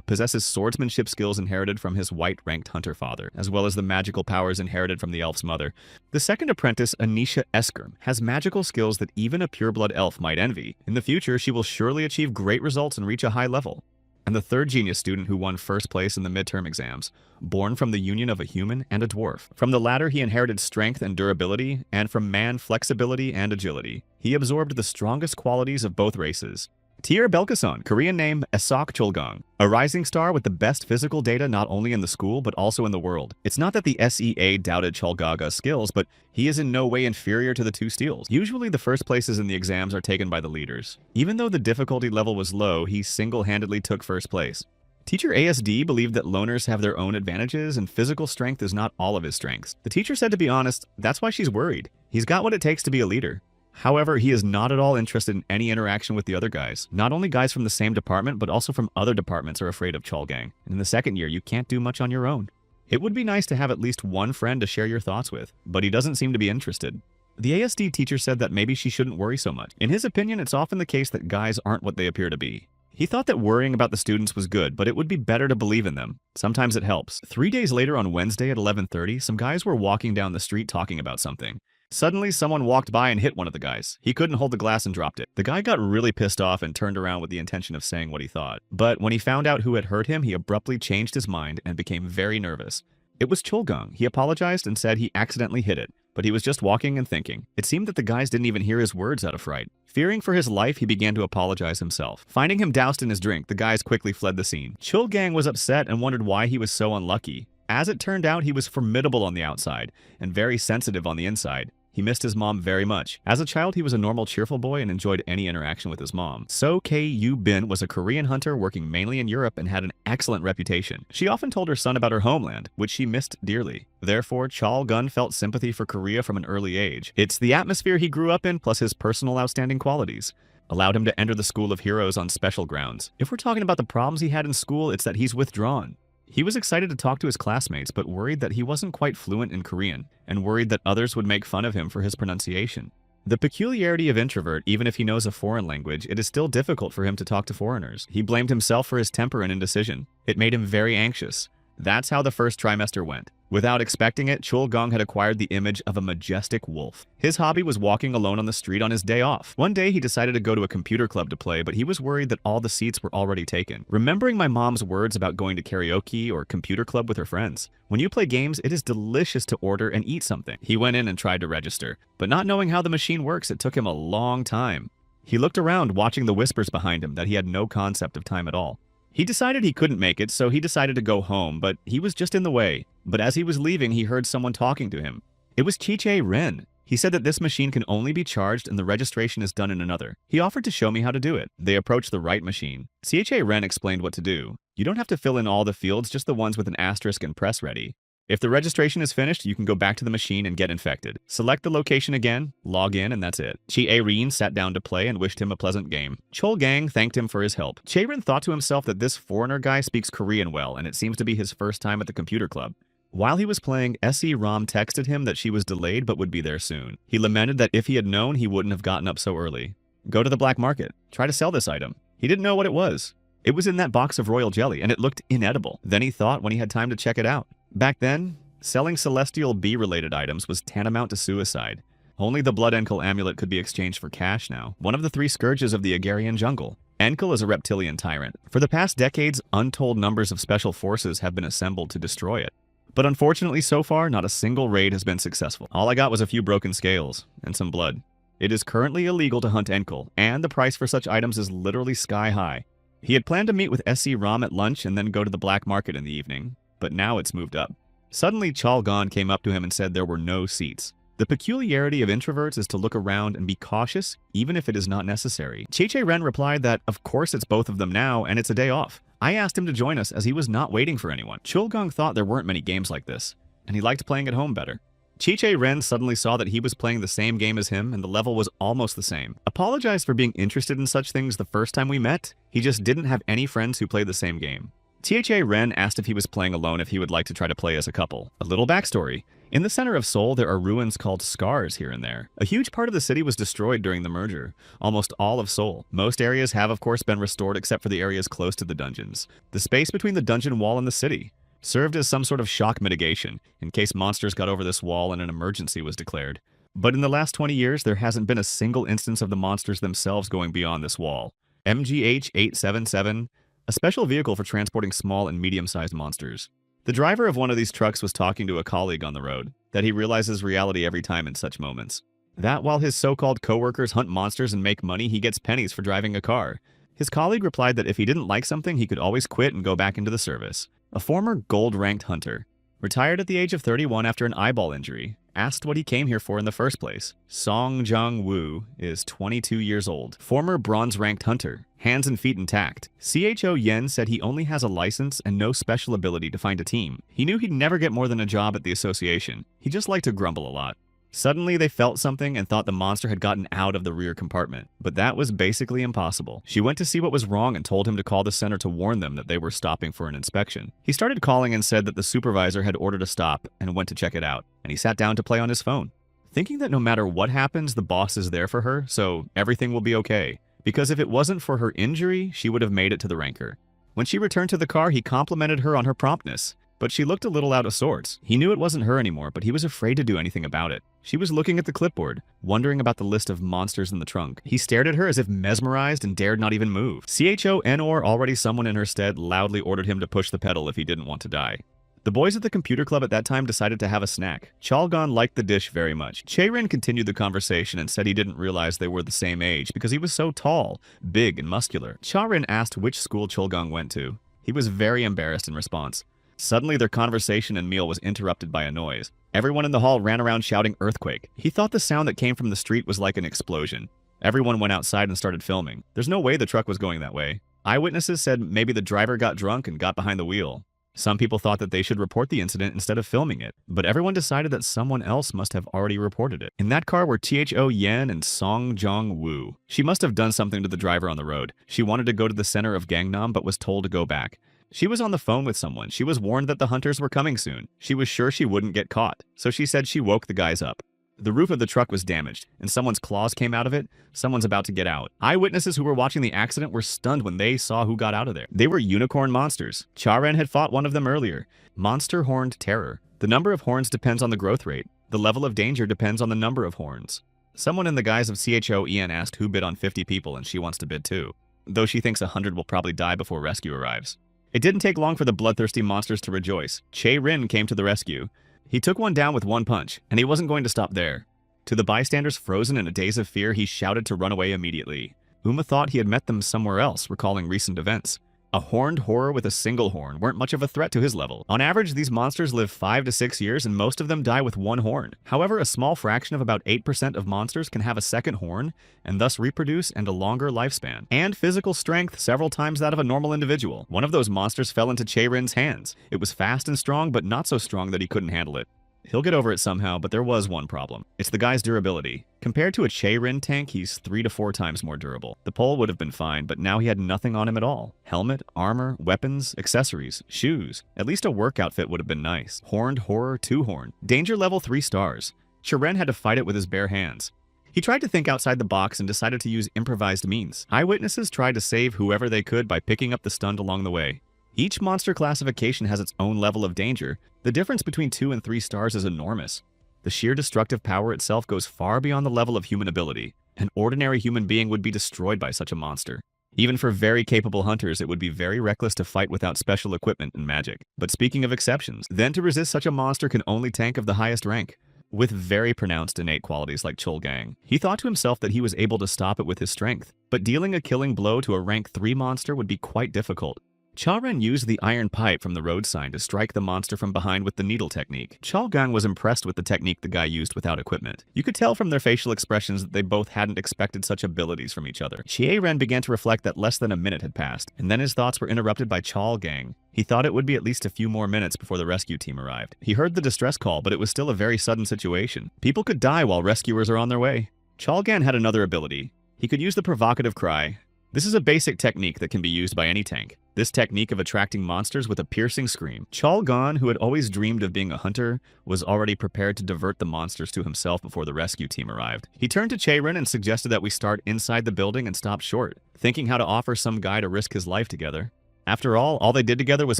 possesses swordsmanship skills inherited from his white-ranked hunter father, as well as the magical powers inherited from the elf's mother. The second apprentice, Anisha Eskrim, has magical skills that even a pureblood elf might envy. In the future, she will surely achieve great results and reach a high level. And the third genius student who won first place in the midterm exams, born from the union of a human and a dwarf. From the latter, he inherited strength and durability, and from man, flexibility and agility. He absorbed the strongest qualities of both races. Tier Belkason, Korean name Esok Cholgang, a rising star with the best physical data not only in the school but also in the world. It's not that the SEA doubted Cholgaga's skills, but he is in no way inferior to the 2 steals. Usually the first places in the exams are taken by the leaders. Even though the difficulty level was low, he single-handedly took first place. Teacher ASD believed that loners have their own advantages and physical strength is not all of his strengths. The teacher said, to be honest, that's why she's worried. He's got what it takes to be a leader. However, he is not at all interested in any interaction with the other guys. Not only guys from the same department, but also from other departments are afraid of Cholgang. And in the second year, you can't do much on your own. It would be nice to have at least one friend to share your thoughts with, but he doesn't seem to be interested. The ASD teacher said that maybe she shouldn't worry so much. In his opinion, it's often the case that guys aren't what they appear to be. He thought that worrying about the students was good, but it would be better to believe in them. Sometimes it helps. 3 days later on Wednesday at 11:30, some guys were walking down the street talking about something. Suddenly, someone walked by and hit one of the guys. He couldn't hold the glass and dropped it. The guy got really pissed off and turned around with the intention of saying what he thought. But when he found out who had hurt him, he abruptly changed his mind and became very nervous. It was Cholgang. He apologized and said he accidentally hit it, but he was just walking and thinking. It seemed that the guys didn't even hear his words out of fright. Fearing for his life, he began to apologize himself. Finding him doused in his drink, the guys quickly fled the scene. Cholgang was upset and wondered why he was so unlucky. As it turned out, he was formidable on the outside and very sensitive on the inside. He missed his mom very much. As a child, he was a normal, cheerful boy and enjoyed any interaction with his mom. So Kei-Yu Bin was a Korean hunter working mainly in Europe and had an excellent reputation. She often told her son about her homeland, which she missed dearly. Therefore, Chol Gun felt sympathy for Korea from an early age. It's the atmosphere he grew up in plus his personal outstanding qualities allowed him to enter the School of Heroes on special grounds. If we're talking about the problems he had in school, it's that he's withdrawn. He was excited to talk to his classmates, but worried that he wasn't quite fluent in Korean, and worried that others would make fun of him for his pronunciation. The peculiarity of introvert, even if he knows a foreign language, it is still difficult for him to talk to foreigners. He blamed himself for his temper and indecision. It made him very anxious. That's how the first trimester went. Without expecting it, Chul Gong had acquired the image of a majestic wolf. His hobby was walking alone on the street on his day off. One day, he decided to go to a computer club to play, but he was worried that all the seats were already taken. Remembering my mom's words about going to karaoke or computer club with her friends, when you play games, it is delicious to order and eat something. He went in and tried to register, but not knowing how the machine works, it took him a long time. He looked around, watching the whispers behind him that he had no concept of time at all. He decided he couldn't make it, so he decided to go home, but he was just in the way. But as he was leaving, he heard someone talking to him. It was Chiche Ren. He said that this machine can only be charged and the registration is done in another. He offered to show me how to do it. They approached the right machine. Chiche Ren explained what to do. You don't have to fill in all the fields, just the ones with an asterisk and press ready. If the registration is finished, you can go back to the machine and get infected. Select the location again, log in, and that's it. Chi-A-Rin sat down to play and wished him a pleasant game. Chol Gang thanked him for his help. Chae-Rin thought to himself that this foreigner guy speaks Korean well, and it seems to be his first time at the computer club. While he was playing, S.E. Ram texted him that she was delayed but would be there soon. He lamented that if he had known, he wouldn't have gotten up so early. Go to the black market. Try to sell this item. He didn't know what it was. It was in that box of royal jelly, and it looked inedible. Then he thought when he had time to check it out. Back then, selling celestial bee-related items was tantamount to suicide. Only the Blood Enkel amulet could be exchanged for cash now, one of the 3 scourges of the Agarian jungle. Enkel is a reptilian tyrant. For the past decades, untold numbers of special forces have been assembled to destroy it. But unfortunately, so far, not a single raid has been successful. All I got was a few broken scales and some blood. It is currently illegal to hunt Enkel, and the price for such items is literally sky high. He had planned to meet with S.C. Ram at lunch and then go to the black market in the evening, but now it's moved up. Suddenly, Chalgon came up to him and said there were no seats. The peculiarity of introverts is to look around and be cautious, even if it is not necessary. Chiche Ren replied that, of course it's both of them now, and it's a day off. I asked him to join us as he was not waiting for anyone. Chulgong thought there weren't many games like this, and he liked playing at home better. Chiche Ren suddenly saw that he was playing the same game as him, and the level was almost the same. Apologized for being interested in such things the first time we met. He just didn't have any friends who played the same game. T.H.A. Ren asked if he was playing alone if he would like to try to play as a couple. A little backstory. In the center of Seoul, there are ruins called scars here and there. A huge part of the city was destroyed during the merger. Almost all of Seoul. Most areas have, of course, been restored except for the areas close to the dungeons. The space between the dungeon wall and the city served as some sort of shock mitigation, in case monsters got over this wall and an emergency was declared. But in the last 20 years, there hasn't been a single instance of the monsters themselves going beyond this wall. MGH-877, a special vehicle for transporting small and medium-sized monsters. The driver of one of these trucks was talking to a colleague on the road, that he realizes reality every time in such moments. That while his so-called coworkers hunt monsters and make money, he gets pennies for driving a car. His colleague replied that if he didn't like something, he could always quit and go back into the service. A former gold-ranked hunter, retired at the age of 31 after an eyeball injury, asked what he came here for in the first place. Song Jung-woo is 22 years old, former bronze-ranked hunter, hands and feet intact. CHO Yen said he only has a license and no special ability to find a team. He knew he'd never get more than a job at the association. He just liked to grumble a lot. Suddenly, they felt something and thought the monster had gotten out of the rear compartment. But that was basically impossible. She went to see what was wrong and told him to call the center to warn them that they were stopping for an inspection. He started calling and said that the supervisor had ordered a stop and went to check it out. And he sat down to play on his phone, thinking that no matter what happens, the boss is there for her, so everything will be okay. Because if it wasn't for her injury, she would have made it to the ranker. When she returned to the car, he complimented her on her promptness. But she looked a little out of sorts. He knew it wasn't her anymore, but he was afraid to do anything about it. She was looking at the clipboard, wondering about the list of monsters in the trunk. He stared at her as if mesmerized and dared not even move. CHO Enor, already someone in her stead, loudly ordered him to push the pedal if he didn't want to die. The boys at the computer club at that time decided to have a snack. Chalgon liked the dish very much. Chae-Rin continued the conversation and said he didn't realize they were the same age because he was so tall, big, and muscular. Cha-Rin asked which school Cholgong went to. He was very embarrassed in response. Suddenly, their conversation and meal was interrupted by a noise. Everyone in the hall ran around shouting earthquake. He thought the sound that came from the street was like an explosion. Everyone went outside and started filming. There's no way the truck was going that way. Eyewitnesses said maybe the driver got drunk and got behind the wheel. Some people thought that they should report the incident instead of filming it, but everyone decided that someone else must have already reported it. In that car were THO Yen and Song Jong-woo. She must have done something to the driver on the road. She wanted to go to the center of Gangnam but was told to go back. She was on the phone with someone. She was warned that the hunters were coming soon. She was sure she wouldn't get caught, so she said she woke the guys up. The roof of the truck was damaged, and someone's claws came out of it. Someone's about to get out. Eyewitnesses who were watching the accident were stunned when they saw who got out of there. They were unicorn monsters. Cha-Ren had fought one of them earlier. Monster Horned Terror. The number of horns depends on the growth rate. The level of danger depends on the number of horns. Someone in the guise of CHOEN asked who bid on 50 people, and she wants to bid too, though she thinks 100 will probably die before rescue arrives. It didn't take long for the bloodthirsty monsters to rejoice. Che-Rin came to the rescue. He took one down with one punch, and he wasn't going to stop there. To the bystanders frozen in a daze of fear, he shouted to run away immediately. Uma thought he had met them somewhere else, recalling recent events. A horned horror with a single horn weren't much of a threat to his level. On average, these monsters live 5 to 6 years, and most of them die with one horn. However, a small fraction of about 8% of monsters can have a second horn, and thus reproduce and a longer lifespan, and physical strength several times that of a normal individual. One of those monsters fell into Che-Rin's hands. It was fast and strong, but not so strong that he couldn't handle it. He'll get over it somehow, but there was one problem. It's the guy's durability. Compared to a Che-Rin tank, he's 3 to 4 times more durable. The pole would have been fine, but now he had nothing on him at all. Helmet, armor, weapons, accessories, shoes. At least a work outfit would have been nice. Horned horror, 2-horn. Danger level 3 stars. Che-Rin had to fight it with his bare hands. He tried to think outside the box and decided to use improvised means. Eyewitnesses tried to save whoever they could by picking up the stunned along the way. Each monster classification has its own level of danger. The difference between 2 and 3 stars is enormous. The sheer destructive power itself goes far beyond the level of human ability. An ordinary human being would be destroyed by such a monster. Even for very capable hunters, it would be very reckless to fight without special equipment and magic. But speaking of exceptions, then to resist such a monster can only tank of the highest rank, with very pronounced innate qualities like Chulgang. He thought to himself that he was able to stop it with his strength, but dealing a killing blow to a rank 3 monster would be quite difficult. Cha-Ren used the iron pipe from the road sign to strike the monster from behind with the needle technique. Chulgang was impressed with the technique the guy used without equipment. You could tell from their facial expressions that they both hadn't expected such abilities from each other. Che-Ren began to reflect that less than a minute had passed, and then his thoughts were interrupted by Chulgang. He thought it would be at least a few more minutes before the rescue team arrived. He heard the distress call, but it was still a very sudden situation. People could die while rescuers are on their way. Chulgang had another ability. He could use the provocative cry. This is a basic technique that can be used by any tank. This technique of attracting monsters with a piercing scream. Chulgang, who had always dreamed of being a hunter, was already prepared to divert the monsters to himself before the rescue team arrived. He turned to Che-Rin and suggested that we start inside the building and stop short, thinking how to offer some guy to risk his life together. After all they did together was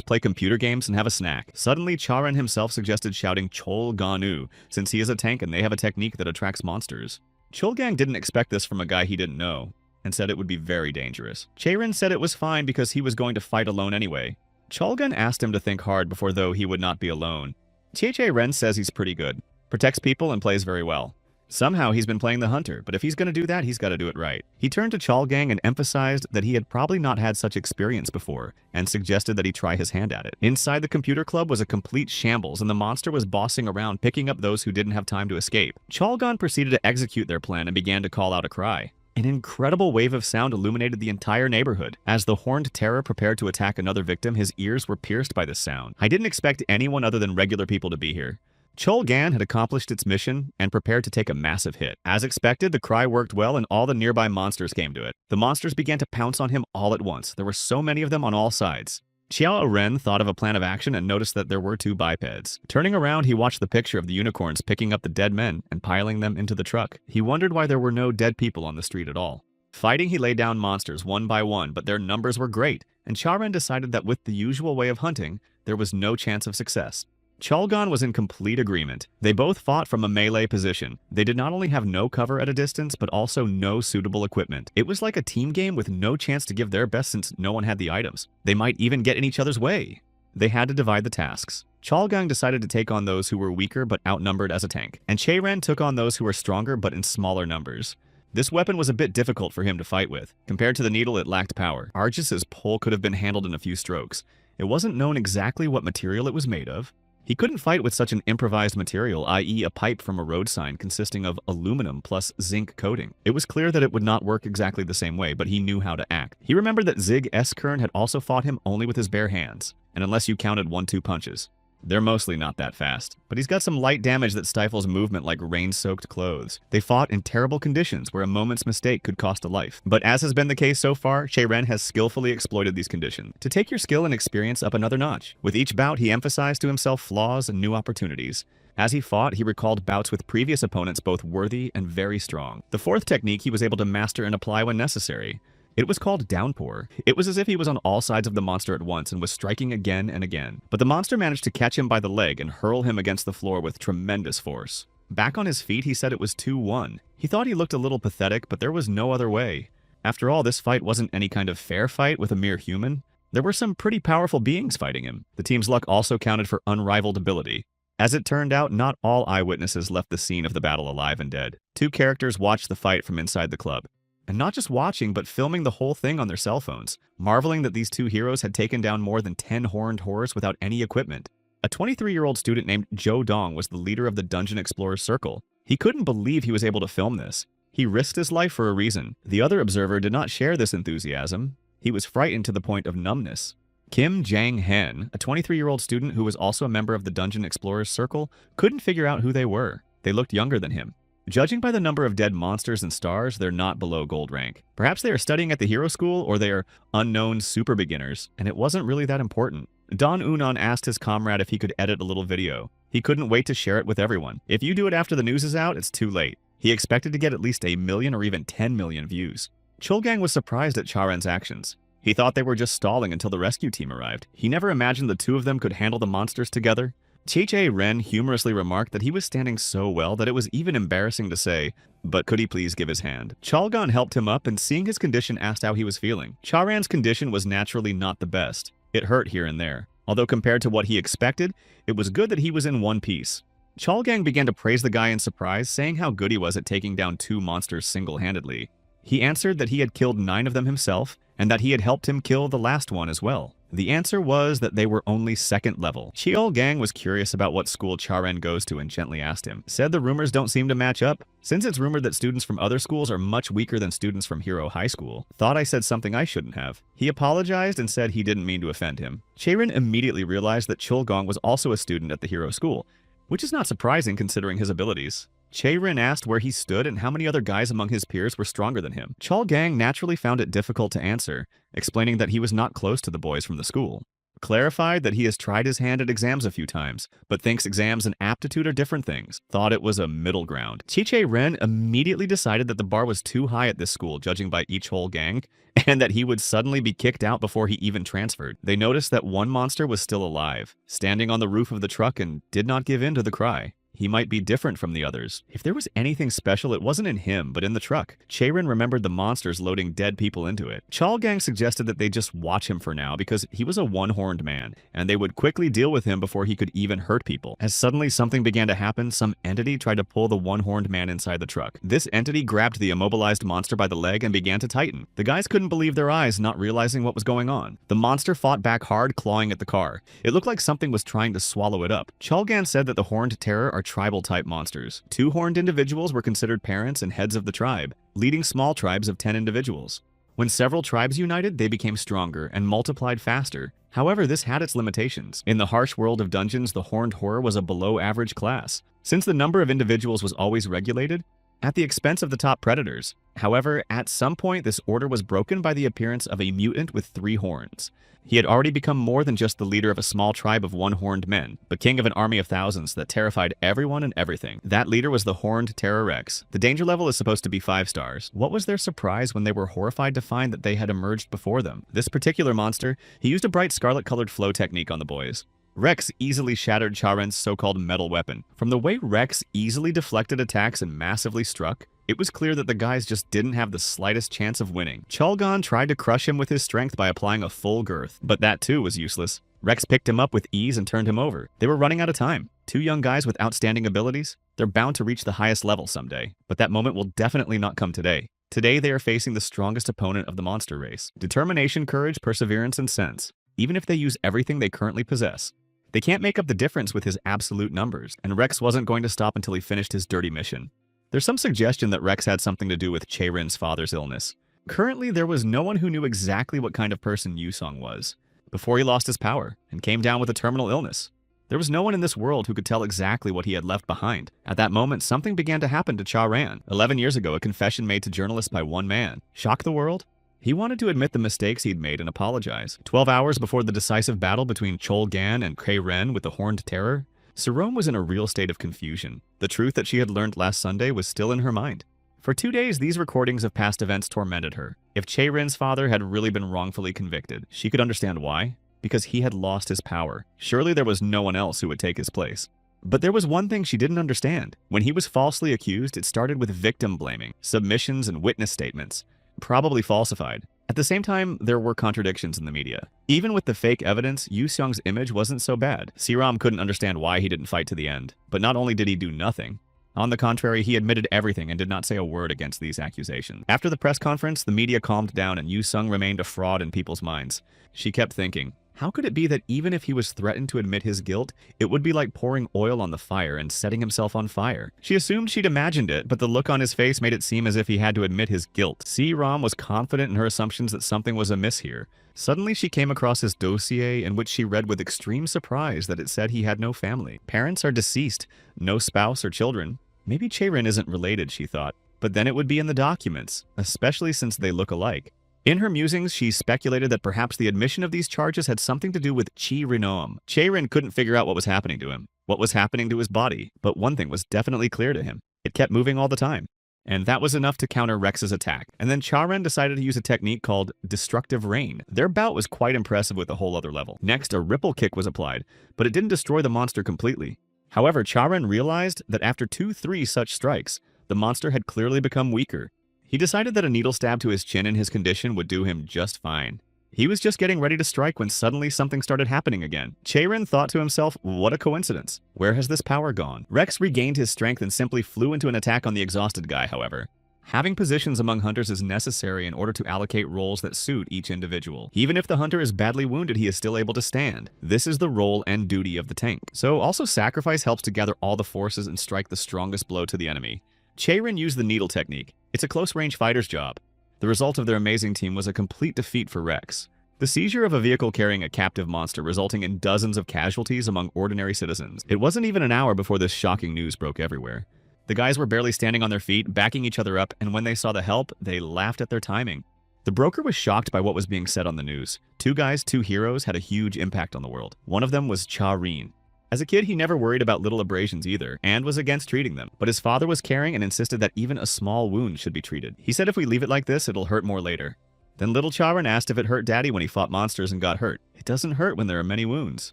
play computer games and have a snack. Suddenly, Cha-Ren himself suggested shouting Chul-Ganu, since he is a tank and they have a technique that attracts monsters. Chulgang didn't expect this from a guy he didn't know, and said it would be very dangerous. Che-Rin said it was fine because he was going to fight alone anyway. Chulgang asked him to think hard before though he would not be alone. Che-Ren says he's pretty good, protects people and plays very well. Somehow he's been playing the hunter, but if he's going to do that, he's got to do it right. He turned to Chulgang and emphasized that he had probably not had such experience before, and suggested that he try his hand at it. Inside the computer club was a complete shambles, and the monster was bossing around picking up those who didn't have time to escape. Chulgang proceeded to execute their plan and began to call out a cry. An incredible wave of sound illuminated the entire neighborhood. As the horned terror prepared to attack another victim, his ears were pierced by the sound. I didn't expect anyone other than regular people to be here. Chulgang had accomplished its mission and prepared to take a massive hit. As expected, the cry worked well and all the nearby monsters came to it. The monsters began to pounce on him all at once. There were so many of them on all sides. Xiao-Ren thought of a plan of action and noticed that there were 2 bipeds. Turning around, he watched the picture of the unicorns picking up the dead men and piling them into the truck. He wondered why there were no dead people on the street at all. Fighting, he laid down monsters one by one, but their numbers were great, and Cha-Ren decided that with the usual way of hunting, there was no chance of success. Chulgang was in complete agreement. They both fought from a melee position. They did not only have no cover at a distance, but also no suitable equipment. It was like a team game with no chance to give their best since no one had the items. They might even get in each other's way. They had to divide the tasks. Chulgang decided to take on those who were weaker but outnumbered as a tank, and Che-Ren took on those who were stronger but in smaller numbers. This weapon was a bit difficult for him to fight with. Compared to the needle, it lacked power. Argis's pole could have been handled in a few strokes. It wasn't known exactly what material it was made of. He couldn't fight with such an improvised material, i.e. a pipe from a road sign consisting of aluminum plus zinc coating. It was clear that it would not work exactly the same way, but he knew how to act. He remembered that Zig S-Kern had also fought him only with his bare hands, and unless you counted 1-2 punches. They're mostly not that fast, but he's got some light damage that stifles movement like rain-soaked clothes. They fought in terrible conditions where a moment's mistake could cost a life. But as has been the case so far, Che-Ren has skillfully exploited these conditions to take your skill and experience up another notch. With each bout, he emphasized to himself flaws and new opportunities. As he fought, he recalled bouts with previous opponents both worthy and very strong. The 4th technique he was able to master and apply when necessary. It was called Downpour. It was as if he was on all sides of the monster at once and was striking again and again. But the monster managed to catch him by the leg and hurl him against the floor with tremendous force. Back on his feet, he said it was 2-1. He thought he looked a little pathetic, but there was no other way. After all, this fight wasn't any kind of fair fight with a mere human. There were some pretty powerful beings fighting him. The team's luck also counted for unrivaled ability. As it turned out, not all eyewitnesses left the scene of the battle alive and dead. 2 characters watched the fight from inside the club. And not just watching, but filming the whole thing on their cell phones, marveling that these 2 heroes had taken down more than 10 horned horrors without any equipment. A 23-year-old student named Joe Dong was the leader of the Dungeon Explorers Circle. He couldn't believe he was able to film this. He risked his life for a reason. The other observer did not share this enthusiasm. He was frightened to the point of numbness. Kim Jang-hen, a 23-year-old student who was also a member of the Dungeon Explorers Circle, couldn't figure out who they were. They looked younger than him. Judging by the number of dead monsters and stars, they're not below gold rank. Perhaps they are studying at the hero school, or they are unknown super beginners, and it wasn't really that important. Don Unan asked his comrade if he could edit a little video. He couldn't wait to share it with everyone. If you do it after the news is out, it's too late. He expected to get at least 1 million or even 10 million views. Chulgang was surprised at Charen's actions. He thought they were just stalling until the rescue team arrived. He never imagined the 2 of them could handle the monsters together. Che-Ren humorously remarked that he was standing so well that it was even embarrassing to say, but could he please give his hand? Chalgan helped him up and seeing his condition asked how he was feeling. Charan's condition was naturally not the best. It hurt here and there. Although compared to what he expected, it was good that he was in one piece. Chalgang began to praise the guy in surprise, saying how good he was at taking down 2 monsters single-handedly. He answered that he had killed 9 of them himself, and that he had helped him kill the last one as well. The answer was that they were only 2nd level. Gang was curious about what school Charen goes to and gently asked him. Said the rumors don't seem to match up. Since it's rumored that students from other schools are much weaker than students from Hero High School, thought I said something I shouldn't have. He apologized and said he didn't mean to offend him. Charen immediately realized that Chulgong was also a student at the Hero School, which is not surprising considering his abilities. Charen asked where he stood and how many other guys among his peers were stronger than him. Chulgang naturally found it difficult to answer, explaining that he was not close to the boys from the school. Clarified that he has tried his hand at exams a few times, but thinks exams and aptitude are different things. Thought it was a middle ground. Che-Ren immediately decided that the bar was too high at this school, judging by each whole gang, and that he would suddenly be kicked out before he even transferred. They noticed that one monster was still alive, standing on the roof of the truck and did not give in to the cry. He might be different from the others. If there was anything special, it wasn't in him, but in the truck. Charen remembered the monsters loading dead people into it. Chalgang suggested that they just watch him for now because he was a one-horned man, and they would quickly deal with him before he could even hurt people. As suddenly something began to happen, some entity tried to pull the one-horned man inside the truck. This entity grabbed the immobilized monster by the leg and began to tighten. The guys couldn't believe their eyes, not realizing what was going on. The monster fought back hard, clawing at the car. It looked like something was trying to swallow it up. Chalgan said that the horned terror are tribal-type monsters. 2 horned individuals were considered parents and heads of the tribe, leading small tribes of 10 individuals. When several tribes united, they became stronger and multiplied faster. However, this had its limitations. In the harsh world of dungeons, the horned horror was a below-average class, since the number of individuals was always regulated at the expense of the top predators. However, at some point, this order was broken by the appearance of a mutant with 3 horns. He had already become more than just the leader of a small tribe of one-horned men, but king of an army of thousands that terrified everyone and everything. That leader was the horned Terror Rex. The danger level is supposed to be 5 stars. What was their surprise when they were horrified to find that they had emerged before them? This particular monster, he used a bright scarlet-colored flow technique on the boys. Rex easily shattered Charen's so-called metal weapon. From the way Rex easily deflected attacks and massively struck, it was clear that the guys just didn't have the slightest chance of winning. Chulgan tried to crush him with his strength by applying a full girth, but that too was useless. Rex picked him up with ease and turned him over. They were running out of time. 2 young guys with outstanding abilities, they're bound to reach the highest level someday, but that moment will definitely not come today. Today they are facing the strongest opponent of the monster race. Determination, courage, perseverance, and sense. Even if they use everything they currently possess, they can't make up the difference with his absolute numbers, and Rex wasn't going to stop until he finished his dirty mission. There's some suggestion that Rex had something to do with Charen's father's illness. Currently, there was no one who knew exactly what kind of person Yusong was before he lost his power and came down with a terminal illness. There was no one in this world who could tell exactly what he had left behind. At that moment, something began to happen to Charen. 11 years ago, a confession made to journalists by one man shocked the world. He wanted to admit the mistakes he'd made and apologize. 12 hours before the decisive battle between Chulgan and Kei-Ren with the Horned Terror, Sarome was in a real state of confusion. The truth that she had learned last Sunday was still in her mind. For 2 days, these recordings of past events tormented her. If Chae-Rin's father had really been wrongfully convicted, she could understand why. Because he had lost his power. Surely there was no one else who would take his place. But there was one thing she didn't understand. When he was falsely accused, it started with victim blaming, submissions, and witness statements. Probably falsified. At the same time, there were contradictions in the media. Even with the fake evidence, Yu Seong's image wasn't so bad. Siram couldn't understand why he didn't fight to the end. But not only did he do nothing, on the contrary, he admitted everything and did not say a word against these accusations. After the press conference, the media calmed down and Yu Seong remained a fraud in people's minds. She kept thinking, how could it be that even if he was threatened to admit his guilt, it would be like pouring oil on the fire and setting himself on fire? She assumed she'd imagined it, but the look on his face made it seem as if he had to admit his guilt. Siram was confident in her assumptions that something was amiss here. Suddenly, she came across his dossier in which she read with extreme surprise that it said he had no family. Parents are deceased, no spouse or children. Maybe Chae-Rin isn't related, she thought, but then it would be in the documents, especially since they look alike. In her musings, she speculated that perhaps the admission of these charges had something to do with Chi Rinoam. Chae-Rin couldn't figure out what was happening to him, what was happening to his body, but one thing was definitely clear to him. It kept moving all the time. And that was enough to counter Rex's attack. And then Cha-Ren decided to use a technique called Destructive Rain. Their bout was quite impressive with a whole other level. Next, a ripple kick was applied, but it didn't destroy the monster completely. However, Cha-Ren realized that after 2-3 such strikes, the monster had clearly become weaker. He decided that a needle stab to his chin in his condition would do him just fine. He was just getting ready to strike when suddenly something started happening again. Chae-Rin thought to himself, what a coincidence. Where has this power gone? Rex regained his strength and simply flew into an attack on the exhausted guy, however. Having positions among hunters is necessary in order to allocate roles that suit each individual. Even if the hunter is badly wounded, he is still able to stand. This is the role and duty of the tank. So also sacrifice helps to gather all the forces and strike the strongest blow to the enemy. Chae-Rin used the needle technique. It's a close-range fighter's job. The result of their amazing team was a complete defeat for Rex. The seizure of a vehicle carrying a captive monster resulting in dozens of casualties among ordinary citizens. It wasn't even an hour before this shocking news broke everywhere. The guys were barely standing on their feet, backing each other up, and when they saw the help, they laughed at their timing. The broker was shocked by what was being said on the news. 2 guys, 2 heroes had a huge impact on the world. One of them was Cha-Rin. As a kid, he never worried about little abrasions either, and was against treating them. But his father was caring and insisted that even a small wound should be treated. He said if we leave it like this, it'll hurt more later. Then little Cha-Rin asked if it hurt Daddy when he fought monsters and got hurt. It doesn't hurt when there are many wounds.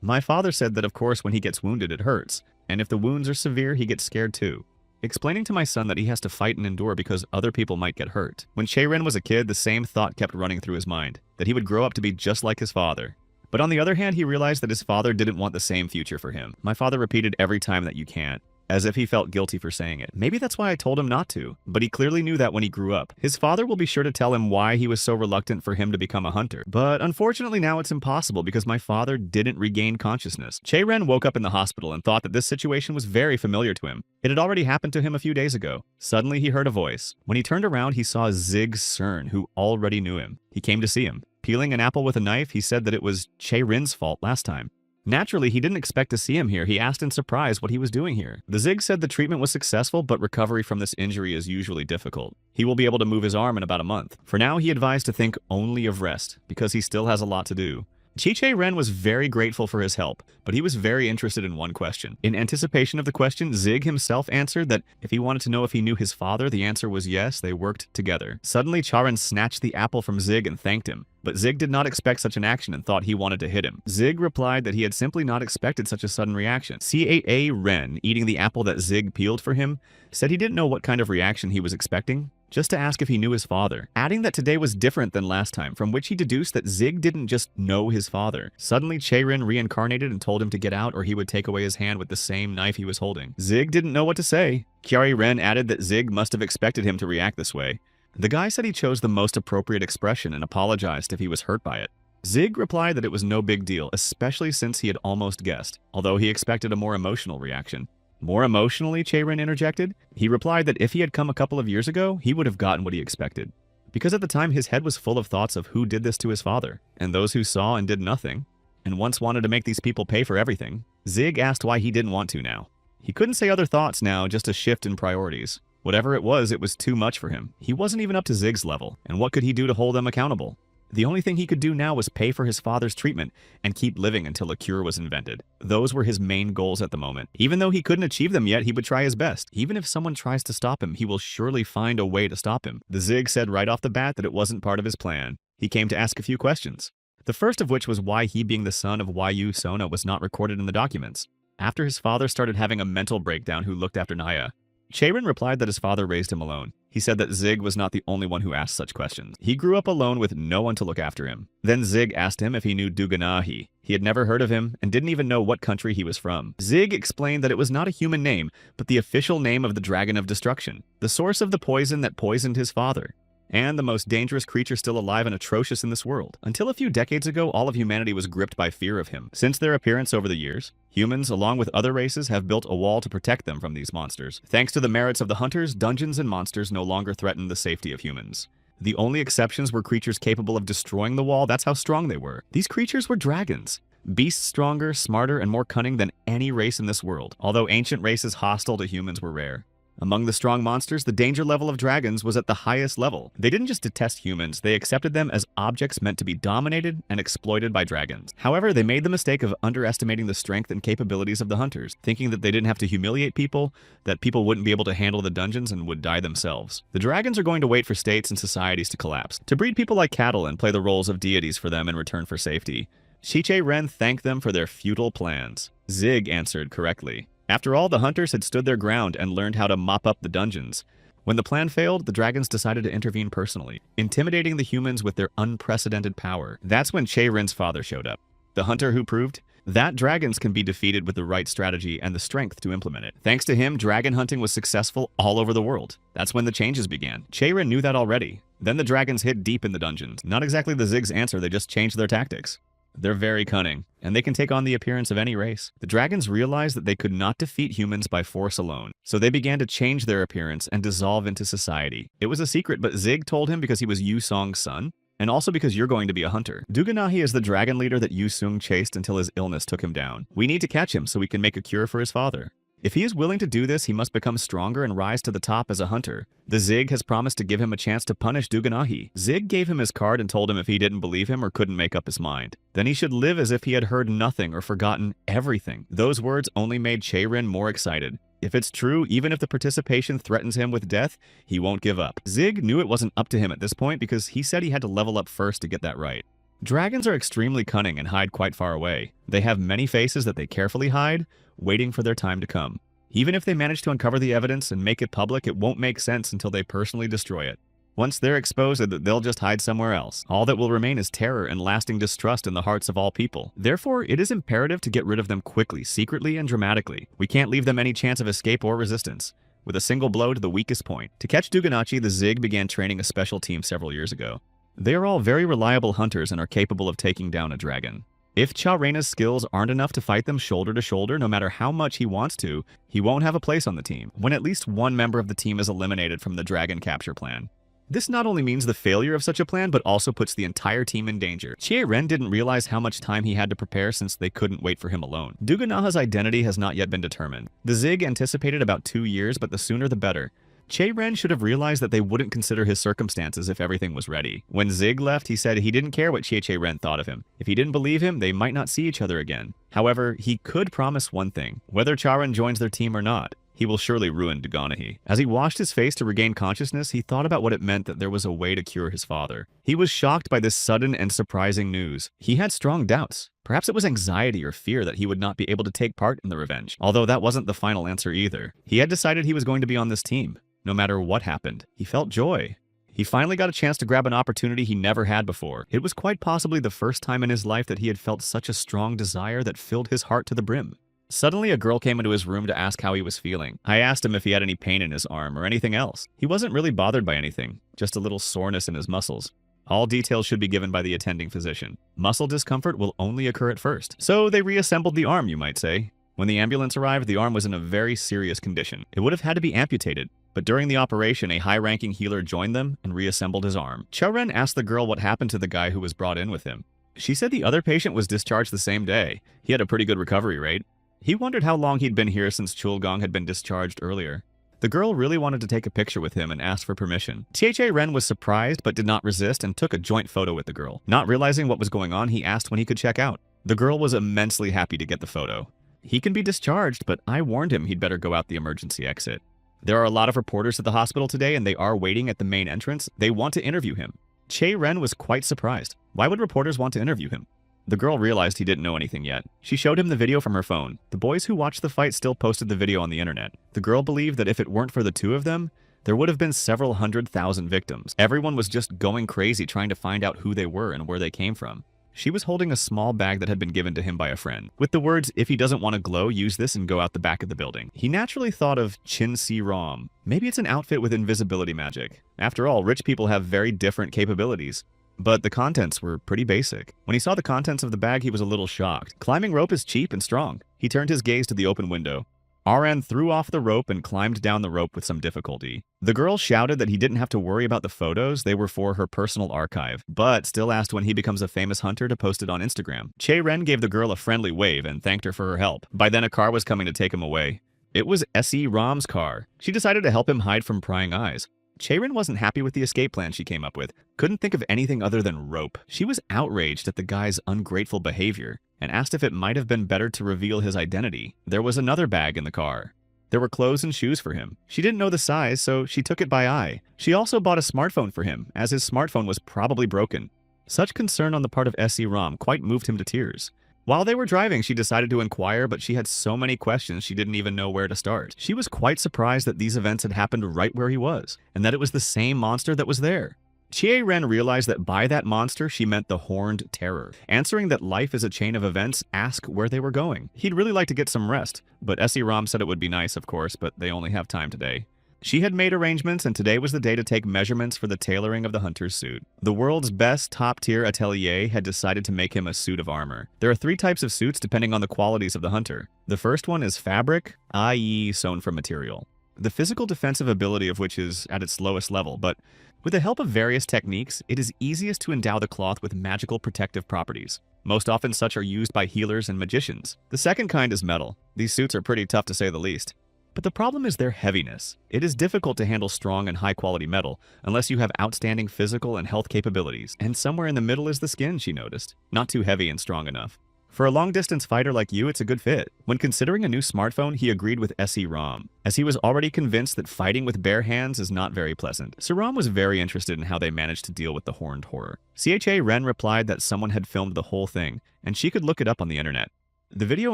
My father said that of course when he gets wounded it hurts, and if the wounds are severe, he gets scared too. Explaining to my son that he has to fight and endure because other people might get hurt. When Chae-Rin was a kid, the same thought kept running through his mind, that he would grow up to be just like his father. But on the other hand, he realized that his father didn't want the same future for him. My father repeated every time that you can't, as if he felt guilty for saying it. Maybe that's why I told him not to, but he clearly knew that when he grew up. His father will be sure to tell him why he was so reluctant for him to become a hunter. But unfortunately now it's impossible because my father didn't regain consciousness. Chae-Rin woke up in the hospital and thought that this situation was very familiar to him. It had already happened to him a few days ago. Suddenly he heard a voice. When he turned around, he saw Zig Cern, who already knew him. He came to see him. Peeling an apple with a knife, he said that it was Chae-Rin's fault last time. Naturally, he didn't expect to see him here. He asked in surprise what he was doing here. The Zig said the treatment was successful, but recovery from this injury is usually difficult. He will be able to move his arm in about a month. For now, he advised to think only of rest, because he still has a lot to do. Chae-Rin was very grateful for his help, but he was very interested in one question. In anticipation of the question, Zig himself answered that if he wanted to know if he knew his father, the answer was yes, they worked together. Suddenly, Cha-Rin snatched the apple from Zig and thanked him. But Zig did not expect such an action and thought he wanted to hit him. Zig replied that he had simply not expected such a sudden reaction. Ca-Ren, eating the apple that Zig peeled for him, said he didn't know what kind of reaction he was expecting, just to ask if he knew his father, adding that today was different than last time, from which he deduced that Zig didn't just know his father. Suddenly, Chae-Rin reincarnated and told him to get out or he would take away his hand with the same knife he was holding. Zig didn't know what to say. Ren added that Zig must have expected him to react this way. The guy said he chose the most appropriate expression and apologized if he was hurt by it. Zig replied that it was no big deal, especially since he had almost guessed, although he expected a more emotional reaction. More emotionally, Chae-Rin interjected. He replied that if he had come a couple of years ago, he would have gotten what he expected. Because at the time, his head was full of thoughts of who did this to his father, and those who saw and did nothing, and once wanted to make these people pay for everything. Zig asked why he didn't want to now. He couldn't say other thoughts now, just a shift in priorities. Whatever it was too much for him. He wasn't even up to Zig's level, and what could he do to hold them accountable? The only thing he could do now was pay for his father's treatment and keep living until a cure was invented. Those were his main goals at the moment. Even though he couldn't achieve them yet, he would try his best. Even if someone tries to stop him, he will surely find a way to stop him. The Zig said right off the bat that it wasn't part of his plan. He came to ask a few questions. The first of which was why he, being the son of Yu Sona, was not recorded in the documents. After his father started having a mental breakdown, who looked after Naya? Chaerin replied that his father raised him alone. He said that Zig was not the only one who asked such questions. He grew up alone with no one to look after him. Then Zig asked him if he knew Duganahi. He had never heard of him and didn't even know what country he was from. Zig explained that it was not a human name, but the official name of the Dragon of Destruction, the source of the poison that poisoned his father, and the most dangerous creature still alive and atrocious in this world. Until a few decades ago, all of humanity was gripped by fear of him. Since their appearance over the years, humans, along with other races, have built a wall to protect them from these monsters. Thanks to the merits of the hunters, dungeons and monsters no longer threaten the safety of humans. The only exceptions were creatures capable of destroying the wall. That's how strong they were. These creatures were dragons. Beasts stronger, smarter, and more cunning than any race in this world, although ancient races hostile to humans were rare. Among the strong monsters, the danger level of dragons was at the highest level. They didn't just detest humans, they accepted them as objects meant to be dominated and exploited by dragons. However, they made the mistake of underestimating the strength and capabilities of the hunters, thinking that they didn't have to humiliate people, that people wouldn't be able to handle the dungeons and would die themselves. The dragons are going to wait for states and societies to collapse, to breed people like cattle and play the roles of deities for them in return for safety. Shiche Ren thanked them for their futile plans. Zig answered correctly. After all, the hunters had stood their ground and learned how to mop up the dungeons. When the plan failed, the dragons decided to intervene personally, intimidating the humans with their unprecedented power. That's when Che Rin's father showed up, the hunter who proved that dragons can be defeated with the right strategy and the strength to implement it. Thanks to him, dragon hunting was successful all over the world. That's when the changes began. Che Rin knew that already. Then the dragons hid deep in the dungeons. Not exactly the Zig's answer, they just changed their tactics. They're very cunning, and they can take on the appearance of any race. The dragons realized that they could not defeat humans by force alone, so they began to change their appearance and dissolve into society. It was a secret, but Zig told him because he was Yu Song's son, and also because you're going to be a hunter. Duganahi is the dragon leader that Yu Sung chased until his illness took him down. We need to catch him so we can make a cure for his father. If he is willing to do this, he must become stronger and rise to the top as a hunter. The Zig has promised to give him a chance to punish Duganahi. Zig gave him his card and told him if he didn't believe him or couldn't make up his mind, then he should live as if he had heard nothing or forgotten everything. Those words only made Che Rin more excited. If it's true, even if the participation threatens him with death, he won't give up. Zig knew it wasn't up to him at this point because he said he had to level up first to get that right. Dragons are extremely cunning and hide quite far away. They have many faces that they carefully hide, waiting for their time to come. Even if they manage to uncover the evidence and make it public, it won't make sense until they personally destroy it. Once they're exposed, they'll just hide somewhere else. All that will remain is terror and lasting distrust in the hearts of all people. Therefore, it is imperative to get rid of them quickly, secretly, and dramatically. We can't leave them any chance of escape or resistance, with a single blow to the weakest point. To catch Duganachi, the Zig began training a special team several years ago. They are all very reliable hunters and are capable of taking down a dragon. If Cha Reina's skills aren't enough to fight them shoulder to shoulder, no matter how much he wants to, he won't have a place on the team, when at least one member of the team is eliminated from the dragon capture plan. This not only means the failure of such a plan, but also puts the entire team in danger. Che Ren didn't realize how much time he had to prepare since they couldn't wait for him alone. Duganaha's identity has not yet been determined. The Zig anticipated about 2 years, but the sooner the better. Che Ren should have realized that they wouldn't consider his circumstances if everything was ready. When Zig left, he said he didn't care what Che Ren thought of him. If he didn't believe him, they might not see each other again. However, he could promise one thing. Whether Charon joins their team or not, he will surely ruin Duganahi. As he washed his face to regain consciousness, he thought about what it meant that there was a way to cure his father. He was shocked by this sudden and surprising news. He had strong doubts. Perhaps it was anxiety or fear that he would not be able to take part in the revenge, although that wasn't the final answer either. He had decided he was going to be on this team. No matter what happened, he felt joy. He finally got a chance to grab an opportunity he never had before. It was quite possibly the first time in his life that he had felt such a strong desire that filled his heart to the brim. Suddenly, a girl came into his room to ask how he was feeling. I asked him if he had any pain in his arm or anything else. He wasn't really bothered by anything, just a little soreness in his muscles. All details should be given by the attending physician. Muscle discomfort will only occur at first. So they reassembled the arm, you might say. When the ambulance arrived, the arm was in a very serious condition. It would have had to be amputated, but during the operation, a high-ranking healer joined them and reassembled his arm. Ren asked the girl what happened to the guy who was brought in with him. She said the other patient was discharged the same day. He had a pretty good recovery rate. He wondered how long he'd been here since Chulgong had been discharged earlier. The girl really wanted to take a picture with him and asked for permission. Ren was surprised but did not resist and took a joint photo with the girl. Not realizing what was going on, he asked when he could check out. The girl was immensely happy to get the photo. He can be discharged, but I warned him he'd better go out the emergency exit. There are a lot of reporters at the hospital today and they are waiting at the main entrance. They want to interview him. Ren was quite surprised. Why would reporters want to interview him? The girl realized he didn't know anything yet. She showed him the video from her phone. The boys who watched the fight still posted the video on the internet. The girl believed that if it weren't for the two of them, there would have been several 100,000 victims. Everyone was just going crazy trying to find out who they were and where they came from. She was holding a small bag that had been given to him by a friend, with the words, "If he doesn't want to glow, use this and go out the back of the building." He naturally thought of Chin Si Rom. Maybe it's an outfit with invisibility magic. After all, rich people have very different capabilities. But the contents were pretty basic. When he saw the contents of the bag, he was a little shocked. Climbing rope is cheap and strong. He turned his gaze to the open window. RN threw off the rope and climbed down the rope with some difficulty. The girl shouted that he didn't have to worry about the photos, they were for her personal archive, but still asked when he becomes a famous hunter to post it on Instagram. Ren gave the girl a friendly wave and thanked her for her help. By then a car was coming to take him away. It was S.E. Rom's car. She decided to help him hide from prying eyes. Ren wasn't happy with the escape plan she came up with. Couldn't think of anything other than rope. She was outraged at the guy's ungrateful behavior and asked if it might have been better to reveal his identity. There was another bag in the car. There were clothes and shoes for him. She didn't know the size, so she took it by eye. She also bought a smartphone for him, as his smartphone was probably broken. Such concern on the part of S.E. Rom quite moved him to tears. While they were driving, she decided to inquire, but she had so many questions she didn't even know where to start. She was quite surprised that these events had happened right where he was, and that it was the same monster that was there. Ren realized that by that monster, she meant the Horned Terror. Answering that life is a chain of events, asked where they were going. He'd really like to get some rest, but S.E. Rom said it would be nice, of course, but they only have time today. She had made arrangements, and today was the day to take measurements for the tailoring of the hunter's suit. The world's best top-tier atelier had decided to make him a suit of armor. There are 3 types of suits depending on the qualities of the hunter. The first one is fabric, i.e. sewn from material. The physical defensive ability of which is at its lowest level, but with the help of various techniques, it is easiest to endow the cloth with magical protective properties. Most often such are used by healers and magicians. The second kind is metal. These suits are pretty tough to say the least. But the problem is their heaviness. It is difficult to handle strong and high-quality metal unless you have outstanding physical and health capabilities, and somewhere in the middle is the skin, she noticed. Not too heavy and strong enough. For a long-distance fighter like you, it's a good fit. When considering a new smartphone, he agreed with S.E. Rom, as he was already convinced that fighting with bare hands is not very pleasant. So Rom was very interested in how they managed to deal with the Horned Horror. Ren replied that someone had filmed the whole thing, and she could look it up on the internet. The video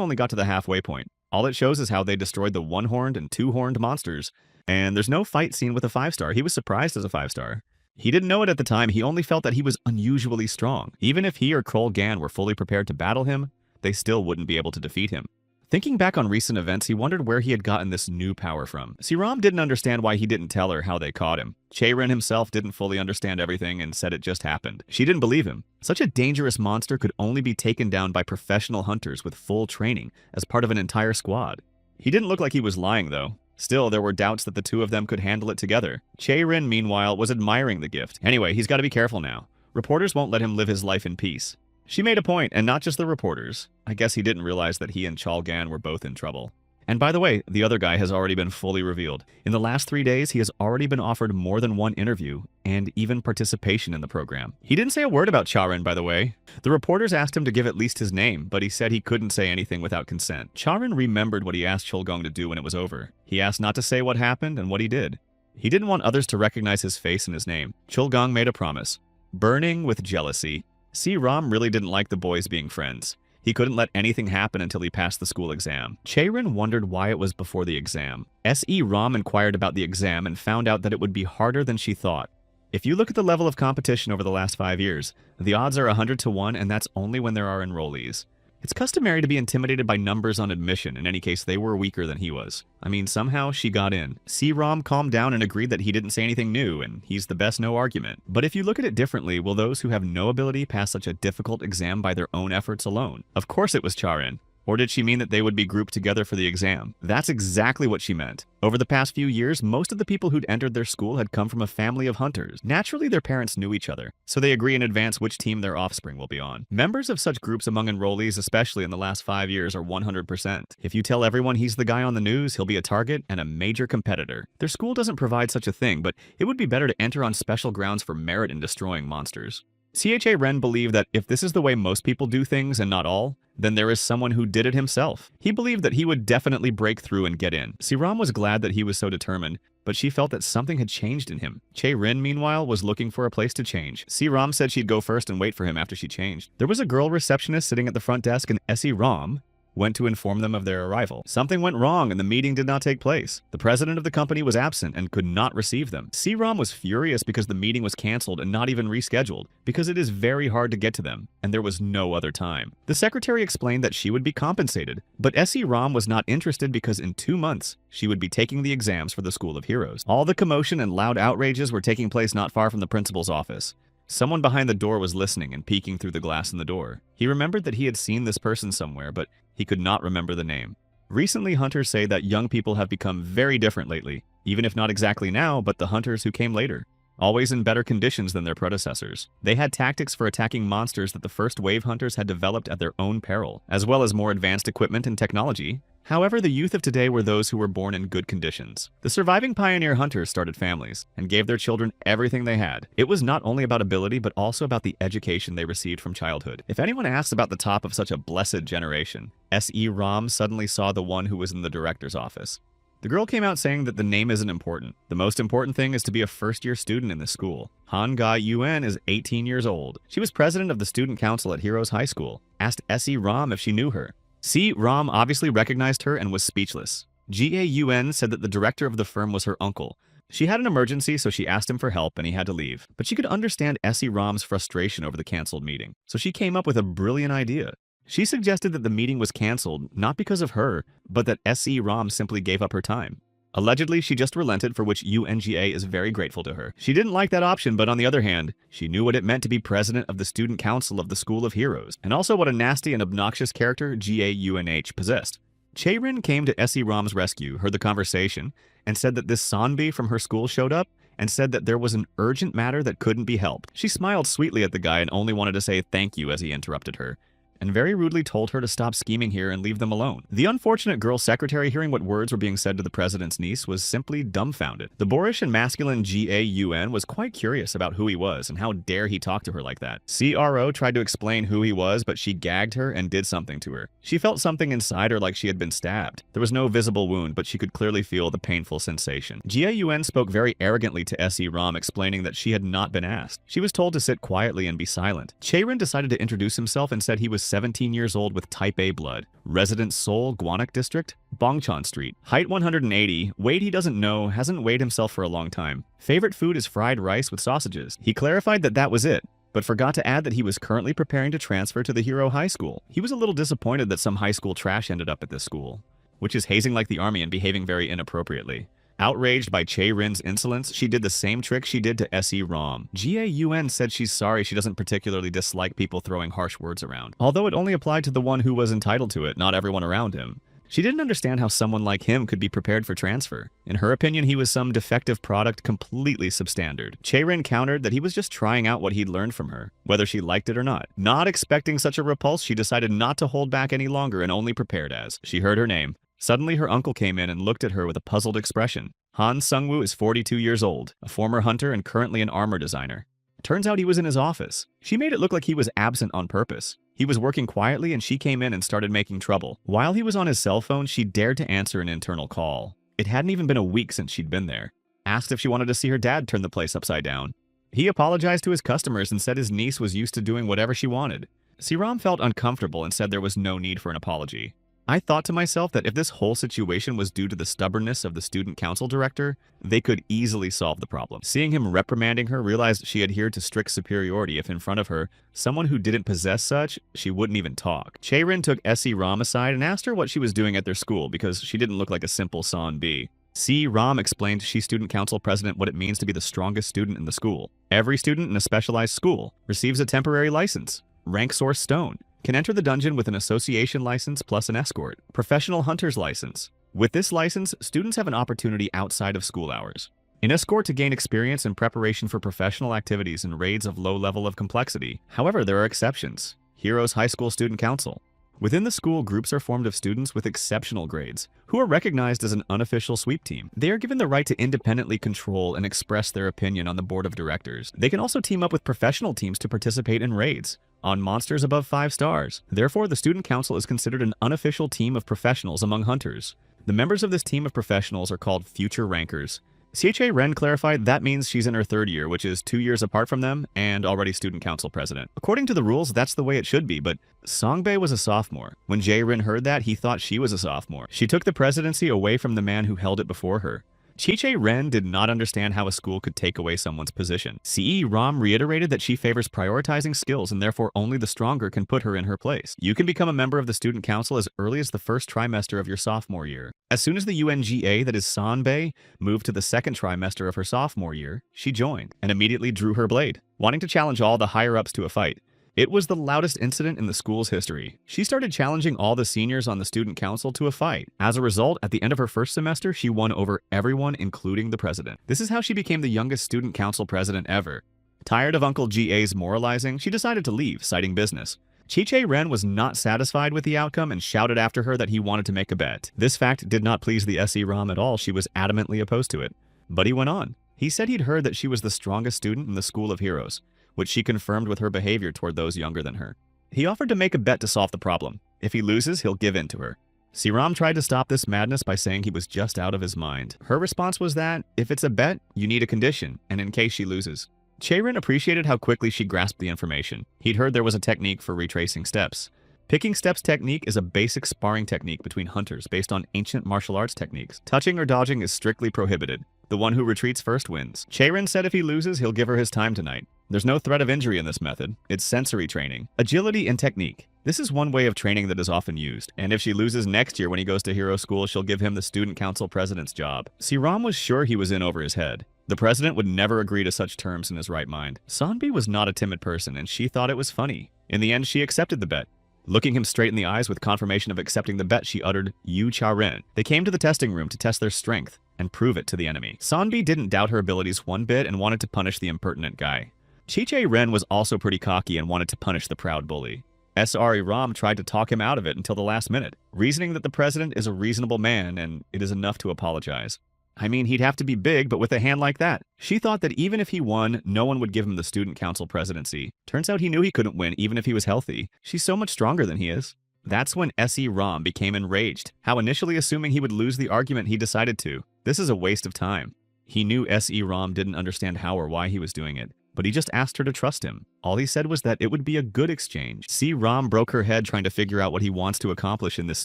only got to the halfway point. All it shows is how they destroyed the one-horned and two-horned monsters. And there's no fight scene with a 5-star. He was surprised as a 5-star. He didn't know it at the time, he only felt that he was unusually strong. Even if he or Kroll Gan were fully prepared to battle him, they still wouldn't be able to defeat him. Thinking back on recent events, he wondered where he had gotten this new power from. Rom didn't understand why he didn't tell her how they caught him. Ren himself didn't fully understand everything and said it just happened. She didn't believe him. Such a dangerous monster could only be taken down by professional hunters with full training as part of an entire squad. He didn't look like he was lying, though. Still, there were doubts that the two of them could handle it together. Ren, meanwhile, was admiring the gift. Anyway, he's got to be careful now. Reporters won't let him live his life in peace. She made a point, and not just the reporters. I guess he didn't realize that he and Chol Gan were both in trouble. And by the way, the other guy has already been fully revealed. In the last 3 days, he has already been offered more than one interview, and even participation in the program. He didn't say a word about Ren, by the way. The reporters asked him to give at least his name, but he said he couldn't say anything without consent. Ren remembered what he asked Cholgong to do when it was over. He asked not to say what happened and what he did. He didn't want others to recognize his face and his name. Cholgong made a promise. Burning with jealousy. Rom really didn't like the boys being friends. He couldn't let anything happen until he passed the school exam. Ren wondered why it was before the exam. S.E. Rom inquired about the exam and found out that it would be harder than she thought. If you look at the level of competition over the last 5 years, the odds are 100 to 1, and that's only when there are enrollees. It's customary to be intimidated by numbers on admission. In any case, they were weaker than he was. I mean, somehow she got in. Rom calmed down and agreed that he didn't say anything new, and he's the best no argument. But if you look at it differently, will those who have no ability pass such a difficult exam by their own efforts alone? Of course it was Ren. Or did she mean that they would be grouped together for the exam? That's exactly what she meant. Over the past few years, most of the people who'd entered their school had come from a family of hunters. Naturally, their parents knew each other, so they agree in advance which team their offspring will be on. Members of such groups among enrollees, especially in the last 5 years, are 100%. If you tell everyone he's the guy on the news, he'll be a target and a major competitor. Their school doesn't provide such a thing, but it would be better to enter on special grounds for merit in destroying monsters. CHA Ren believed that if this is the way most people do things and not all, then there is someone who did it himself. He believed that he would definitely break through and get in. Siram was glad that he was so determined, but she felt that something had changed in him. Che Rin, meanwhile, was looking for a place to change. Siram said she'd go first and wait for him after she changed. There was a girl receptionist sitting at the front desk, and Essie Ram went to inform them of their arrival. Something went wrong and the meeting did not take place. The president of the company was absent and could not receive them. C-Rom was furious because the meeting was canceled and not even rescheduled, because it is very hard to get to them, and there was no other time. The secretary explained that she would be compensated, but S.E.Rom was not interested because in 2 months, she would be taking the exams for the School of Heroes. All the commotion and loud outrages were taking place not far from the principal's office. Someone behind the door was listening and peeking through the glass in the door. He remembered that he had seen this person somewhere, but he could not remember the name. Recently, hunters say that young people have become very different lately, even if not exactly now, but the hunters who came later. Always in better conditions than their predecessors. They had tactics for attacking monsters that the first wave hunters had developed at their own peril, as well as more advanced equipment and technology. However, the youth of today were those who were born in good conditions. The surviving pioneer hunters started families and gave their children everything they had. It was not only about ability, but also about the education they received from childhood. If anyone asks about the top of such a blessed generation, S.E. Rom suddenly saw the one who was in the director's office. The girl came out saying that the name isn't important. The most important thing is to be a first-year student in this school. Han Ga Yuen is 18 years old. She was president of the student council at Heroes High School. Asked S.E. Rom if she knew her. C. Rom obviously recognized her and was speechless. G.A.U.N. said that the director of the firm was her uncle. She had an emergency, so she asked him for help and he had to leave. But she could understand S.E. Rom's frustration over the canceled meeting, so she came up with a brilliant idea. She suggested that the meeting was canceled not because of her, but that S.E. Rom simply gave up her time. Allegedly, she just relented, for which UNGA is very grateful to her. She didn't like that option, but on the other hand, she knew what it meant to be president of the student council of the School of Heroes, and also what a nasty and obnoxious character GAUNH possessed. Che-Rin came to S.E. Rom's rescue, heard the conversation, and said that this Sanbi from her school showed up, and said that there was an urgent matter that couldn't be helped. She smiled sweetly at the guy and only wanted to say thank you as he interrupted her, and very rudely told her to stop scheming here and leave them alone. The unfortunate girl secretary, hearing what words were being said to the president's niece, was simply dumbfounded. The boorish and masculine GAUN was quite curious about who he was and how dare he talk to her like that. CRO tried to explain who he was, but she gagged her and did something to her. She felt something inside her like she had been stabbed. There was no visible wound, but she could clearly feel the painful sensation. GAUN spoke very arrogantly to S.E. Rom, explaining that she had not been asked. She was told to sit quietly and be silent. Che-Rin decided to introduce himself and said he was 17 years old with type A blood. Resident Seoul, Gwanak District, Bongchon Street. Height 180, weight he doesn't know, hasn't weighed himself for a long time. Favorite food is fried rice with sausages. He clarified that that was it, but forgot to add that he was currently preparing to transfer to the Hero High School. He was a little disappointed that some high school trash ended up at this school, which is hazing like the army and behaving very inappropriately. Outraged by Che-Rin's insolence, she did the same trick she did to S.E. Rom. GAUN said she's sorry she doesn't particularly dislike people throwing harsh words around, although it only applied to the one who was entitled to it, not everyone around him. She didn't understand how someone like him could be prepared for transfer. In her opinion, he was some defective product completely substandard. Che-Rin countered that he was just trying out what he'd learned from her, whether she liked it or not. Not expecting such a repulse, she decided not to hold back any longer and only prepared as. She heard her name. Suddenly, her uncle came in and looked at her with a puzzled expression. Han Sungwoo is 42 years old, a former hunter and currently an armor designer. Turns out he was in his office. She made it look like he was absent on purpose. He was working quietly and she came in and started making trouble. While he was on his cell phone, she dared to answer an internal call. It hadn't even been a week since she'd been there. Asked if she wanted to see her dad turn the place upside down. He apologized to his customers and said his niece was used to doing whatever she wanted. Siram felt uncomfortable and said there was no need for an apology. I thought to myself that if this whole situation was due to the stubbornness of the student council director, they could easily solve the problem. Seeing him reprimanding her, realized she adhered to strict superiority if in front of her, someone who didn't possess such, she wouldn't even talk. Che-Rin took S.E. Rom aside and asked her what she was doing at their school because she didn't look like a simple San B. C. Rom explained to student council president what it means to be the strongest student in the school. Every student in a specialized school receives a temporary license, rank source stone, can enter the dungeon with an association license plus an escort, professional hunter's license. With this license, students have an opportunity outside of school hours. An escort to gain experience in preparation for professional activities and raids of low level of complexity. However, there are exceptions. Heroes High School Student Council. Within the school, groups are formed of students with exceptional grades, who are recognized as an unofficial sweep team. They are given the right to independently control and express their opinion on the board of directors. They can also team up with professional teams to participate in raids on monsters above 5 stars. Therefore, the student council is considered an unofficial team of professionals among hunters. The members of this team of professionals are called future rankers. CHA Ren clarified that means she's in her 3rd year, which is 2 years apart from them, and already student council president. According to the rules, that's the way it should be, but Songbei was a sophomore. When Jae-rin heard that, he thought she was a sophomore. She took the presidency away from the man who held it before her. CHA Ren did not understand how a school could take away someone's position. CE Ram reiterated that she favors prioritizing skills and therefore only the stronger can put her in her place. You can become a member of the student council as early as the 1st trimester of your sophomore year. As soon as the UNGA, that is Sonbei, moved to the 2nd trimester of her sophomore year, she joined and immediately drew her blade, wanting to challenge all the higher-ups to a fight. It was the loudest incident in the school's history. She started challenging all the seniors on the student council to a fight. As a result, at the end of her 1st semester, she won over everyone, including the president. This is how she became the youngest student council president ever. Tired of Uncle GA's moralizing, she decided to leave, citing business. Chi-Che Ren was not satisfied with the outcome and shouted after her that he wanted to make a bet. This fact did not please the SE Ram at all. She was adamantly opposed to it. But he went on. He said he'd heard that she was the strongest student in the School of Heroes, which she confirmed with her behavior toward those younger than her. He offered to make a bet to solve the problem. If he loses, he'll give in to her. Siram tried to stop this madness by saying he was just out of his mind. Her response was that, if it's a bet, you need a condition, and in case she loses. Chaerin appreciated how quickly she grasped the information. He'd heard there was a technique for retracing steps. Picking steps technique is a basic sparring technique between hunters based on ancient martial arts techniques. Touching or dodging is strictly prohibited. The one who retreats first wins. Chaerin said if he loses, he'll give her his time tonight. There's no threat of injury in this method. It's sensory training. Agility and technique. This is one way of training that is often used, and if she loses next year when he goes to hero school, she'll give him the student council president's job. Siram was sure he was in over his head. The president would never agree to such terms in his right mind. Sanbi was not a timid person, and she thought it was funny. In the end, she accepted the bet. Looking him straight in the eyes with confirmation of accepting the bet, she uttered, "Yu Cha-ren." They came to the testing room to test their strength and prove it to the enemy. Sanbi didn't doubt her abilities one bit and wanted to punish the impertinent guy. Chi-Che Ren was also pretty cocky and wanted to punish the proud bully. S.R.E. Ram tried to talk him out of it until the last minute, reasoning that the president is a reasonable man and it is enough to apologize. I mean, he'd have to be big, but with a hand like that. She thought that even if he won, no one would give him the student council presidency. Turns out he knew he couldn't win even if he was healthy. She's so much stronger than he is. That's when S.E. Ram became enraged, how initially assuming he would lose the argument he decided to. This is a waste of time. He knew S.E. Ram didn't understand how or why he was doing it, but he just asked her to trust him. All he said was that it would be a good exchange. C. Ram broke her head trying to figure out what he wants to accomplish in this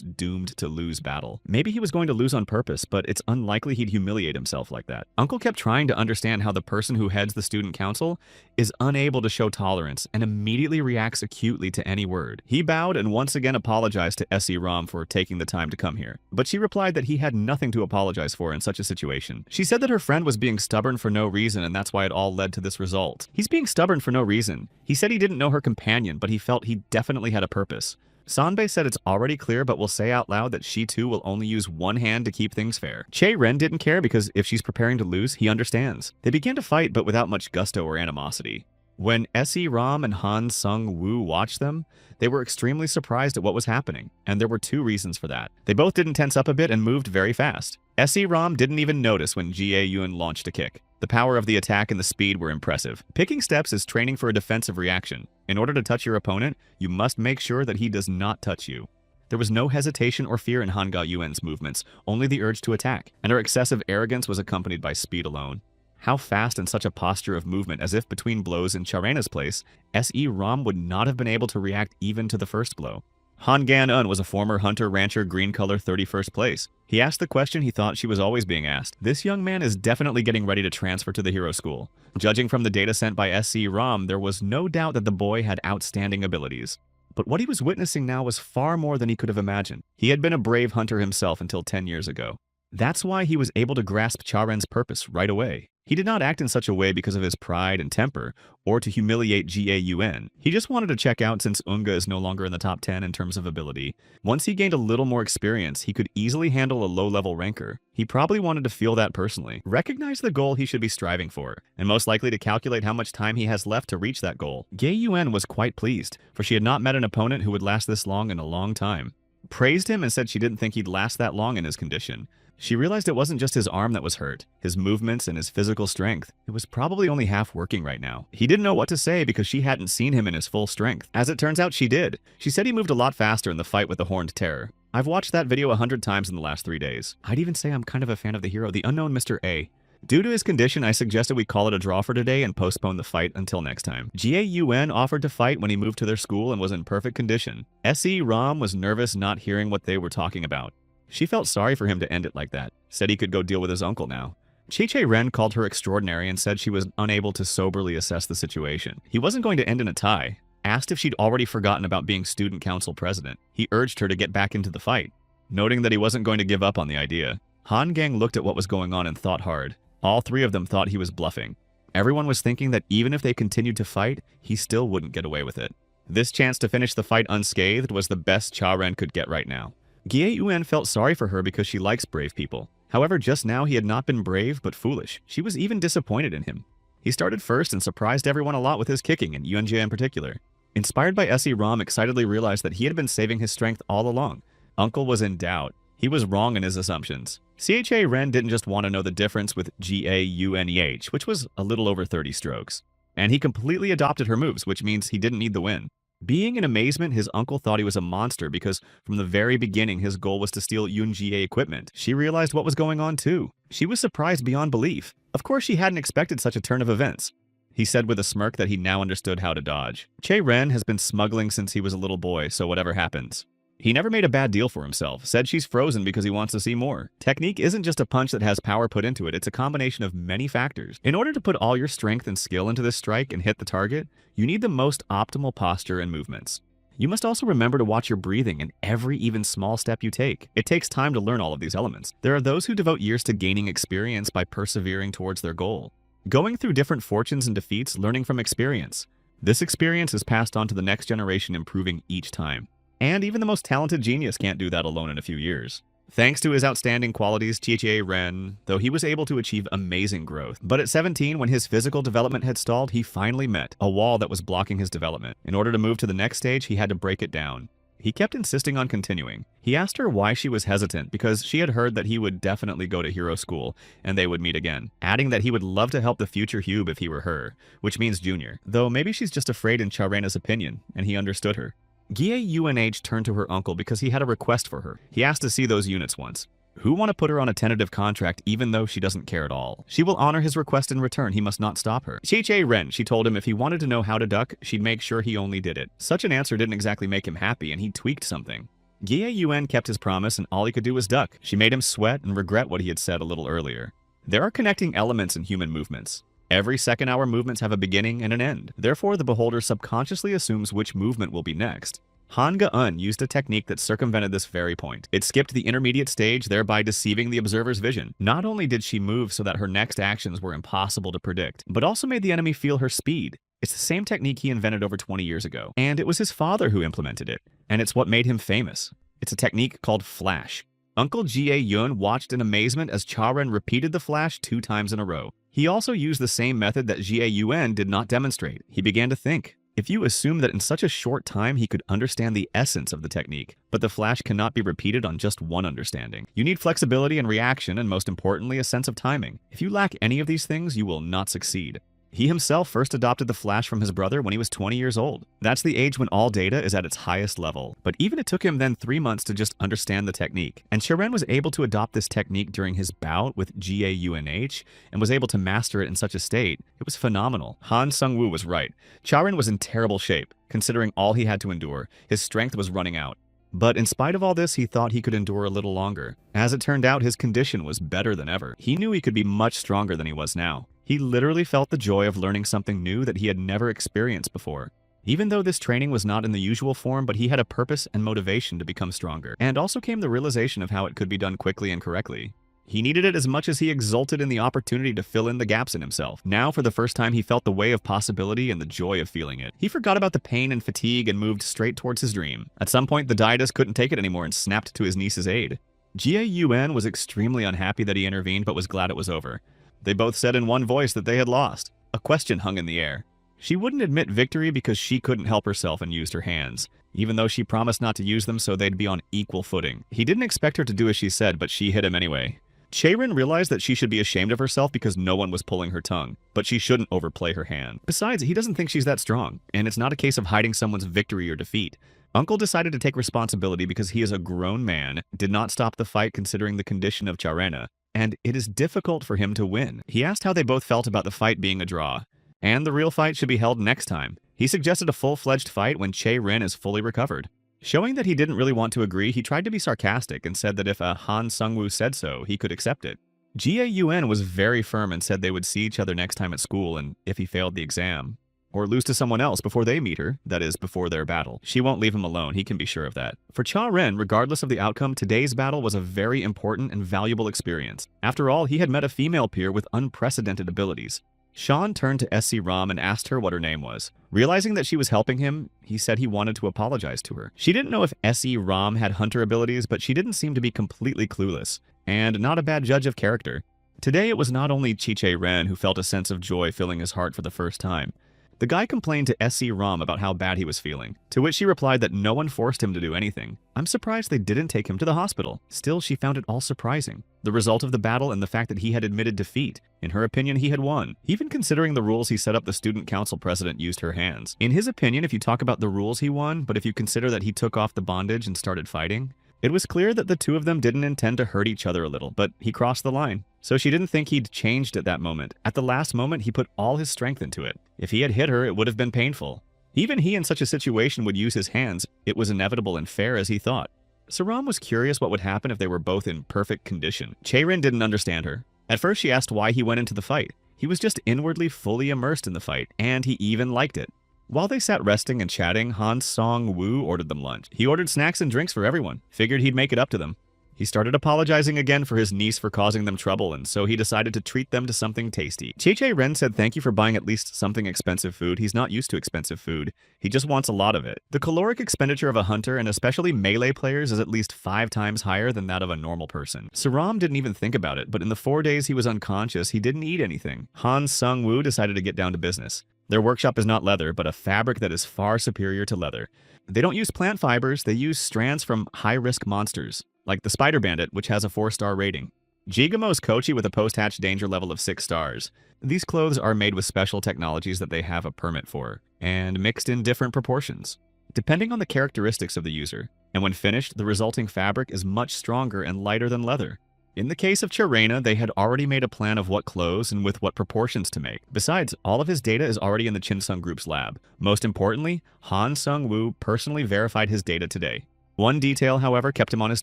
doomed-to-lose battle. Maybe he was going to lose on purpose, but it's unlikely he'd humiliate himself like that. Uncle kept trying to understand how the person who heads the student council is unable to show tolerance and immediately reacts acutely to any word. He bowed and once again apologized to S.E. Ram for taking the time to come here, but she replied that he had nothing to apologize for in such a situation. She said that her friend was being stubborn for no reason and that's why it all led to this result. He's being stubborn for no reason. He said he didn't know her companion, but he felt he definitely had a purpose. Sanbei said it's already clear, but will say out loud that she too will only use one hand to keep things fair. Che Ren didn't care because if she's preparing to lose, he understands. They began to fight, but without much gusto or animosity. When S.E. Ram and Han Sung Woo watched them, they were extremely surprised at what was happening, and there were two reasons for that. They both didn't tense up a bit and moved very fast. S.E. Ram didn't even notice when Jie Yun launched a kick. The power of the attack and the speed were impressive. Picking steps is training for a defensive reaction. In order to touch your opponent, you must make sure that he does not touch you. There was no hesitation or fear in Hanga Yuan's movements, only the urge to attack, and her excessive arrogance was accompanied by speed alone. How fast in such a posture of movement as if between blows in Charena's place, S.E. Ram would not have been able to react even to the first blow. Han Gan-un was a former hunter-rancher green color 31st place. He asked the question he thought she was always being asked. This young man is definitely getting ready to transfer to the hero school. Judging from the data sent by S.E. Ram, there was no doubt that the boy had outstanding abilities. But what he was witnessing now was far more than he could have imagined. He had been a brave hunter himself until 10 years ago. That's why he was able to grasp Charen's purpose right away. He did not act in such a way because of his pride and temper, or to humiliate Gaun. He just wanted to check out since Unga is no longer in the top 10 in terms of ability. Once he gained a little more experience, he could easily handle a low-level ranker. He probably wanted to feel that personally, recognize the goal he should be striving for, and most likely to calculate how much time he has left to reach that goal. Gaun was quite pleased, for she had not met an opponent who would last this long in a long time. Praised him and said she didn't think he'd last that long in his condition. She realized it wasn't just his arm that was hurt, his movements and his physical strength. It was probably only half working right now. He didn't know what to say because she hadn't seen him in his full strength. As it turns out, she did. She said he moved a lot faster in the fight with the Horned Terror. I've watched that video 100 times in the last 3 days. I'd even say I'm kind of a fan of the hero, the unknown Mr. A. Due to his condition, I suggested we call it a draw for today and postpone the fight until next time. Gaun offered to fight when he moved to their school and was in perfect condition. Se Ram was nervous not hearing what they were talking about. She felt sorry for him to end it like that, said he could go deal with his uncle now. Chi Ren called her extraordinary and said she was unable to soberly assess the situation. He wasn't going to end in a tie. Asked if she'd already forgotten about being student council president. He urged her to get back into the fight, noting that he wasn't going to give up on the idea. Han Gang looked at what was going on and thought hard. All three of them thought he was bluffing. Everyone was thinking that even if they continued to fight, he still wouldn't get away with it. This chance to finish the fight unscathed was the best Cha Ren could get right now. Gaun felt sorry for her because she likes brave people. However, just now he had not been brave but foolish. She was even disappointed in him. He started first and surprised everyone a lot with his kicking, and Yuanjie in particular. Inspired by Se Ram excitedly realized that he had been saving his strength all along. Uncle was in doubt. He was wrong in his assumptions. Cha Ren didn't just want to know the difference with Gauneh, which was a little over 30 strokes. And he completely adopted her moves, which means he didn't need the win. Being in amazement, his uncle thought he was a monster because from the very beginning his goal was to steal Yunjie equipment. She realized what was going on too. She was surprised beyond belief. Of course she hadn't expected such a turn of events. He said with a smirk that he now understood how to dodge. Che Ren has been smuggling since he was a little boy, so whatever happens. He never made a bad deal for himself, said she's frozen because he wants to see more. Technique isn't just a punch that has power put into it, it's a combination of many factors. In order to put all your strength and skill into this strike and hit the target, you need the most optimal posture and movements. You must also remember to watch your breathing in every even small step you take. It takes time to learn all of these elements. There are those who devote years to gaining experience by persevering towards their goal. Going through different fortunes and defeats, learning from experience. This experience is passed on to the next generation, improving each time. And even the most talented genius can't do that alone in a few years. Thanks to his outstanding qualities, Cha Ren, though he was able to achieve amazing growth. But at 17, when his physical development had stalled, he finally met a wall that was blocking his development. In order to move to the next stage, he had to break it down. He kept insisting on continuing. He asked her why she was hesitant because she had heard that he would definitely go to hero school and they would meet again, adding that he would love to help the future Hube if he were her, which means junior. Though maybe she's just afraid in Charena's opinion, and he understood her. Gauneh turned to her uncle because he had a request for her. He asked to see those units once. Who want to put her on a tentative contract even though she doesn't care at all? She will honor his request in return. He must not stop her. Cha Ren, she told him if he wanted to know how to duck, she'd make sure he only did it. Such an answer didn't exactly make him happy, and he tweaked something. Gaun kept his promise, and all he could do was duck. She made him sweat and regret what he had said a little earlier. There are connecting elements in human movements. Every second our movements have a beginning and an end. Therefore, the beholder subconsciously assumes which movement will be next. Han-ga-un used a technique that circumvented this very point. It skipped the intermediate stage, thereby deceiving the observer's vision. Not only did she move so that her next actions were impossible to predict, but also made the enemy feel her speed. It's the same technique he invented over 20 years ago, and it was his father who implemented it, and it's what made him famous. It's a technique called flash. Uncle Gaun watched in amazement as Cha-Ren repeated the flash 2 times in a row. He also used the same method that Gaun did not demonstrate. He began to think. If you assume that in such a short time he could understand the essence of the technique, but the flash cannot be repeated on just one understanding. You need flexibility and reaction, and most importantly, a sense of timing. If you lack any of these things, you will not succeed. He himself first adopted the flash from his brother when he was 20 years old. That's the age when all data is at its highest level. But even it took him then 3 months to just understand the technique. And Cha Ren was able to adopt this technique during his bout with Gauneh and was able to master it in such a state. It was phenomenal. Han Sung-woo was right. Cha Ren was in terrible shape, considering all he had to endure. His strength was running out. But in spite of all this, he thought he could endure a little longer. As it turned out, his condition was better than ever. He knew he could be much stronger than he was now. He literally felt the joy of learning something new that he had never experienced before. Even though this training was not in the usual form, but he had a purpose and motivation to become stronger. And also came the realization of how it could be done quickly and correctly. He needed it as much as he exulted in the opportunity to fill in the gaps in himself. Now, for the first time, he felt the way of possibility and the joy of feeling it. He forgot about the pain and fatigue and moved straight towards his dream. At some point, the dietist couldn't take it anymore and snapped to his niece's aid. Gaun was extremely unhappy that he intervened but was glad it was over. They both said in one voice that they had lost. A question hung in the air. She wouldn't admit victory because she couldn't help herself and used her hands, even though she promised not to use them so they'd be on equal footing. He didn't expect her to do as she said, but she hit him anyway. Chaerin realized that she should be ashamed of herself because no one was pulling her tongue, but she shouldn't overplay her hand. Besides, he doesn't think she's that strong, and it's not a case of hiding someone's victory or defeat. Uncle decided to take responsibility because he is a grown man, did not stop the fight considering the condition of Chaerena, and it is difficult for him to win. He asked how they both felt about the fight being a draw, and the real fight should be held next time. He suggested a full-fledged fight when Chaerin is fully recovered. Showing that he didn't really want to agree, he tried to be sarcastic and said that if Han Sungwoo said so, he could accept it. Gaun was very firm and said they would see each other next time at school and if he failed the exam, or lose to someone else before they meet her, that is, before their battle. She won't leave him alone, he can be sure of that. For Chaerin, regardless of the outcome, today's battle was a very important and valuable experience. After all, he had met a female peer with unprecedented abilities. Sean turned to SC Ram and asked her what her name was. Realizing that she was helping him, he said he wanted to apologize to her. She didn't know if SC Ram had hunter abilities, but she didn't seem to be completely clueless, and not a bad judge of character. Today, it was not only Chaerin who felt a sense of joy filling his heart for the first time. The guy complained to SC Ram about how bad he was feeling, to which she replied that no one forced him to do anything. I'm surprised they didn't take him to the hospital. Still, she found it all surprising. The result of the battle and the fact that he had admitted defeat. In her opinion, he had won. Even considering the rules he set up, the student council president used her hands. In his opinion, if you talk about the rules, he won, but if you consider that he took off the bondage and started fighting, it was clear that the two of them didn't intend to hurt each other a little, but he crossed the line. So she didn't think he'd changed at that moment. At the last moment, he put all his strength into it. If he had hit her, it would have been painful. Even he in such a situation would use his hands. It was inevitable and fair as he thought. Saram was curious what would happen if they were both in perfect condition. Chaerin didn't understand her. At first, she asked why he went into the fight. He was just inwardly fully immersed in the fight, and he even liked it. While they sat resting and chatting, Han Song-woo ordered them lunch. He ordered snacks and drinks for everyone, figured he'd make it up to them. He started apologizing again for his niece for causing them trouble, and so he decided to treat them to something tasty. Chaerin said thank you for buying at least something expensive food. He's not used to expensive food. He just wants a lot of it. The caloric expenditure of a hunter, and especially melee players, is at least 5 times higher than that of a normal person. Saram didn't even think about it, but in the 4 days he was unconscious, he didn't eat anything. Han Sung-woo decided to get down to business. Their workshop is not leather, but a fabric that is far superior to leather. They don't use plant fibers, they use strands from high-risk monsters, like the Spider Bandit, which has a 4-star rating. Gigamo's Kochi with a post-hatch danger level of 6 stars. These clothes are made with special technologies that they have a permit for, and mixed in different proportions, depending on the characteristics of the user. And when finished, the resulting fabric is much stronger and lighter than leather. In the case of Chaerena, they had already made a plan of what clothes and with what proportions to make. Besides, all of his data is already in the Chinsung Group's lab. Most importantly, Han Sung-woo personally verified his data today. One detail, however, kept him on his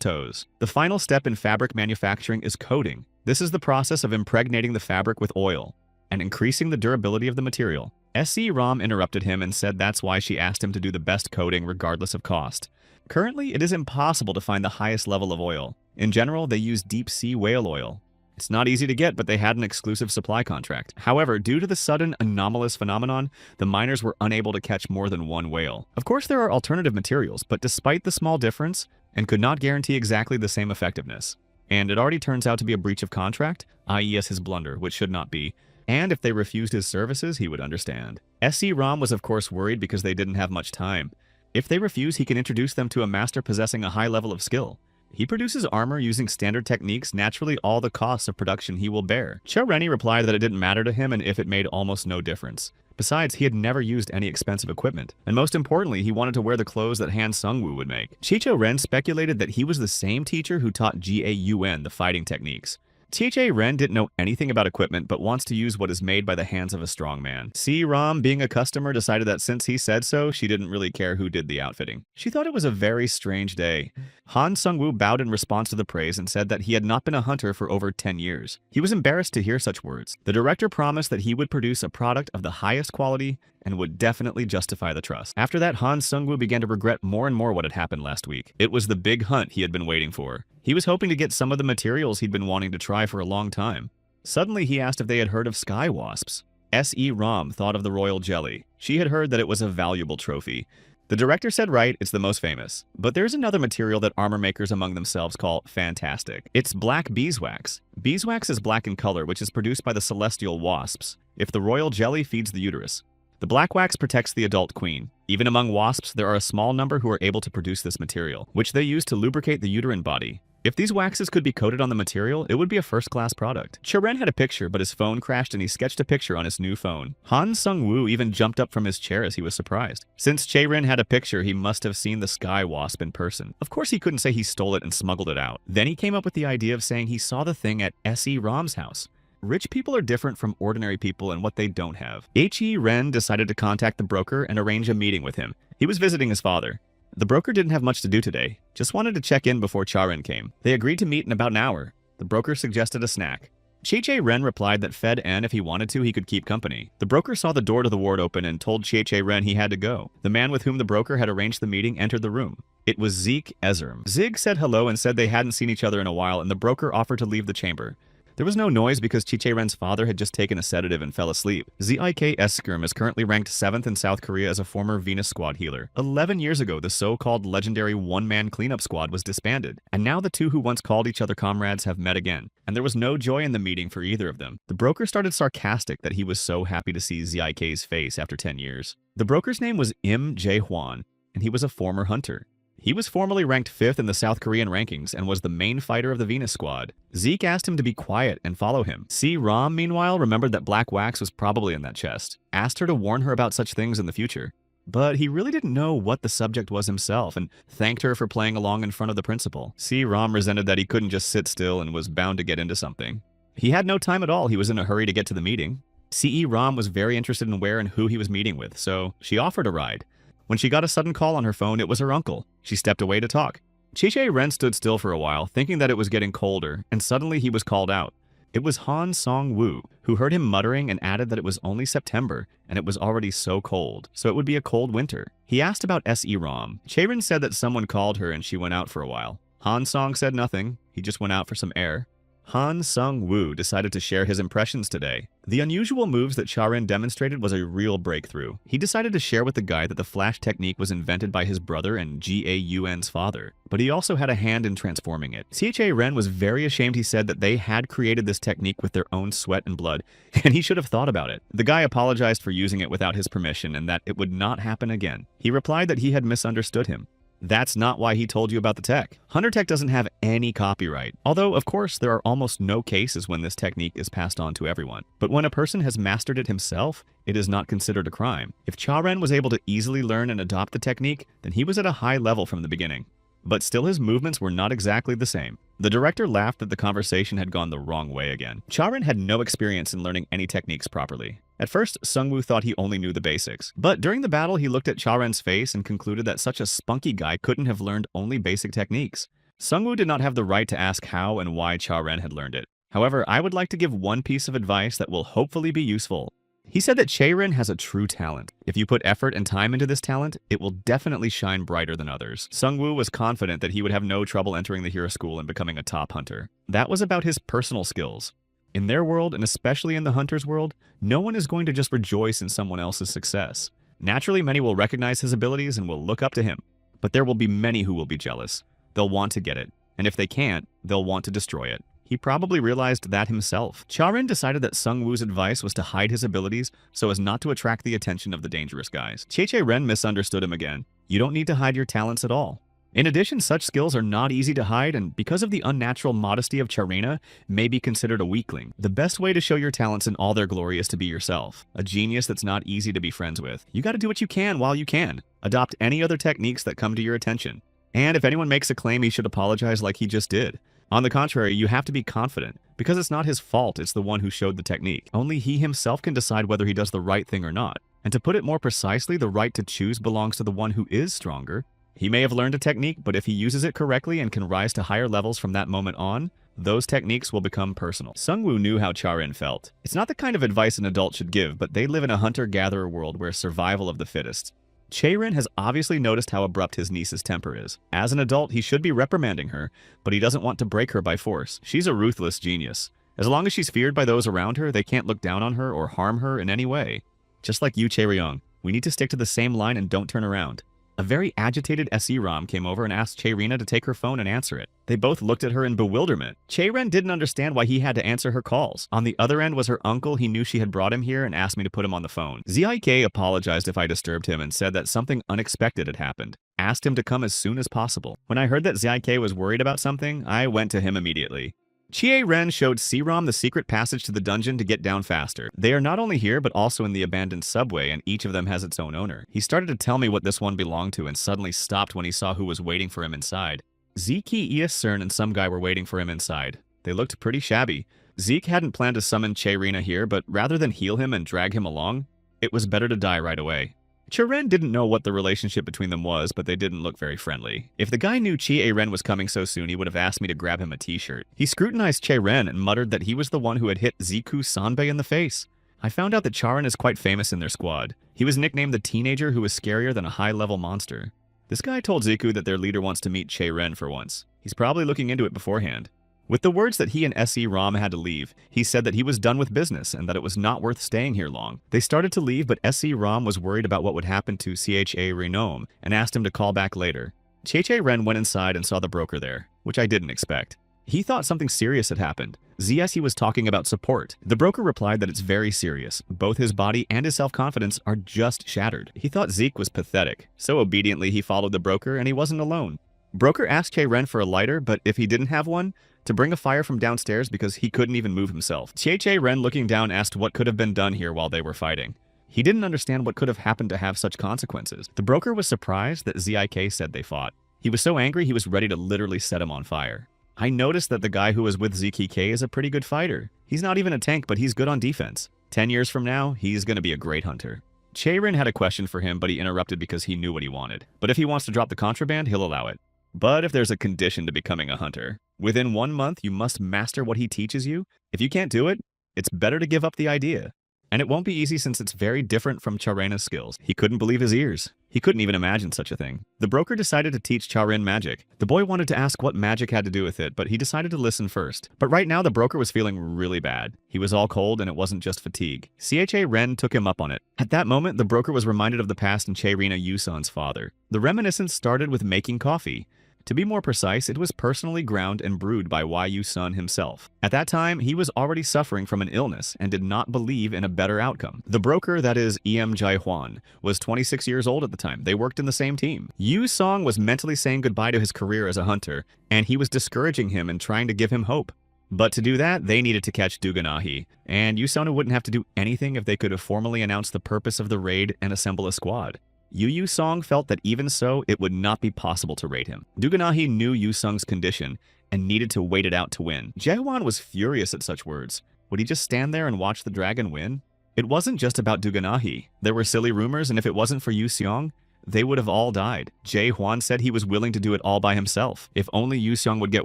toes. The final step in fabric manufacturing is coating. This is the process of impregnating the fabric with oil and increasing the durability of the material. SC Ram interrupted him and said that's why she asked him to do the best coating regardless of cost. Currently, it is impossible to find the highest level of oil. In general, they use deep-sea whale oil. It's not easy to get, but they had an exclusive supply contract. However, due to the sudden anomalous phenomenon, the miners were unable to catch more than 1 whale. Of course, there are alternative materials, but despite the small difference, and could not guarantee exactly the same effectiveness. And it already turns out to be a breach of contract, i.e. as his blunder, which should not be. And if they refused his services, he would understand. SC Ram was of course worried because they didn't have much time. If they refuse, he can introduce them to a master possessing a high level of skill. He produces armor using standard techniques, naturally all the costs of production he will bear. Chaerena replied that it didn't matter to him and if it made almost no difference. Besides, he had never used any expensive equipment. And most importantly, he wanted to wear the clothes that Han Sung-woo would make. Chaerin speculated that he was the same teacher who taught Gaun the fighting techniques. Chaerin didn't know anything about equipment, but wants to use what is made by the hands of a strong man. Ram, being a customer, decided that since he said so, she didn't really care who did the outfitting. She thought it was a very strange day. Han Sung-woo bowed in response to the praise and said that he had not been a hunter for over 10 years. He was embarrassed to hear such words. The director promised that he would produce a product of the highest quality and would definitely justify the trust. After that, Han Sung-woo began to regret more and more what had happened last week. It was the big hunt he had been waiting for. He was hoping to get some of the materials he'd been wanting to try for a long time. Suddenly, he asked if they had heard of sky wasps. S.E. Rom thought of the royal jelly. She had heard that it was a valuable trophy. The director said right, it's the most famous. But there's another material that armor makers among themselves call fantastic. It's black beeswax. Beeswax is black in color, which is produced by the celestial wasps. If the royal jelly feeds the uterus. The black wax protects the adult queen. Even among wasps, there are a small number who are able to produce this material, which they use to lubricate the uterine body. If these waxes could be coated on the material, it would be a first-class product. Chae-ren had a picture, but his phone crashed and he sketched a picture on his new phone. Han Sung-woo even jumped up from his chair as he was surprised. Since Chae-ren had a picture, he must have seen the sky wasp in person. Of course, he couldn't say he stole it and smuggled it out. Then he came up with the idea of saying he saw the thing at S.E. Rom's house. Rich people are different from ordinary people in what they don't have. H.E. Ren decided to contact the broker and arrange a meeting with him. He was visiting his father. The broker didn't have much to do today, just wanted to check in before Chae-ren came. They agreed to meet in about an hour. The broker suggested a snack. Chae-ren replied that fed N if he wanted to, he could keep company. The broker saw the door to the ward open and told Chae-ren he had to go. The man with whom the broker had arranged the meeting entered the room. It was Zeke Ezerm. Zig said hello and said they hadn't seen each other in a while, and the broker offered to leave the chamber. There was no noise because Chae-ren's father had just taken a sedative and fell asleep. Zik Eskerm is currently ranked 7th in South Korea as a former Venus Squad healer. 11 years ago, the so-called legendary one-man cleanup squad was disbanded, and now the two who once called each other comrades have met again, and there was no joy in the meeting for either of them. The broker started sarcastic that he was so happy to see Zik's face after 10 years. The broker's name was Im Jae-hwan, and he was a former hunter. He was formerly ranked 5th in the South Korean rankings and was the main fighter of the Venus Squad. Zeke asked him to be quiet and follow him. C. Rom, meanwhile, remembered that black wax was probably in that chest, asked her to warn her about such things in the future. But he really didn't know what the subject was himself and thanked her for playing along in front of the principal. C. Rom resented that he couldn't just sit still and was bound to get into something. He had no time at all, he was in a hurry to get to the meeting. C.E. Rom was very interested in where and who he was meeting with, so she offered a ride. When she got a sudden call on her phone, it was her uncle. She stepped away to talk. Chae-ren stood still for a while, thinking that it was getting colder, and suddenly he was called out. It was Han Sung-woo, who heard him muttering and added that it was only September, and it was already so cold, so it would be a cold winter. He asked about S.E. Rom. Chae-ren said that someone called her and she went out for a while. Han Sung said nothing, he just went out for some air. Han Sung-woo decided to share his impressions today. The unusual moves that Chae-ren demonstrated was a real breakthrough. He decided to share with the guy that the flash technique was invented by his brother and Gaun's father, but he also had a hand in transforming it. Chae-ren was very ashamed. He said that they had created this technique with their own sweat and blood, and he should have thought about it. The guy apologized for using it without his permission and that it would not happen again. He replied that he had misunderstood him. That's not why he told you about the tech. Hunter Tech doesn't have any copyright, although of course there are almost no cases when this technique is passed on to everyone. But when a person has mastered it himself, it is not considered a crime. If Chae-ren was able to easily learn and adopt the technique, then he was at a high level from the beginning. But still his movements were not exactly the same. The director laughed that the conversation had gone the wrong way again. Chae-ren had no experience in learning any techniques properly. At first, Sung-woo thought he only knew the basics. But during the battle, he looked at Chae-ren's face and concluded that such a spunky guy couldn't have learned only basic techniques. Sung-woo did not have the right to ask how and why Chae-ren had learned it. However, I would like to give one piece of advice that will hopefully be useful. He said that Chae-ren has a true talent. If you put effort and time into this talent, it will definitely shine brighter than others. Sung-woo was confident that he would have no trouble entering the hero school and becoming a top hunter. That was about his personal skills. In their world, and especially in the hunter's world, no one is going to just rejoice in someone else's success. Naturally, many will recognize his abilities and will look up to him. But there will be many who will be jealous. They'll want to get it. And if they can't, they'll want to destroy it. He probably realized that himself. Chae-ren decided that Sung-woo's advice was to hide his abilities so as not to attract the attention of the dangerous guys. Chae-ren misunderstood him again. You don't need to hide your talents at all. In addition, such skills are not easy to hide, and because of the unnatural modesty of Charena, may be considered a weakling. The best way to show your talents in all their glory is to be yourself. A genius that's not easy to be friends with. You gotta do what you can while you can. Adopt any other techniques that come to your attention. And if anyone makes a claim, he should apologize like he just did. On the contrary, you have to be confident, because it's not his fault, it's the one who showed the technique. Only he himself can decide whether he does the right thing or not. And to put it more precisely, the right to choose belongs to the one who is stronger. He may have learned a technique, but if he uses it correctly and can rise to higher levels from that moment on, those techniques will become personal. Sungwoo knew how Charin felt. It's not the kind of advice an adult should give, but they live in a hunter-gatherer world where survival of the fittest. Charin has obviously noticed how abrupt his niece's temper is. As an adult, he should be reprimanding her, but he doesn't want to break her by force. She's a ruthless genius. As long as she's feared by those around her, they can't look down on her or harm her in any way. Just like you, Chae-ryong, we need to stick to the same line and don't turn around. A very agitated SE-ROM came over and asked Chae-rina to take her phone and answer it. They both looked at her in bewilderment. Chae-ren didn't understand why he had to answer her calls. On the other end was her uncle. He knew she had brought him here and asked me to put him on the phone. Zik apologized if I disturbed him and said that something unexpected had happened. Asked him to come as soon as possible. When I heard that Zik was worried about something, I went to him immediately. Chie-ren showed C-ROM the secret passage to the dungeon to get down faster. They are not only here, but also in the abandoned subway, and each of them has its own owner. He started to tell me what this one belonged to and suddenly stopped when he saw who was waiting for him inside. Zeke, Easern, and some guy were waiting for him inside. They looked pretty shabby. Zeke hadn't planned to summon Chae-rina here, but rather than heal him and drag him along, it was better to die right away. Chae-ren didn't know what the relationship between them was, but they didn't look very friendly. If the guy knew Chie-ren was coming so soon, he would have asked me to grab him a t-shirt. He scrutinized Chae-ren and muttered that he was the one who had hit Ziku Sanbei in the face. I found out that Charin is quite famous in their squad. He was nicknamed the teenager who was scarier than a high-level monster. This guy told Ziku that their leader wants to meet Chae-ren for once. He's probably looking into it beforehand. With the words that he and SE-ROM had to leave, he said that he was done with business and that it was not worth staying here long. They started to leave, but SE-ROM was worried about what would happen to Cha-Renome and asked him to call back later. Chae-ren went inside and saw the broker there, which I didn't expect. He thought something serious had happened. ZSE was talking about support. The broker replied that it's very serious. Both his body and his self-confidence are just shattered. He thought Zeke was pathetic, so obediently he followed the broker and he wasn't alone. Broker asked Chae-ren for a lighter, but if he didn't have one, to bring a fire from downstairs because he couldn't even move himself. Chae-ren looking down asked what could have been done here while they were fighting. He didn't understand what could have happened to have such consequences. The broker was surprised that Zik said they fought. He was so angry he was ready to literally set him on fire. I noticed that the guy who was with ZKK is a pretty good fighter. He's not even a tank, but he's good on defense. 10 years from now, he's gonna be a great hunter. Chae-ren had a question for him, but he interrupted because he knew what he wanted. But if he wants to drop the contraband, he'll allow it. But if there's a condition to becoming a hunter, within 1 month you must master what he teaches you. If you can't do it, it's better to give up the idea. And it won't be easy since it's very different from Charena's skills. He couldn't believe his ears. He couldn't even imagine such a thing. The broker decided to teach Charin magic. The boy wanted to ask what magic had to do with it, but he decided to listen first. But right now the broker was feeling really bad. He was all cold and it wasn't just fatigue. Cha-ren took him up on it. At that moment, the broker was reminded of the past and Chae-rina Yusun's father. The reminiscence started with making coffee. To be more precise, it was personally ground and brewed by Yu-sun himself. At that time, he was already suffering from an illness and did not believe in a better outcome. The broker, that is Em Jai-hwan, was 26 years old at the time. They worked in the same team. Yu-song was mentally saying goodbye to his career as a hunter, and he was discouraging him and trying to give him hope. But to do that, they needed to catch Duganahi, and Yu-sung wouldn't have to do anything if they could have formally announced the purpose of the raid and assemble a squad. Yu-song felt that even so, it would not be possible to raid him. Duganahi knew Yu-sung's condition and needed to wait it out to win. Jae-hwan was furious at such words. Would he just stand there and watch the dragon win? It wasn't just about Duganahi. There were silly rumors, and if it wasn't for Yu-seong, they would have all died. Jae-hwan said he was willing to do it all by himself, if only Yu-seong would get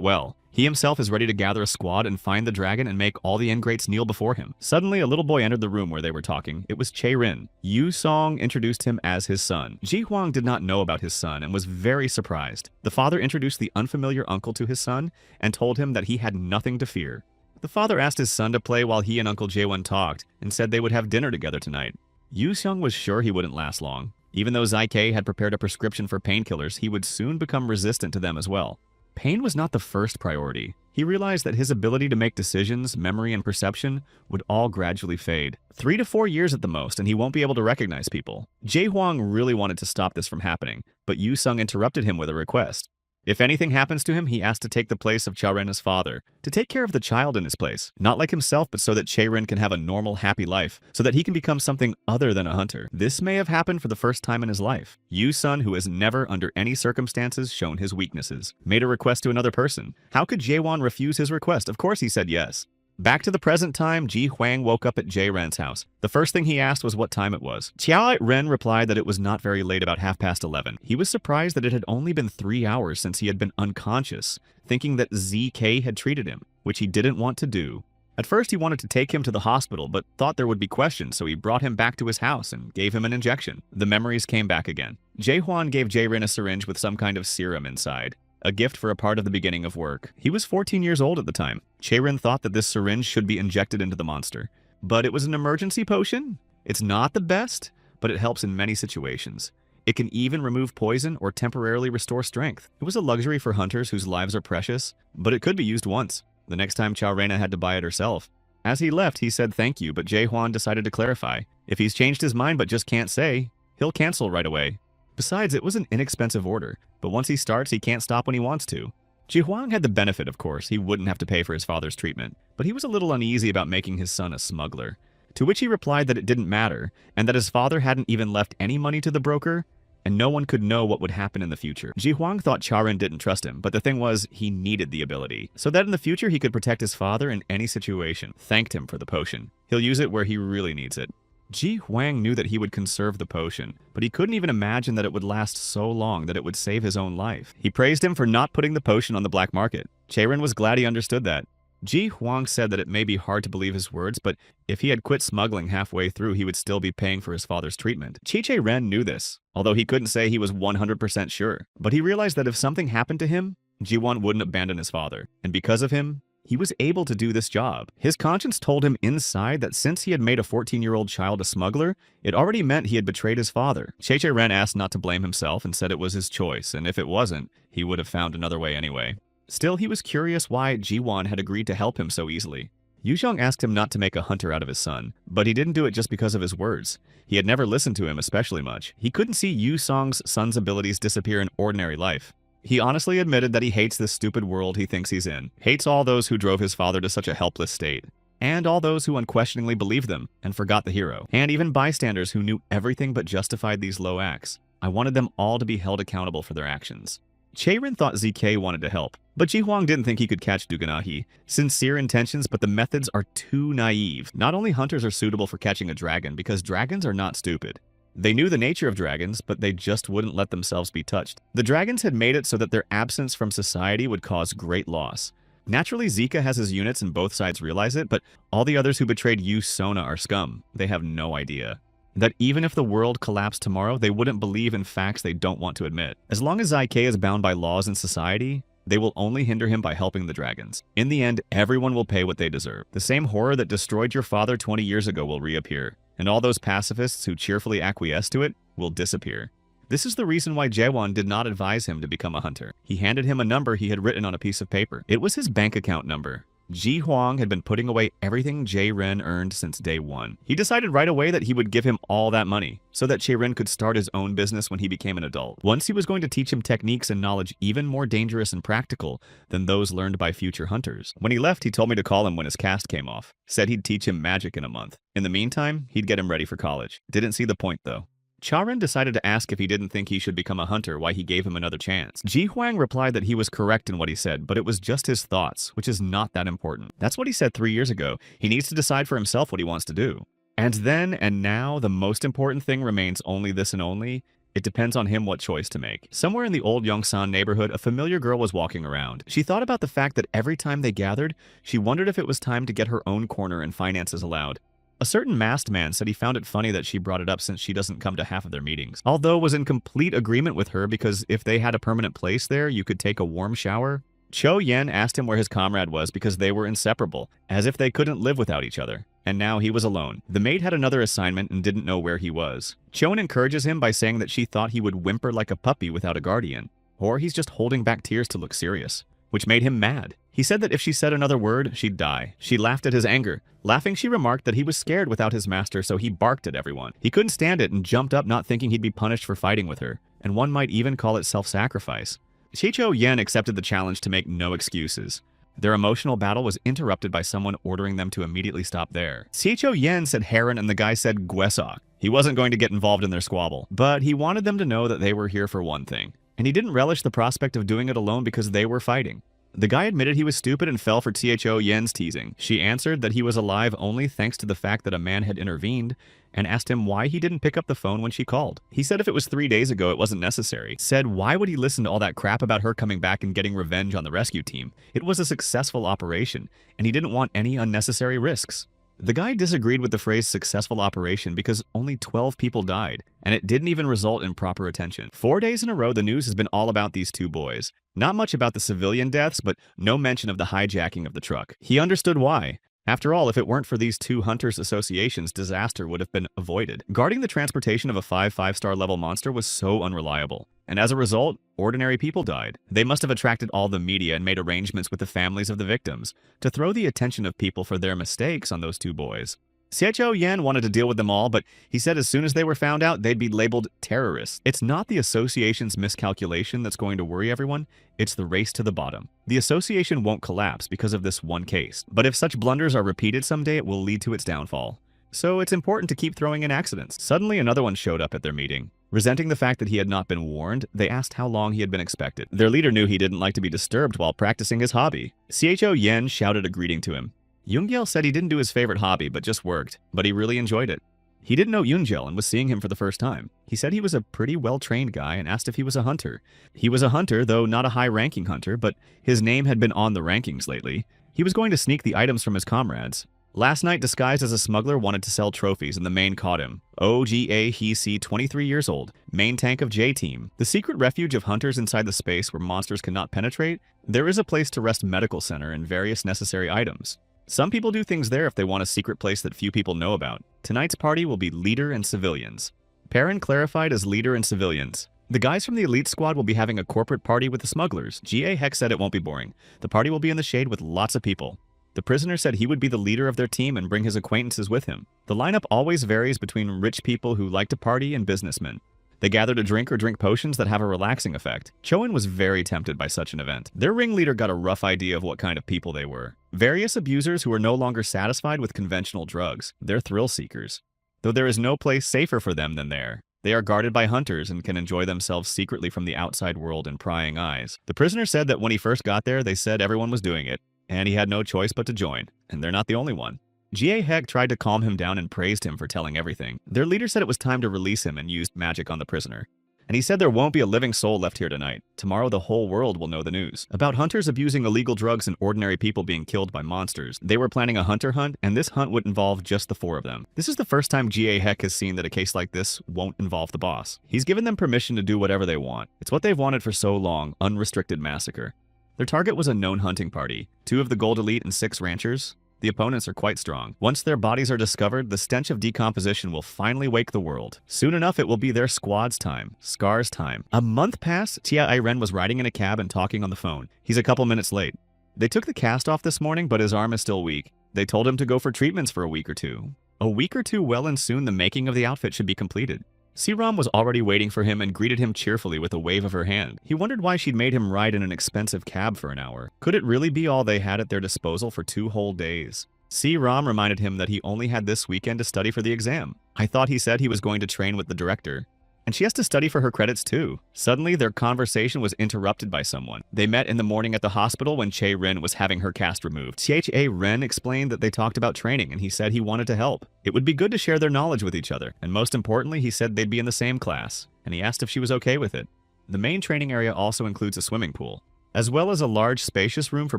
well. He himself is ready to gather a squad and find the dragon and make all the ingrates kneel before him. Suddenly, a little boy entered the room where they were talking. It was Chae-rin. Yu-song introduced him as his son. Ji-hwang did not know about his son and was very surprised. The father introduced the unfamiliar uncle to his son and told him that he had nothing to fear. The father asked his son to play while he and Uncle Jae-won talked and said they would have dinner together tonight. Yu-seong was sure he wouldn't last long. Even though Zik had prepared a prescription for painkillers, he would soon become resistant to them as well. Pain was not the first priority. He realized that his ability to make decisions, memory, and perception would all gradually fade. 3 to 4 years at the most, and he won't be able to recognize people. Jae-hwang really wanted to stop this from happening, but Yu-sung interrupted him with a request. If anything happens to him, he asked to take the place of Charena's father, to take care of the child in his place. Not like himself, but so that Chae-rin can have a normal, happy life, so that he can become something other than a hunter. This may have happened for the first time in his life. Yu-sun, who has never, under any circumstances, shown his weaknesses, made a request to another person. How could Jae-won refuse his request? Of course he said yes. Back to the present time, Ji Huang woke up at Jay Ren's house. The first thing he asked was what time it was. Qiao Ren replied that it was not very late, about 11:30. He was surprised that it had only been 3 hours since he had been unconscious, thinking that ZK had treated him, which he didn't want to do. At first, he wanted to take him to the hospital, but thought there would be questions, so he brought him back to his house and gave him an injection. The memories came back again. Jae Hwan gave Jae Rin a syringe with some kind of serum inside, a gift for a part of the beginning of work. He was 14 years old at the time. Jae Rin thought that this syringe should be injected into the monster. But it was an emergency potion? It's not the best, but it helps in many situations. It can even remove poison or temporarily restore strength. It was a luxury for hunters whose lives are precious, but it could be used once. The next time Chao Reina had to buy it herself. As he left, he said thank you, but Jae Hwan decided to clarify. If he's changed his mind but just can't say, he'll cancel right away. Besides, it was an inexpensive order, but once he starts, he can't stop when he wants to. Ji Huang had the benefit, of course. He wouldn't have to pay for his father's treatment, but he was a little uneasy about making his son a smuggler. To which he replied that it didn't matter, and that his father hadn't even left any money to the broker, and no one could know what would happen in the future. Ji Huang thought Charin didn't trust him, but the thing was, he needed the ability, so that in the future he could protect his father in any situation. Thanked him for the potion. He'll use it where he really needs it. Ji Huang knew that he would conserve the potion, but he couldn't even imagine that it would last so long that it would save his own life. He praised him for not putting the potion on the black market. Charin was glad he understood that. Ji Huang said that it may be hard to believe his words, but if he had quit smuggling halfway through, he would still be paying for his father's treatment. Chi-Che Ren knew this, although he couldn't say he was 100% sure. But he realized that if something happened to him, Ji-Wan wouldn't abandon his father. And because of him, he was able to do this job. His conscience told him inside that since he had made a 14-year-old child a smuggler, it already meant he had betrayed his father. Che-Che Ren asked not to blame himself and said it was his choice, and if it wasn't, he would have found another way anyway. Still, he was curious why Ji-Wan had agreed to help him so easily. Yu-Zhong asked him not to make a hunter out of his son, but he didn't do it just because of his words. He had never listened to him especially much. He couldn't see Yu-Song's son's abilities disappear in ordinary life. He honestly admitted that he hates this stupid world he thinks he's in, hates all those who drove his father to such a helpless state, and all those who unquestioningly believed them and forgot the hero, and even bystanders who knew everything but justified these low acts. I wanted them all to be held accountable for their actions. Chaerin thought ZK wanted to help, but Ji Huang didn't think he could catch Duganahi. Sincere intentions, but the methods are too naive. Not only hunters are suitable for catching a dragon, because dragons are not stupid. They knew the nature of dragons, but they just wouldn't let themselves be touched. The dragons had made it so that their absence from society would cause great loss. Naturally, Zika has his units and both sides realize it, but all the others who betrayed Yu Sona are scum. They have no idea that even if the world collapsed tomorrow, they wouldn't believe in facts they don't want to admit. As long as ZK is bound by laws in society, they will only hinder him by helping the dragons. In the end, everyone will pay what they deserve. The same horror that destroyed your father 20 years ago will reappear, and all those pacifists who cheerfully acquiesce to it will disappear. This is the reason why Jaewon did not advise him to become a hunter. He handed him a number he had written on a piece of paper. It was his bank account number. Ji Huang had been putting away everything Jae Ren earned since day one. He decided right away that he would give him all that money, so that Jae Ren could start his own business when he became an adult. Once he was going to teach him techniques and knowledge even more dangerous and practical than those learned by future hunters. When he left, he told me to call him when his cast came off. Said he'd teach him magic in a month. In the meantime, he'd get him ready for college. Didn't see the point though. Charin decided to ask if he didn't think he should become a hunter, why he gave him another chance. Ji Huang replied that he was correct in what he said, but it was just his thoughts, which is not that important. That's what he said 3 years ago. He needs to decide for himself what he wants to do. And then and now, the most important thing remains only this and only. It depends on him what choice to make. Somewhere in the old Yongsan neighborhood, a familiar girl was walking around. She thought about the fact that every time they gathered, she wondered if it was time to get her own corner and finances allowed. A certain masked man said he found it funny that she brought it up since she doesn't come to half of their meetings. Although was in complete agreement with her because if they had a permanent place there, you could take a warm shower. Cho Yen asked him where his comrade was because they were inseparable, as if they couldn't live without each other. And now he was alone. The maid had another assignment and didn't know where he was. Choen encourages him by saying that she thought he would whimper like a puppy without a guardian. Or he's just holding back tears to look serious, which made him mad. He said that if she said another word, she'd die. She laughed at his anger. Laughing, she remarked that he was scared without his master, so he barked at everyone. He couldn't stand it and jumped up, not thinking he'd be punished for fighting with her. And one might even call it self-sacrifice. Chicho Yen accepted the challenge to make no excuses. Their emotional battle was interrupted by someone ordering them to immediately stop there. Chicho Yen said Heron and the guy said Guesa. He wasn't going to get involved in their squabble, but he wanted them to know that they were here for one thing. And he didn't relish the prospect of doing it alone because they were fighting. The guy admitted he was stupid and fell for Tho Yen's teasing. She answered that he was alive only thanks to the fact that a man had intervened, and asked him why he didn't pick up the phone when she called. He said if it was 3 days ago, it wasn't necessary. Said why would he listen to all that crap about her coming back and getting revenge on the rescue team? It was a successful operation, and he didn't want any unnecessary risks. The guy disagreed with the phrase successful operation because only 12 people died, and it didn't even result in proper attention. 4 days in a row, the news has been all about these two boys. Not much about the civilian deaths, but no mention of the hijacking of the truck. He understood why. After all, if it weren't for these two hunters' associations, disaster would have been avoided. Guarding the transportation of a 5-star level monster was so unreliable. And as a result, ordinary people died. They must have attracted all the media and made arrangements with the families of the victims to throw the attention of people for their mistakes on those two boys. Tho Yen wanted to deal with them all, but he said as soon as they were found out, they'd be labeled terrorists. It's not the association's miscalculation that's going to worry everyone, it's the race to the bottom. The association won't collapse because of this one case, but if such blunders are repeated someday, it will lead to its downfall. So it's important to keep throwing in accidents. Suddenly, another one showed up at their meeting. Resenting the fact that he had not been warned, they asked how long he had been expected. Their leader knew he didn't like to be disturbed while practicing his hobby. Tho Yen shouted a greeting to him. Yoongjel said he didn't do his favorite hobby, but just worked, but he really enjoyed it. He didn't know Yoongjel and was seeing him for the first time. He said he was a pretty well-trained guy and asked if he was a hunter. He was a hunter, though not a high-ranking hunter, but his name had been on the rankings lately. He was going to sneak the items from his comrades. Last night, disguised as a smuggler, wanted to sell trophies, and the main caught him. OGA He 23 years old, main tank of J-Team. The secret refuge of hunters inside the space where monsters cannot penetrate, there is a place to rest medical center and various necessary items. Some people do things there if they want a secret place that few people know about. Tonight's party will be leader and civilians. Perrin clarified as leader and civilians. The guys from the elite squad will be having a corporate party with the smugglers. G.A. Heck said it won't be boring. The party will be in the shade with lots of people. The prisoner said he would be the leader of their team and bring his acquaintances with him. The lineup always varies between rich people who like to party and businessmen. They gather to drink or drink potions that have a relaxing effect. Choen was very tempted by such an event. Their ringleader got a rough idea of what kind of people they were. Various abusers who are no longer satisfied with conventional drugs. They're thrill seekers. Though there is no place safer for them than there. They are guarded by hunters and can enjoy themselves secretly from the outside world and prying eyes. The prisoner said that when he first got there, they said everyone was doing it, and he had no choice but to join. And they're not the only one. G.A. Heck tried to calm him down and praised him for telling everything. Their leader said it was time to release him and used magic on the prisoner. And he said there won't be a living soul left here tonight. Tomorrow the whole world will know the news. About hunters abusing illegal drugs and ordinary people being killed by monsters. They were planning a hunter hunt, and this hunt would involve just the 4 of them. This is the first time G.A. Heck has seen that a case like this won't involve the boss. He's given them permission to do whatever they want. It's what they've wanted for so long, unrestricted massacre. Their target was a known hunting party. 2 of the Gold Elite and 6 ranchers. The opponents are quite strong. Once their bodies are discovered, the stench of decomposition will finally wake the world. Soon enough, it will be their squad's time. Scar's time. A month passed, Tia Iren was riding in a cab and talking on the phone. He's a couple minutes late. They took the cast off this morning, but his arm is still weak. They told him to go for treatments for a week or two. A week or two well, and soon the making of the outfit should be completed. Siram was already waiting for him and greeted him cheerfully with a wave of her hand. He wondered why she'd made him ride in an expensive cab for an hour. Could it really be all they had at their disposal for 2 whole days? Siram reminded him that he only had this weekend to study for the exam. I thought he said he was going to train with the director. And she has to study for her credits too. Suddenly, their conversation was interrupted by someone. They met in the morning at the hospital when Che Rin was having her cast removed. Cha Ren explained that they talked about training, and he said he wanted to help. It would be good to share their knowledge with each other, and most importantly, he said they'd be in the same class, and he asked if she was okay with it. The main training area also includes a swimming pool, as well as a large, spacious room for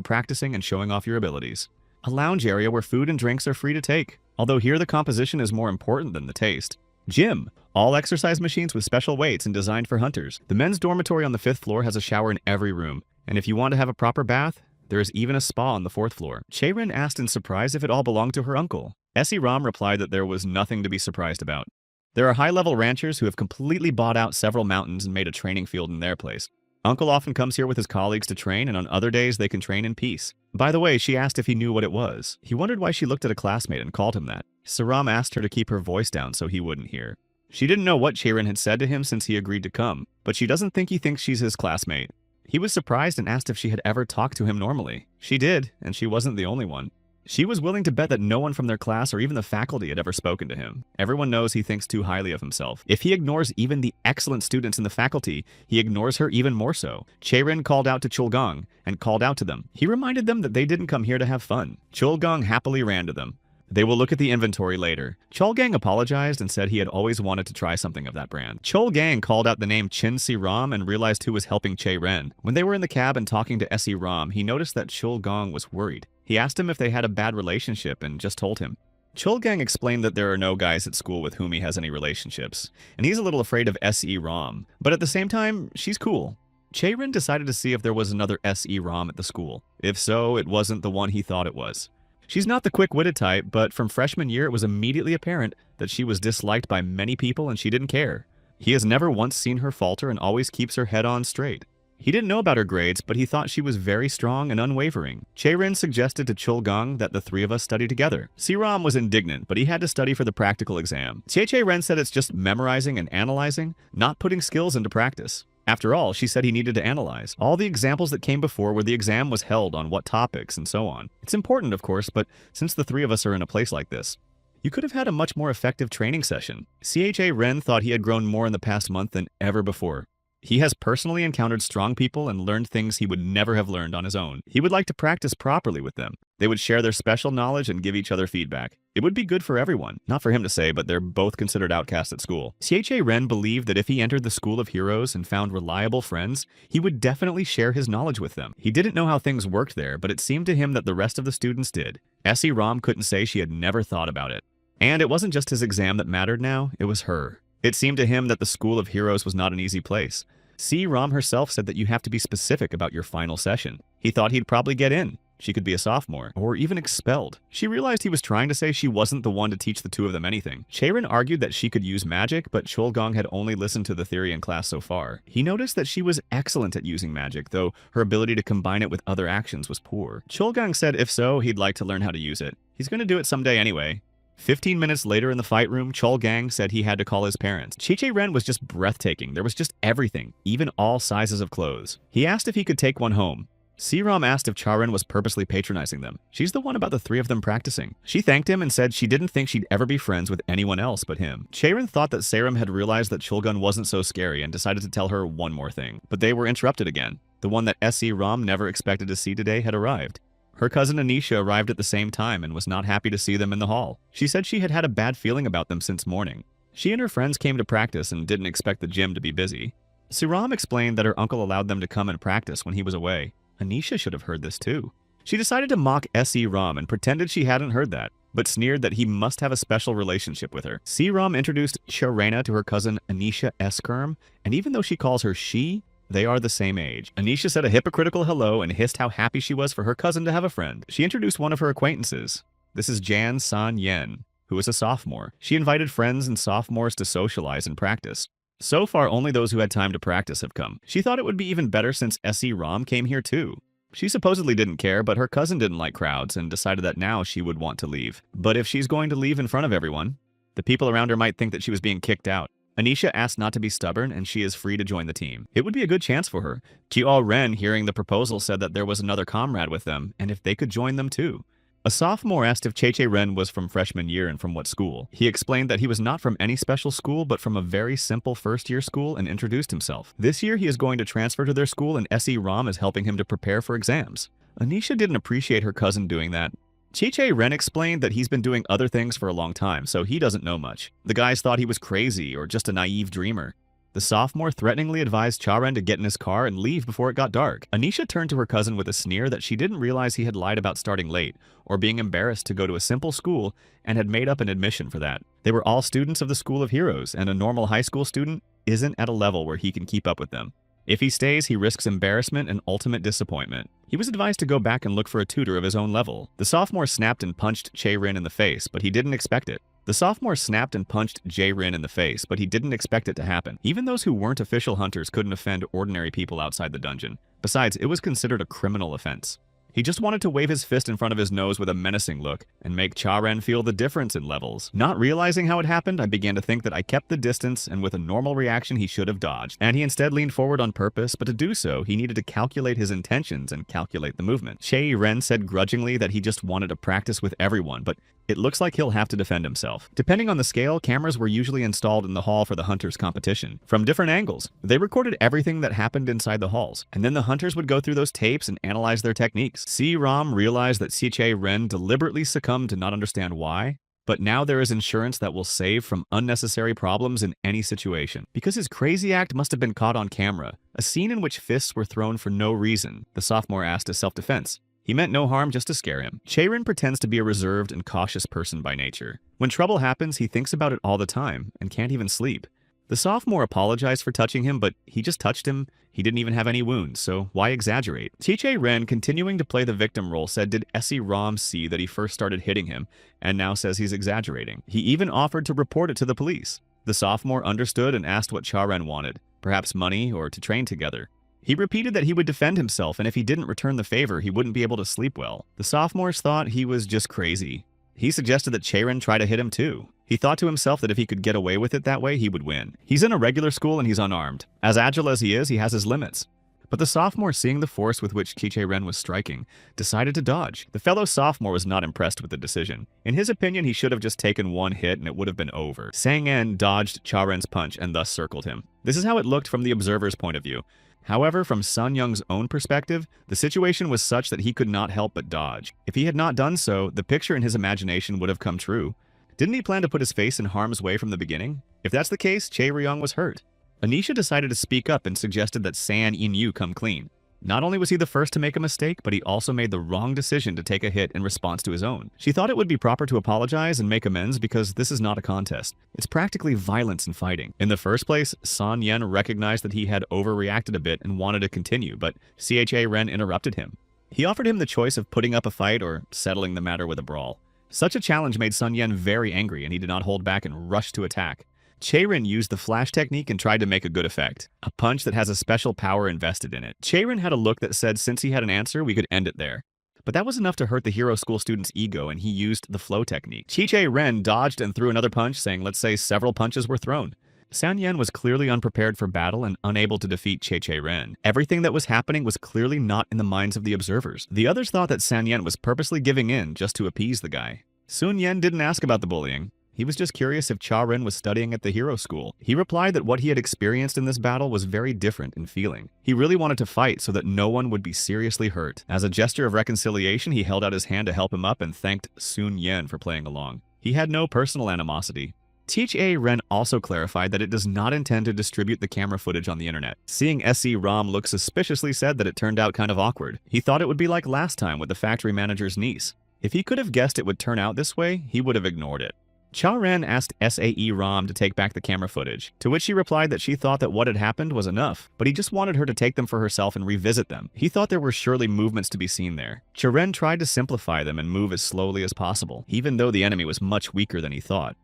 practicing and showing off your abilities. A lounge area where food and drinks are free to take, although here the composition is more important than the taste. Gym. All exercise machines with special weights and designed for hunters. The men's dormitory on the 5th floor has a shower in every room, and if you want to have a proper bath, there is even a spa on the 4th floor. Che-Rin asked in surprise if it all belonged to her uncle. Essie Ram replied that there was nothing to be surprised about. There are high-level ranchers who have completely bought out several mountains and made a training field in their place. Uncle often comes here with his colleagues to train, and on other days they can train in peace. By the way, she asked if he knew what it was. He wondered why she looked at a classmate and called him that. Saram asked her to keep her voice down so he wouldn't hear. She didn't know what Che-Rin had said to him since he agreed to come, but she doesn't think he thinks she's his classmate. He was surprised and asked if she had ever talked to him normally. She did, and she wasn't the only one. She was willing to bet that no one from their class or even the faculty had ever spoken to him. Everyone knows he thinks too highly of himself. If he ignores even the excellent students in the faculty, he ignores her even more so. Chaerin called out to Chulgong and called out to them. He reminded them that they didn't come here to have fun. Chulgong happily ran to them. They will look at the inventory later. Chulgang apologized and said he had always wanted to try something of that brand. Chulgang called out the name Chin Si Ram and realized who was helping Che Ren. When they were in the cab and talking to Se Ram, he noticed that Chulgang was worried. He asked him if they had a bad relationship and just told him. Chulgang explained that there are no guys at school with whom he has any relationships, and he's a little afraid of Se Ram, but at the same time, she's cool. Che Ren decided to see if there was another Se Ram at the school. If so, it wasn't the one he thought it was. She's not the quick-witted type, but from freshman year it was immediately apparent that she was disliked by many people and she didn't care. He has never once seen her falter and always keeps her head on straight. He didn't know about her grades, but he thought she was very strong and unwavering. Chaerin suggested to Chulgang that the three of us study together. Siram was indignant, but he had to study for the practical exam. Chaerin said it's just memorizing and analyzing, not putting skills into practice. After all, she said he needed to analyze. All the examples that came before where the exam was held on what topics and so on. It's important, of course, but since the three of us are in a place like this, you could have had a much more effective training session. CHA Ren thought he had grown more in the past month than ever before. He has personally encountered strong people and learned things he would never have learned on his own. He would like to practice properly with them. They would share their special knowledge and give each other feedback. It would be good for everyone. Not for him to say, but they're both considered outcasts at school. CHA Ren believed that if he entered the School of Heroes and found reliable friends, he would definitely share his knowledge with them. He didn't know how things worked there, but it seemed to him that the rest of the students did. Essie Ram couldn't say she had never thought about it. And it wasn't just his exam that mattered now, it was her. It seemed to him that the School of Heroes was not an easy place. C. Ram herself said that you have to be specific about your final session. He thought he'd probably get in. She could be a sophomore, or even expelled. She realized he was trying to say she wasn't the one to teach the two of them anything. Chaerin argued that she could use magic, but Chulgong had only listened to the theory in class so far. He noticed that she was excellent at using magic, though her ability to combine it with other actions was poor. Chulgong said if so, he'd like to learn how to use it. He's going to do it someday anyway. 15 minutes later in the fight room, Chulgang said he had to call his parents. Chiche Ren was just breathtaking. There was just everything, even all sizes of clothes. He asked if he could take one home. Siram asked if Charin was purposely patronizing them. She's the one about the three of them practicing. She thanked him and said she didn't think she'd ever be friends with anyone else but him. Charin thought that Saram had realized that Chulgun wasn't so scary and decided to tell her one more thing. But they were interrupted again. The one that S.E. Ram never expected to see today had arrived. Her cousin Anisha arrived at the same time and was not happy to see them in the hall. She said she had had a bad feeling about them since morning. She and her friends came to practice and didn't expect the gym to be busy. Siram explained that her uncle allowed them to come and practice when he was away. Anisha should have heard this too. She decided to mock S.E. Ram and pretended she hadn't heard that, but sneered that he must have a special relationship with her. C. Ram introduced Sharena to her cousin Anisha Eskerm, and even though she calls her she, they are the same age. Anisha said a hypocritical hello and hissed how happy she was for her cousin to have a friend. She introduced one of her acquaintances. This is Jan San Yen, who is a sophomore. She invited friends and sophomores to socialize and practice. So far, only those who had time to practice have come. She thought it would be even better since S.E. Ram came here too. She supposedly didn't care, but her cousin didn't like crowds and decided that now she would want to leave. But if she's going to leave in front of everyone, the people around her might think that she was being kicked out. Anisha asked not to be stubborn, and she is free to join the team. It would be a good chance for her. Kyo Ren, hearing the proposal, said that there was another comrade with them, and if they could join them too. A sophomore asked if Cheche Ren was from freshman year and from what school. He explained that he was not from any special school, but from a very simple first-year school and introduced himself. This year, he is going to transfer to their school, and S.E. Ram is helping him to prepare for exams. Anisha didn't appreciate her cousin doing that. Cheche Ren explained that he's been doing other things for a long time, so he doesn't know much. The guys thought he was crazy or just a naive dreamer. The sophomore threateningly advised Charan to get in his car and leave before it got dark. Anisha turned to her cousin with a sneer that she didn't realize he had lied about starting late or being embarrassed to go to a simple school and had made up an admission for that. They were all students of the School of Heroes, and a normal high school student isn't at a level where he can keep up with them. If he stays, he risks embarrassment and ultimate disappointment. He was advised to go back and look for a tutor of his own level. The sophomore snapped and punched Che-Rin in the face, but he didn't expect it. The sophomore snapped and punched J-Rin in the face, but he didn't expect it to happen. Even those who weren't official hunters couldn't offend ordinary people outside the dungeon. Besides, it was considered a criminal offense. He just wanted to wave his fist in front of his nose with a menacing look and make Cha-Ren feel the difference in levels. Not realizing how it happened, I began to think that I kept the distance, and with a normal reaction he should have dodged. And he instead leaned forward on purpose, but to do so, he needed to calculate his intentions and calculate the movement. Che-Ren said grudgingly that he just wanted to practice with everyone, but it looks like he'll have to defend himself. Depending on the scale, cameras were usually installed in the hall for the hunters' competition. From different angles, they recorded everything that happened inside the halls, and then the hunters would go through those tapes and analyze their techniques. C-Rom realized that Che-Ren deliberately succumbed to not understand why, but now there is insurance that will save from unnecessary problems in any situation. Because his crazy act must have been caught on camera, a scene in which fists were thrown for no reason, the sophomore asked as self-defense. He meant no harm, just to scare him. Che-Ren pretends to be a reserved and cautious person by nature. When trouble happens, he thinks about it all the time and can't even sleep. The sophomore apologized for touching him, but he just touched him. He didn't even have any wounds, so why exaggerate? Che-Ren, continuing to play the victim role, said did Rom see that he first started hitting him, and now says he's exaggerating. He even offered to report it to the police. The sophomore understood and asked what Cha-Ren wanted, perhaps money or to train together. He repeated that he would defend himself, and if he didn't return the favor, he wouldn't be able to sleep well. The sophomores thought he was just crazy. He suggested that Che-Ren try to hit him too. He thought to himself that if he could get away with it that way, he would win. He's in a regular school and he's unarmed. As agile as he is, he has his limits. But the sophomore, seeing the force with which Che-Ren was striking, decided to dodge. The fellow sophomore was not impressed with the decision. In his opinion, he should have just taken one hit and it would have been over. Sang-En dodged Cha-Ren's punch and thus circled him. This is how it looked from the observer's point of view. However, from Sun Young's own perspective, the situation was such that he could not help but dodge. If he had not done so, the picture in his imagination would have come true. Didn't he plan to put his face in harm's way from the beginning? If that's the case, Che-Ryung was hurt. Anisha decided to speak up and suggested that San In-yu come clean. Not only was he the first to make a mistake, but he also made the wrong decision to take a hit in response to his own. She thought it would be proper to apologize and make amends because this is not a contest. It's practically violence and fighting. In the first place, San Yen recognized that he had overreacted a bit and wanted to continue, but Cha-Ren interrupted him. He offered him the choice of putting up a fight or settling the matter with a brawl. Such a challenge made Sun Yen very angry, and he did not hold back and rushed to attack. Che-Ren used the flash technique and tried to make a good effect, a punch that has a special power invested in it. Che-Ren had a look that said since he had an answer, we could end it there. But that was enough to hurt the hero school student's ego, and he used the flow technique. Che-Ren dodged and threw another punch, saying let's say several punches were thrown. San Yen was clearly unprepared for battle and unable to defeat Che-Ren. Everything that was happening was clearly not in the minds of the observers. The others thought that San Yen was purposely giving in just to appease the guy. Sun Yen didn't ask about the bullying. He was just curious if Cha-Ren was studying at the hero school. He replied that what he had experienced in this battle was very different in feeling. He really wanted to fight so that no one would be seriously hurt. As a gesture of reconciliation, he held out his hand to help him up and thanked Sun Yen for playing along. He had no personal animosity. Che-Ren also clarified that it does not intend to distribute the camera footage on the internet. Seeing Rom look suspiciously said that it turned out kind of awkward. He thought it would be like last time with the factory manager's niece. If he could have guessed it would turn out this way, he would have ignored it. Cha-Ren asked Rom to take back the camera footage, to which she replied that she thought that what had happened was enough, but he just wanted her to take them for herself and revisit them. He thought there were surely movements to be seen there. Cha-Ren tried to simplify them and move as slowly as possible, even though the enemy was much weaker than he thought.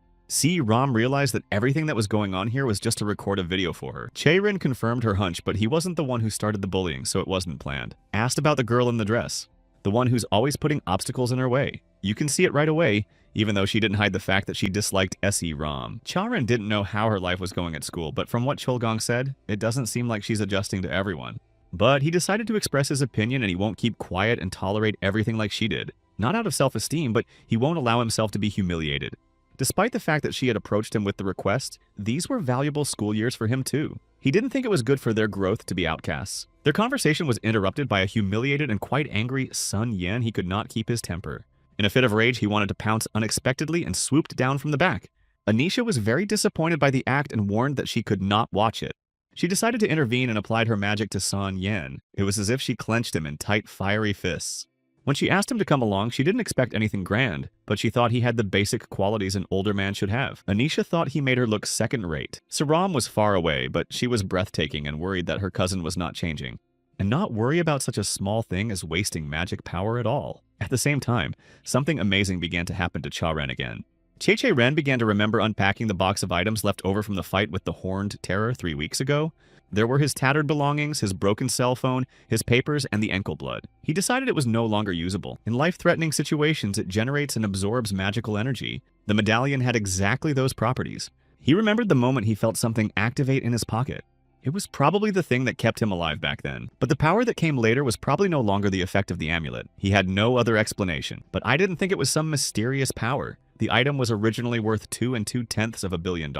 Rom realized that everything that was going on here was just to record a video for her. Che-Ren confirmed her hunch, but he wasn't the one who started the bullying, so it wasn't planned. Asked about the girl in the dress, the one who's always putting obstacles in her way. You can see it right away, even though she didn't hide the fact that she disliked Rom. Cha-Ren didn't know how her life was going at school, but from what Cholgong said, it doesn't seem like she's adjusting to everyone. But he decided to express his opinion and he won't keep quiet and tolerate everything like she did. Not out of self-esteem, but he won't allow himself to be humiliated. Despite the fact that she had approached him with the request, these were valuable school years for him too. He didn't think it was good for their growth to be outcasts. Their conversation was interrupted by a humiliated and quite angry Sun Yen. He could not keep his temper. In a fit of rage, he wanted to pounce unexpectedly and swooped down from the back. Anisha was very disappointed by the act and warned that she could not watch it. She decided to intervene and applied her magic to Sun Yen. It was as if she clenched him in tight, fiery fists. When she asked him to come along, she didn't expect anything grand, but she thought he had the basic qualities an older man should have. Anisha thought he made her look second-rate. Saram was far away, but she was breathtaking and worried that her cousin was not changing. And not worry about such a small thing as wasting magic power at all. At the same time, something amazing began to happen to Cha-Ren again. Che-Che-Ren began to remember unpacking the box of items left over from the fight with the Horned Terror 3 weeks ago. There were his tattered belongings, his broken cell phone, his papers, and the ankle blood. He decided it was no longer usable. In life-threatening situations, it generates and absorbs magical energy. The medallion had exactly those properties. He remembered the moment he felt something activate in his pocket. It was probably the thing that kept him alive back then. But the power that came later was probably no longer the effect of the amulet. He had no other explanation. But I didn't think it was some mysterious power. The item was originally worth 2 2/10 billion.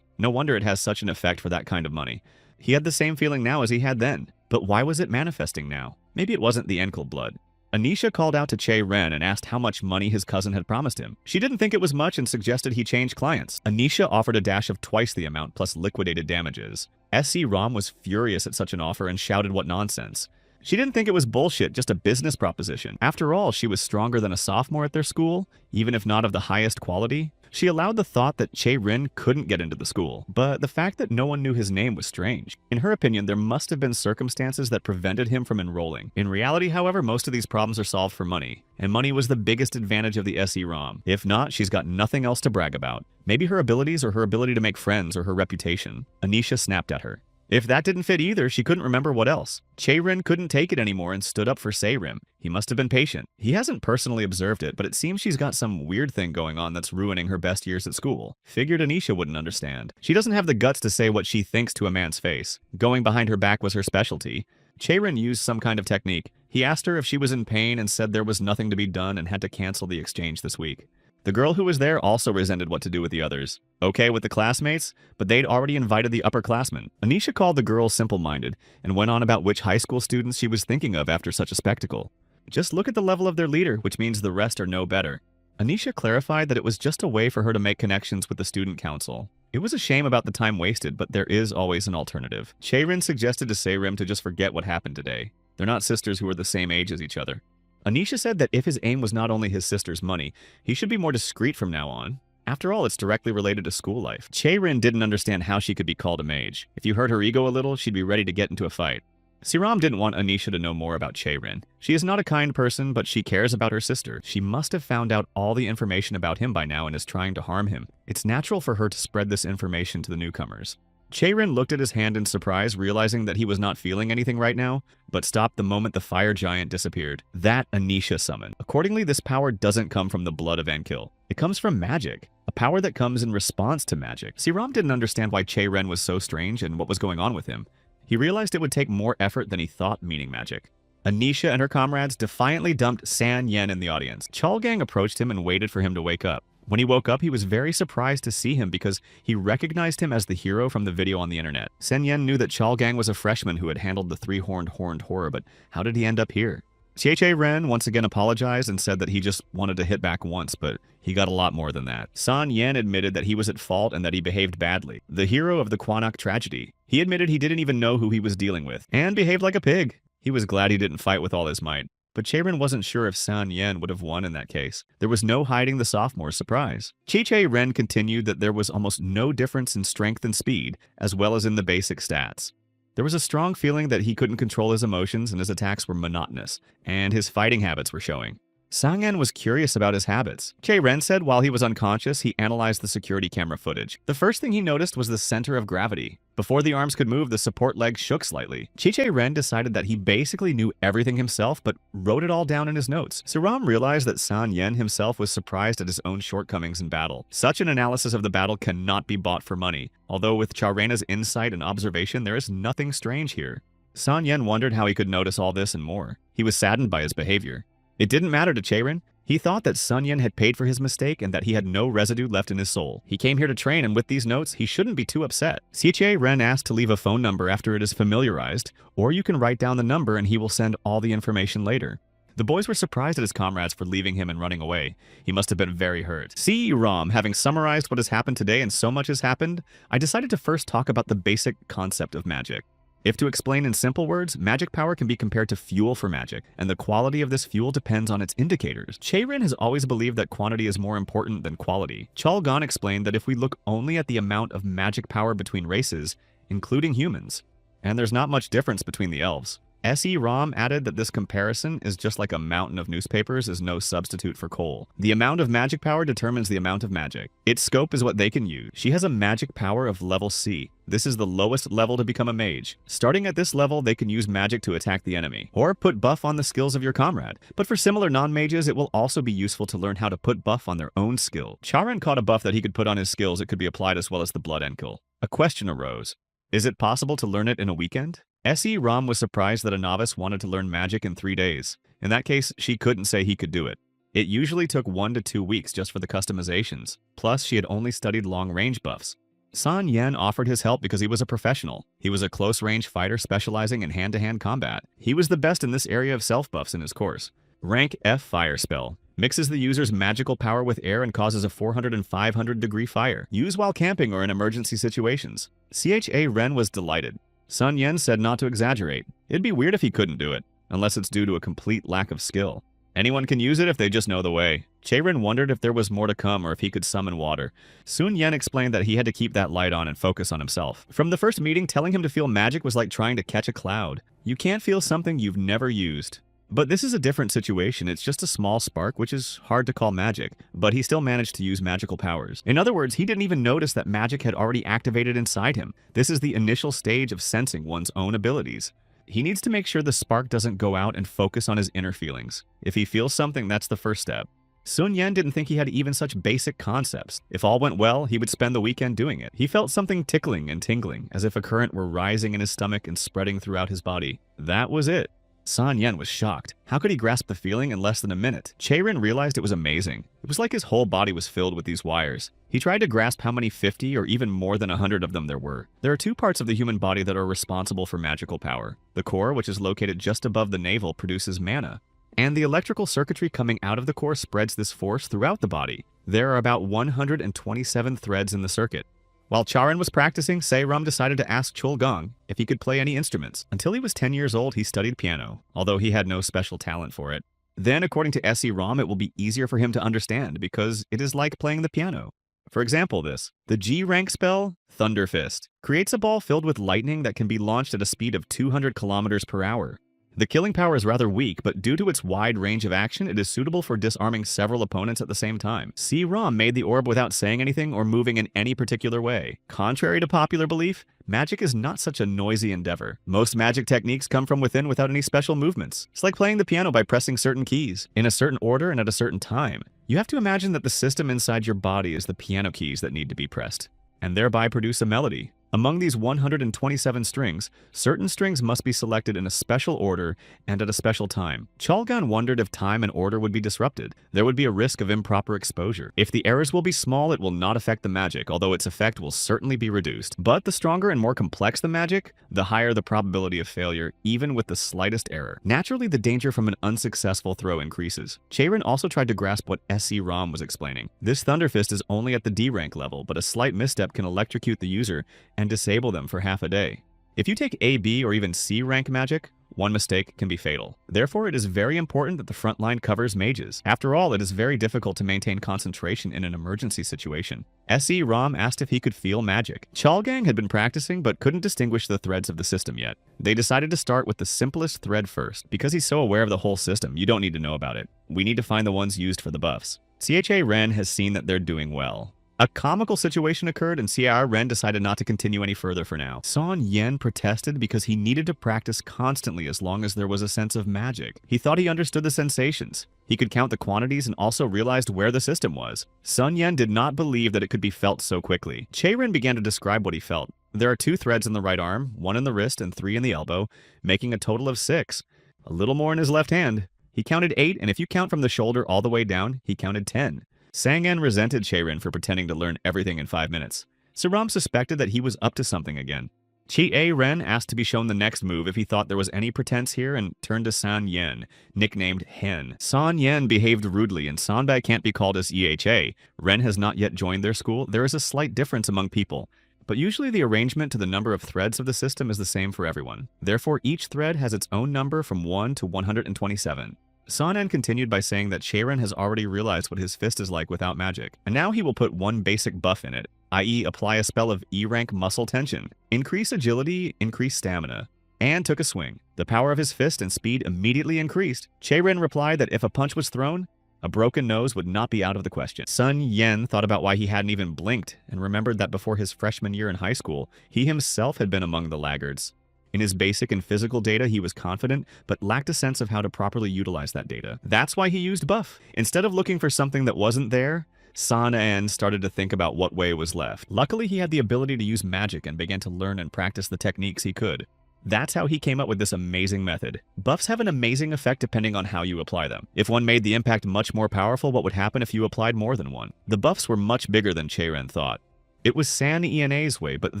No wonder it has such an effect for that kind of money. He had the same feeling now as he had then. But why was it manifesting now? Maybe it wasn't the ankle blood. Anisha called out to Che-Ren and asked how much money his cousin had promised him. She didn't think it was much and suggested he change clients. Anisha offered a dash of twice the amount plus liquidated damages. SC Rom was furious at such an offer and shouted what nonsense. She didn't think it was bullshit, just a business proposition. After all, she was stronger than a sophomore at their school, even if not of the highest quality. She allowed the thought that Che-Rin couldn't get into the school, but the fact that no one knew his name was strange. In her opinion, there must have been circumstances that prevented him from enrolling. In reality, however, most of these problems are solved for money, and money was the biggest advantage of the SE ROM. If not, she's got nothing else to brag about. Maybe her abilities or her ability to make friends or her reputation. Anisha snapped at her. If that didn't fit either, she couldn't remember what else. Che-Rin couldn't take it anymore and stood up for Se-Rim. He must have been patient. He hasn't personally observed it, but it seems she's got some weird thing going on that's ruining her best years at school. Figured Anisha wouldn't understand. She doesn't have the guts to say what she thinks to a man's face. Going behind her back was her specialty. Che-Rin used some kind of technique. He asked her if she was in pain and said there was nothing to be done and had to cancel the exchange this week. The girl who was there also resented what to do with the others. Okay with the classmates, but they'd already invited the upperclassmen. Anisha called the girl simple-minded and went on about which high school students she was thinking of after such a spectacle. Just look at the level of their leader, which means the rest are no better. Anisha clarified that it was just a way for her to make connections with the student council. It was a shame about the time wasted, but there is always an alternative. Che-Rin suggested to Se-Rim to just forget what happened today. They're not sisters who are the same age as each other. Anisha said that if his aim was not only his sister's money, he should be more discreet from now on. After all, it's directly related to school life. Che-Rin didn't understand how she could be called a mage. If you hurt her ego a little, she'd be ready to get into a fight. Siram didn't want Anisha to know more about Che-Rin. She is not a kind person, but she cares about her sister. She must have found out all the information about him by now and is trying to harm him. It's natural for her to spread this information to the newcomers. Che-Rin looked at his hand in surprise, realizing that he was not feeling anything right now, but stopped the moment the fire giant disappeared. That Anisha summoned. Accordingly, this power doesn't come from the blood of Enkil. It comes from magic, a power that comes in response to magic. Siram didn't understand why Che-Ren was so strange and what was going on with him. He realized it would take more effort than he thought meaning magic. Anisha and her comrades defiantly dumped San Yen in the audience. Chalgang approached him and waited for him to wake up. When he woke up, he was very surprised to see him because he recognized him as the hero from the video on the internet. Sen Yen knew that Chalgang was a freshman who had handled the three-horned horror, but how did he end up here? Che-Che-Ren once again apologized and said that he just wanted to hit back once, but he got a lot more than that. San Yen admitted that he was at fault and that he behaved badly. The hero of the Quanok tragedy. He admitted he didn't even know who he was dealing with, and behaved like a pig. He was glad he didn't fight with all his might. But Che-Ren wasn't sure if San Yen would have won in that case. There was no hiding the sophomore's surprise. Che-Che-Ren continued that there was almost no difference in strength and speed, as well as in the basic stats. There was a strong feeling that he couldn't control his emotions and his attacks were monotonous, and his fighting habits were showing. Sang Yen was curious about his habits. Che-Ren said while he was unconscious, he analyzed the security camera footage. The first thing he noticed was the center of gravity. Before the arms could move, the support leg shook slightly. Che-Che-Ren decided that he basically knew everything himself, but wrote it all down in his notes. Siram realized that San Yen himself was surprised at his own shortcomings in battle. Such an analysis of the battle cannot be bought for money, although with Charena's insight and observation, there is nothing strange here. San Yen wondered how he could notice all this and more. He was saddened by his behavior. It didn't matter to Che-Ren. He thought that Sun Yen had paid for his mistake and that he had no residue left in his soul. He came here to train, and with these notes, he shouldn't be too upset. Che-Ren asked to leave a phone number after it is familiarized, or you can write down the number and he will send all the information later. The boys were surprised at his comrades for leaving him and running away. He must have been very hurt. See, Rom, having summarized what has happened today and so much has happened, I decided to first talk about the basic concept of magic. If to explain in simple words, magic power can be compared to fuel for magic, and the quality of this fuel depends on its indicators. Che-Ren has always believed that quantity is more important than quality. Chalgan explained that if we look only at the amount of magic power between races, including humans, and there's not much difference between the elves, SE Rom added that this comparison is just like a mountain of newspapers is no substitute for coal. The amount of magic power determines the amount of magic. Its scope is what they can use. She has a magic power of level C. This is the lowest level to become a mage. Starting at this level, they can use magic to attack the enemy, or put buff on the skills of your comrade. But for similar non-mages, it will also be useful to learn how to put buff on their own skill. Charan caught a buff that he could put on his skills. It could be applied as well as the blood enkel. A question arose. Is it possible to learn it in a weekend? SE Rom was surprised that a novice wanted to learn magic in 3 days. In that case, she couldn't say he could do it. It usually took 1 to 2 weeks just for the customizations. Plus, she had only studied long-range buffs. San Yen offered his help because he was a professional. He was a close-range fighter specializing in hand-to-hand combat. He was the best in this area of self-buffs in his course. Rank F Fire Spell. Mixes the user's magical power with air and causes a 400 and 500 degree fire. Use while camping or in emergency situations. CHA Ren was delighted. Sun Yen said not to exaggerate. It'd be weird if he couldn't do it, unless it's due to a complete lack of skill. Anyone can use it if they just know the way. Cheiren wondered if there was more to come or if he could summon water. Sun Yen explained that he had to keep that light on and focus on himself. From the first meeting, telling him to feel magic was like trying to catch a cloud. You can't feel something you've never used. But this is a different situation. It's just a small spark, which is hard to call magic, but he still managed to use magical powers. In other words, he didn't even notice that magic had already activated inside him. This is the initial stage of sensing one's own abilities. He needs to make sure the spark doesn't go out and focus on his inner feelings. If he feels something, that's the first step. Sun Yen didn't think he had even such basic concepts. If all went well, he would spend the weekend doing it. He felt something tickling and tingling, as if a current were rising in his stomach and spreading throughout his body. That was it. San Yen was shocked. How could he grasp the feeling in less than a minute? Cheiren realized it was amazing. It was like his whole body was filled with these wires. He tried to grasp how many 50 or even more than 100 of them there were. There are 2 parts of the human body that are responsible for magical power. The core, which is located just above the navel, produces mana. And the electrical circuitry coming out of the core spreads this force throughout the body. There are about 127 threads in the circuit. While Charan was practicing, Seiram decided to ask Chulgong if he could play any instruments. Until he was 10 years old, he studied piano, although he had no special talent for it. Then, according to SE Rom, it will be easier for him to understand because it is like playing the piano. For example, the G rank spell, Thunder Fist, creates a ball filled with lightning that can be launched at a speed of 200 kilometers per hour. The killing power is rather weak, but due to its wide range of action, it is suitable for disarming several opponents at the same time. C-Rom made the orb without saying anything or moving in any particular way. Contrary to popular belief, magic is not such a noisy endeavor. Most magic techniques come from within without any special movements. It's like playing the piano by pressing certain keys, in a certain order and at a certain time. You have to imagine that the system inside your body is the piano keys that need to be pressed, and thereby produce a melody. Among these 127 strings, certain strings must be selected in a special order and at a special time. Chalgan wondered if time and order would be disrupted. There would be a risk of improper exposure. If the errors will be small, it will not affect the magic, although its effect will certainly be reduced. But the stronger and more complex the magic, the higher the probability of failure, even with the slightest error. Naturally, the danger from an unsuccessful throw increases. Cheiren also tried to grasp what SE Rom was explaining. This Thunder Fist is only at the D rank level, but a slight misstep can electrocute the user and disable them for half a day. If you take A, B, or even C rank magic, one mistake can be fatal. Therefore, it is very important that the front line covers mages. After all, it is very difficult to maintain concentration in an emergency situation. SE Rom asked if he could feel magic. Chalgang had been practicing but couldn't distinguish the threads of the system yet. They decided to start with the simplest thread first. Because he's so aware of the whole system, you don't need to know about it. We need to find the ones used for the buffs. CHA Ren has seen that they're doing well. A comical situation occurred and CIR Ren decided not to continue any further for now. Son Yen protested because he needed to practice constantly as long as there was a sense of magic. He thought he understood the sensations. He could count the quantities and also realized where the system was. Sun Yen did not believe that it could be felt so quickly. Cheiren began to describe what he felt. There are 2 threads in the right arm, 1 in the wrist and 3 in the elbow, making a total of 6. A little more in his left hand. He counted 8, and if you count from the shoulder all the way down, he counted 10. Sangan resented Cheiren for pretending to learn everything in 5 minutes. Saram suspected that he was up to something again. Chi-A Ren asked to be shown the next move if he thought there was any pretense here and turned to San Yen, nicknamed Hen. San Yen behaved rudely and Sanbai can't be called as EHA. Ren has not yet joined their school. There is a slight difference among people, but usually the arrangement to the number of threads of the system is the same for everyone. Therefore, each thread has its own number from 1 to 127. Sanen continued by saying that Cheiren has already realized what his fist is like without magic, and now he will put one basic buff in it, i.e. apply a spell of E-rank muscle tension, increase agility, increase stamina, and took a swing. The power of his fist and speed immediately increased. Che-Ren replied that if a punch was thrown, a broken nose would not be out of the question. Sun Yen thought about why he hadn't even blinked and remembered that before his freshman year in high school, he himself had been among the laggards. In his basic and physical data, he was confident, but lacked a sense of how to properly utilize that data. That's why he used buff. Instead of looking for something that wasn't there, San En started to think about what way was left. Luckily, he had the ability to use magic and began to learn and practice the techniques he could. That's how he came up with this amazing method. Buffs have an amazing effect depending on how you apply them. If one made the impact much more powerful, what would happen if you applied more than one? The buffs were much bigger than Che-Ren thought. It was San Ena's way, but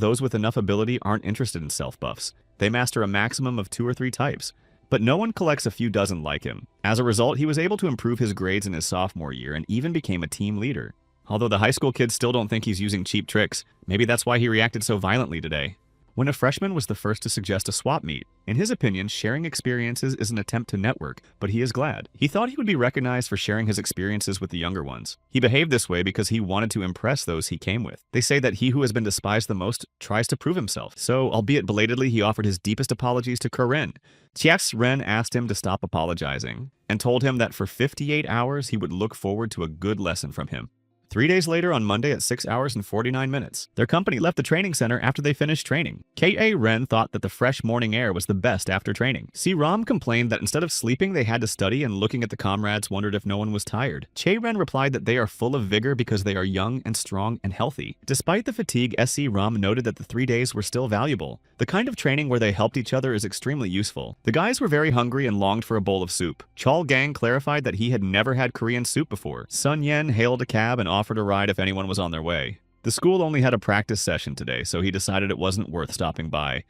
those with enough ability aren't interested in self-buffs. They master a maximum of 2 or 3 types. But no one collects a few dozen like him. As a result, he was able to improve his grades in his sophomore year and even became a team leader. Although the high school kids still don't think he's using cheap tricks, maybe that's why he reacted so violently today. When a freshman was the first to suggest a swap meet, in his opinion, sharing experiences is an attempt to network, but he is glad. He thought he would be recognized for sharing his experiences with the younger ones. He behaved this way because he wanted to impress those he came with. They say that he who has been despised the most tries to prove himself. So, albeit belatedly, he offered his deepest apologies to Karen. Ren asked him to stop apologizing and told him that for 58 hours he would look forward to a good lesson from him. 3 days later, on Monday at 6 hours and 49 minutes, their company left the training center after they finished training. Ren thought that the fresh morning air was the best after training. Ram complained that instead of sleeping, they had to study, and looking at the comrades wondered if no one was tired. Ren replied that they are full of vigor because they are young and strong and healthy. Despite the fatigue, Ram noted that the 3 days were still valuable. The kind of training where they helped each other is extremely useful. The guys were very hungry and longed for a bowl of soup. Chol Gang clarified that he had never had Korean soup before. Sun Yen hailed a cab and offered a ride if anyone was on their way. The school only had a practice session today, so he decided it wasn't worth stopping by.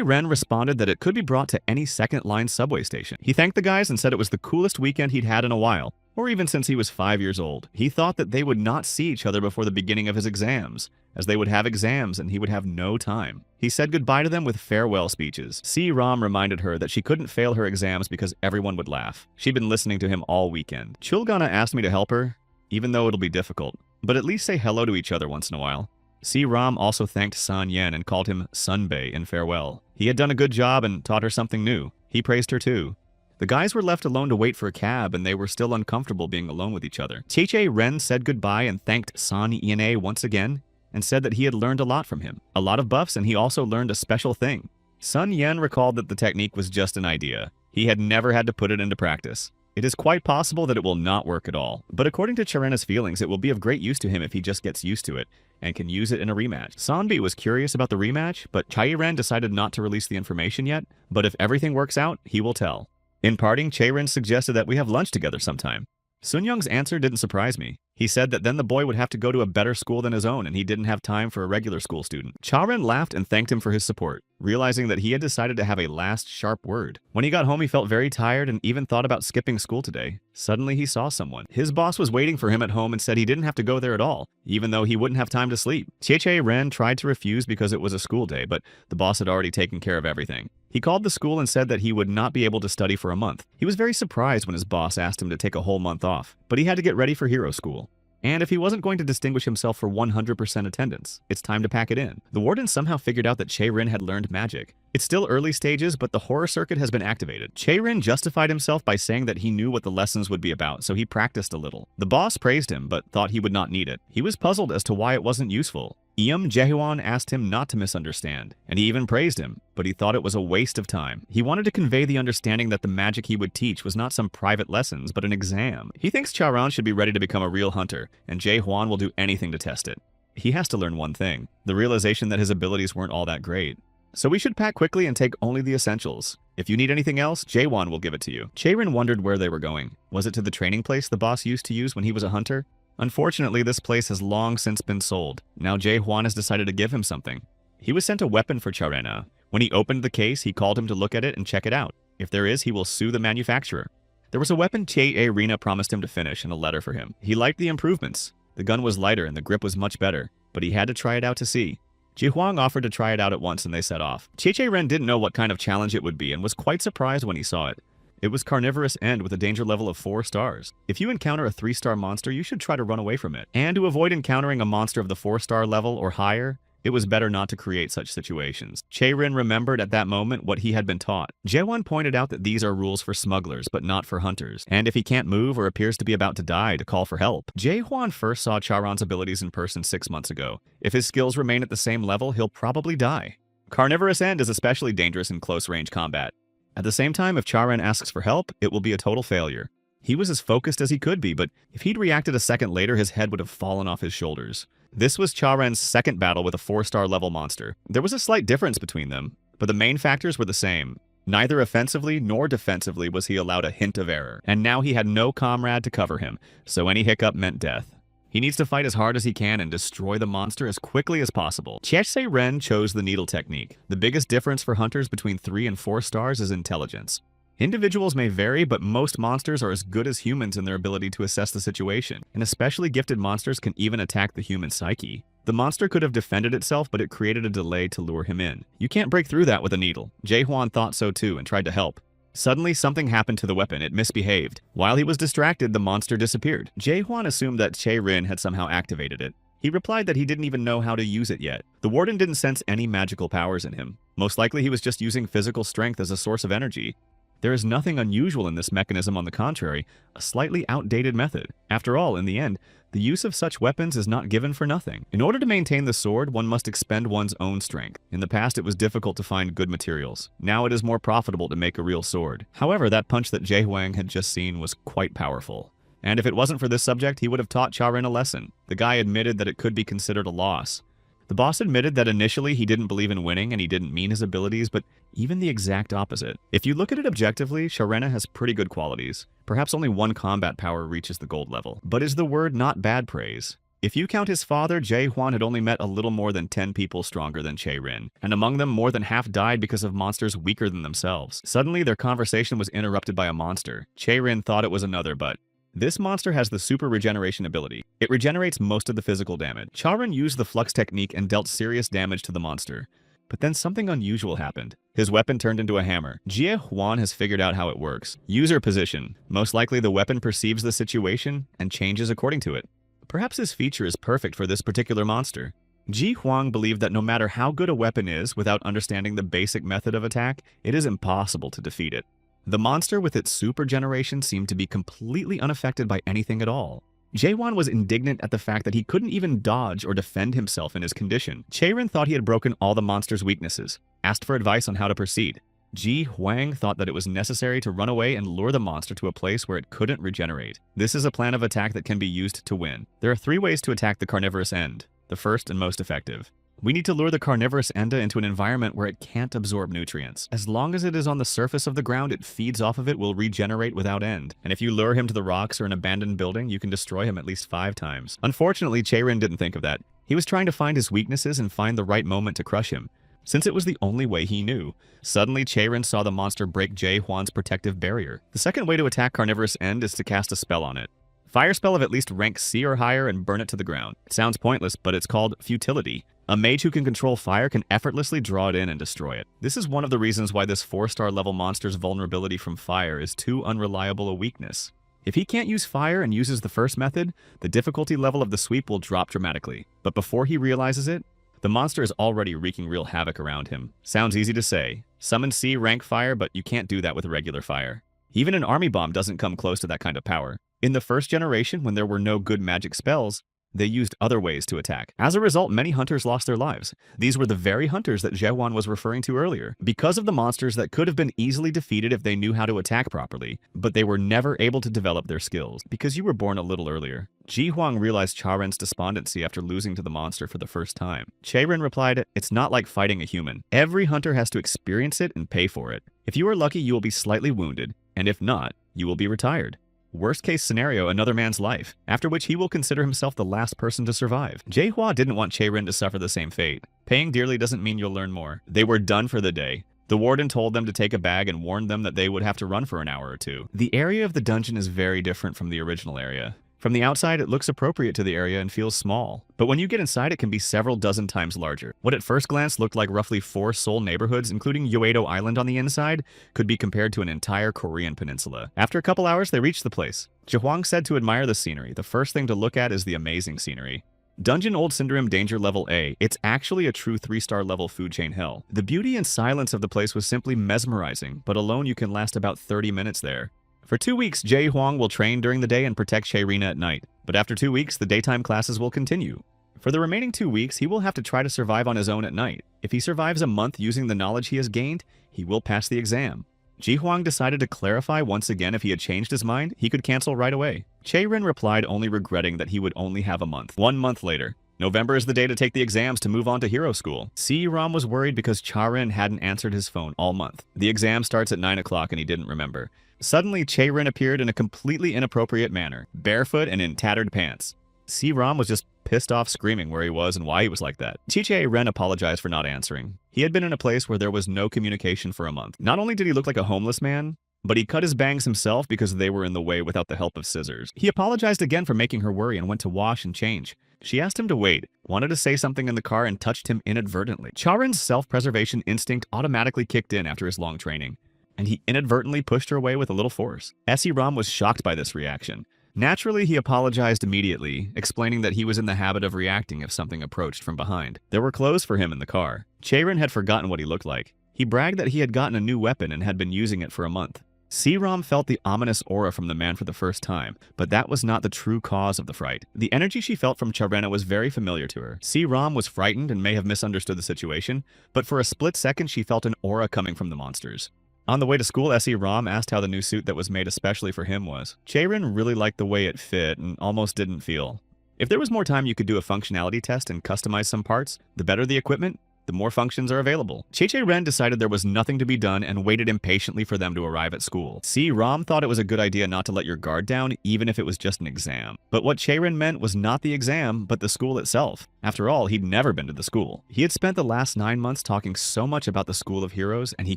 Ren responded that it could be brought to any second-line subway station. He thanked the guys and said it was the coolest weekend he'd had in a while, or even since he was 5 years old. He thought that they would not see each other before the beginning of his exams, as they would have exams and he would have no time. He said goodbye to them with farewell speeches. Ram reminded her that she couldn't fail her exams because everyone would laugh. She'd been listening to him all weekend. Chulgana asked me to help her, even though it'll be difficult, but at least say hello to each other once in a while. Ram also thanked San Yen and called him Sunbae in farewell. He had done a good job and taught her something new. He praised her too. The guys were left alone to wait for a cab, and they were still uncomfortable being alone with each other. Ren said goodbye and thanked San Yen once again, and said that he had learned a lot from him. A lot of buffs, and he also learned a special thing. Sun Yen recalled that the technique was just an idea. He had never had to put it into practice. It is quite possible that it will not work at all, but according to Charena's feelings, it will be of great use to him if he just gets used to it and can use it in a rematch. Sanbi was curious about the rematch, but Ren decided not to release the information yet, but if everything works out, he will tell. In parting, Ren suggested that we have lunch together sometime. Sun Young's answer didn't surprise me. He said that then the boy would have to go to a better school than his own, and he didn't have time for a regular school student. Ren laughed and thanked him for his support, realizing that he had decided to have a last sharp word. When he got home, he felt very tired and even thought about skipping school today. Suddenly, he saw someone. His boss was waiting for him at home and said he didn't have to go there at all, even though he wouldn't have time to sleep. Ren tried to refuse because it was a school day, but the boss had already taken care of everything. He called the school and said that he would not be able to study for a month. He was very surprised when his boss asked him to take a whole month off, but he had to get ready for hero school. And if he wasn't going to distinguish himself for 100% attendance, it's time to pack it in. The warden somehow figured out that Ren had learned magic. It's still early stages, but the horror circuit has been activated. Ren justified himself by saying that he knew what the lessons would be about, so he practiced a little. The boss praised him, but thought he would not need it. He was puzzled as to why it wasn't useful. Jaehywan asked him not to misunderstand, and he even praised him, but he thought it was a waste of time. He wanted to convey the understanding that the magic he would teach was not some private lessons, but an exam. He thinks Charan should be ready to become a real hunter, and Jaehywan will do anything to test it. He has to learn one thing, the realization that his abilities weren't all that great. So we should pack quickly and take only the essentials. If you need anything else, Jaehywan will give it to you. Ren wondered where they were going. Was it to the training place the boss used to use when he was a hunter? Unfortunately, this place has long since been sold. Now Jaehywan has decided to give him something. He was sent a weapon for Charena. When he opened the case, he called him to look at it and check it out. If there is, he will sue the manufacturer. There was a weapon Rina promised him to finish and a letter for him. He liked the improvements. The gun was lighter and the grip was much better, but he had to try it out to see. Jihuang offered to try it out at once and they set off. Ren didn't know what kind of challenge it would be and was quite surprised when he saw it. It was Carnivorous End with a danger level of 4 stars. If you encounter a 3-star monster, you should try to run away from it. And to avoid encountering a monster of the 4-star level or higher, It was better not to create such situations. Che-Rin remembered at that moment what he had been taught. Jae-won pointed out that these are rules for smugglers, but not for hunters, and if he can't move or appears to be about to die, to call for help. Jae-won first saw Charon's abilities in person 6 months ago. If his skills remain at the same level, he'll probably die. Carnivorous End is especially dangerous in close-range combat. At the same time, if Charon asks for help, it will be a total failure. He was as focused as he could be, but if he'd reacted a second later, his head would have fallen off his shoulders. This was Charon's second battle with a 4-star level monster. There was a slight difference between them, but the main factors were the same. Neither offensively nor defensively was he allowed a hint of error, and now he had no comrade to cover him, so any hiccup meant death. He needs to fight as hard as he can and destroy the monster as quickly as possible. Che-Ren chose the needle technique. The biggest difference for hunters between 3 and 4 stars is intelligence. Individuals may vary, but most monsters are as good as humans in their ability to assess the situation, and especially gifted monsters can even attack the human psyche. The monster could have defended itself, but it created a delay to lure him in. You can't break through that with a needle. Jae-hwan thought so too and tried to help. Suddenly, something happened to the weapon. It misbehaved. While he was distracted, the monster disappeared. Jae-hwan assumed that Che-Rin had somehow activated it. He replied that he didn't even know how to use it yet. The warden didn't sense any magical powers in him. Most likely he was just using physical strength as a source of energy. There is nothing unusual in this mechanism, on the contrary, a slightly outdated method. After all, in the end, the use of such weapons is not given for nothing. In order to maintain the sword, one must expend one's own strength. In the past, it was difficult to find good materials. Now it is more profitable to make a real sword. However, that punch that Jae-hwan had just seen was quite powerful. And if it wasn't for this subject, he would have taught Charin a lesson. The guy admitted that it could be considered a loss. The boss admitted that initially he didn't believe in winning and he didn't mean his abilities, but even the exact opposite. If you look at it objectively, Sharena has pretty good qualities. Perhaps only one combat power reaches the gold level. But is the word not bad praise? If you count his father, Jae-hwan had only met a little more than 10 people stronger than Che-Rin, and among them more than half died because of monsters weaker than themselves. Suddenly, their conversation was interrupted by a monster. Che-Rin thought it was another, but this monster has the super regeneration ability. It regenerates most of the physical damage. Charin used the flux technique and dealt serious damage to the monster. But then something unusual happened. His weapon turned into a hammer. Jie-hwan has figured out how it works. User position. Most likely the weapon perceives the situation and changes according to it. Perhaps this feature is perfect for this particular monster. Ji Huang believed that no matter how good a weapon is, without understanding the basic method of attack, it is impossible to defeat it. The monster with its super generation seemed to be completely unaffected by anything at all. Jae-won was indignant at the fact that he couldn't even dodge or defend himself in his condition. Che-rin thought he had broken all the monster's weaknesses, asked for advice on how to proceed. Ji Huang thought that it was necessary to run away and lure the monster to a place where it couldn't regenerate. This is a plan of attack that can be used to win. There are 3 ways to attack the carnivorous end, the first and most effective. We need to lure the carnivorous enda into an environment where it can't absorb nutrients. As long as it is on the surface of the ground, it feeds off of it will regenerate without end. And if you lure him to the rocks or an abandoned building, you can destroy him at least 5 times. Unfortunately, Che-rin didn't think of that. He was trying to find his weaknesses and find the right moment to crush him, since it was the only way he knew. Suddenly, Che-rin saw the monster break Jae-hwan's protective barrier. The second way to attack carnivorous end is to cast a spell on it. Fire spell of at least rank C or higher and burn it to the ground. It sounds pointless, but it's called futility. A mage who can control fire can effortlessly draw it in and destroy it. This is one of the reasons why this 4-star level monster's vulnerability from fire is too unreliable a weakness. If he can't use fire and uses the first method, the difficulty level of the sweep will drop dramatically. But before he realizes it, the monster is already wreaking real havoc around him. Sounds easy to say. Summon C rank fire, but you can't do that with regular fire. Even an army bomb doesn't come close to that kind of power. In the first generation, when there were no good magic spells, they used other ways to attack. As a result, many hunters lost their lives. These were the very hunters that Jae-won was referring to earlier, because of the monsters that could have been easily defeated if they knew how to attack properly, but they were never able to develop their skills, because you were born a little earlier. Ji Huang realized Charen's despondency after losing to the monster for the first time. Che-rin replied, "It's not like fighting a human. Every hunter has to experience it and pay for it. If you are lucky, you will be slightly wounded, and if not, you will be retired. Worst case scenario, another man's life, after which he will consider himself the last person to survive." Jae-hwa didn't want Che-rin to suffer the same fate. Paying dearly doesn't mean you'll learn more. They were done for the day. The warden told them to take a bag and warned them that they would have to run for an hour or 2. The area of the dungeon is very different from the original area. From the outside, it looks appropriate to the area and feels small. But when you get inside, it can be several dozen times larger. What at first glance looked like roughly 4 Seoul neighborhoods, including Yoedo Island on the inside, could be compared to an entire Korean peninsula. After a couple hours, they reached the place. Jae-hwang said to admire the scenery. The first thing to look at is the amazing scenery. Dungeon Old Syndrome Danger Level A. It's actually a true 3-star level food chain hell. The beauty and silence of the place was simply mesmerizing, but alone you can last about 30 minutes there. For 2 weeks, Jae Huang will train during the day and protect Shaerina at night, but after 2 weeks, the daytime classes will continue. For the remaining 2 weeks, he will have to try to survive on his own at night. If he survives a month using the knowledge he has gained, he will pass the exam. Ji Huang decided to clarify once again if he had changed his mind, he could cancel right away. Chae-Rin replied, only regretting that he would only have a month. 1 month later. November is the day to take the exams to move on to hero school. Si-Ram was worried because Cha-Rin hadn't answered his phone all month. The exam starts at 9 o'clock and he didn't remember. Suddenly, Chae-Rin appeared in a completely inappropriate manner, barefoot and in tattered pants. Si-Ram was just pissed off screaming where he was and why he was like that. Chi-Chae-Ren apologized for not answering. He had been in a place where there was no communication for a month. Not only did he look like a homeless man, but he cut his bangs himself because they were in the way without the help of scissors. He apologized again for making her worry and went to wash and change. She asked him to wait, wanted to say something in the car and touched him inadvertently. Charin's self-preservation instinct automatically kicked in after his long training, and he inadvertently pushed her away with a little force. Si-Ram was shocked by this reaction. Naturally, he apologized immediately, explaining that he was in the habit of reacting if something approached from behind. There were clothes for him in the car. Chae-Rin had forgotten what he looked like. He bragged that he had gotten a new weapon and had been using it for a month. Si-Ram felt the ominous aura from the man for the first time, but that was not the true cause of the fright. The energy she felt from Charena was very familiar to her. Si-Ram was frightened and may have misunderstood the situation, but for a split second she felt an aura coming from the monsters. On the way to school, Si-Ram asked how the new suit that was made especially for him was. Chae-Rin really liked the way it fit and almost didn't feel. If there was more time you could do a functionality test and customize some parts, the better the equipment, the more functions are available. Chae-Ren decided there was nothing to be done and waited impatiently for them to arrive at school. Si-Ram thought it was a good idea not to let your guard down, even if it was just an exam. But what Chae-Ren meant was not the exam, but the school itself. After all, he'd never been to the school. He had spent the last 9 months talking so much about the School of Heroes, and he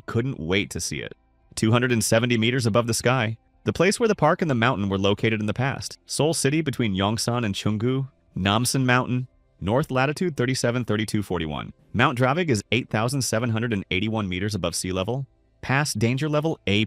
couldn't wait to see it. 270 meters above the sky, the place where the park and the mountain were located in the past. Seoul City between Yongsan and Cheonggu, Namsan Mountain, north latitude 373241. Mount Dravig is 8,781 meters above sea level, past danger level A+,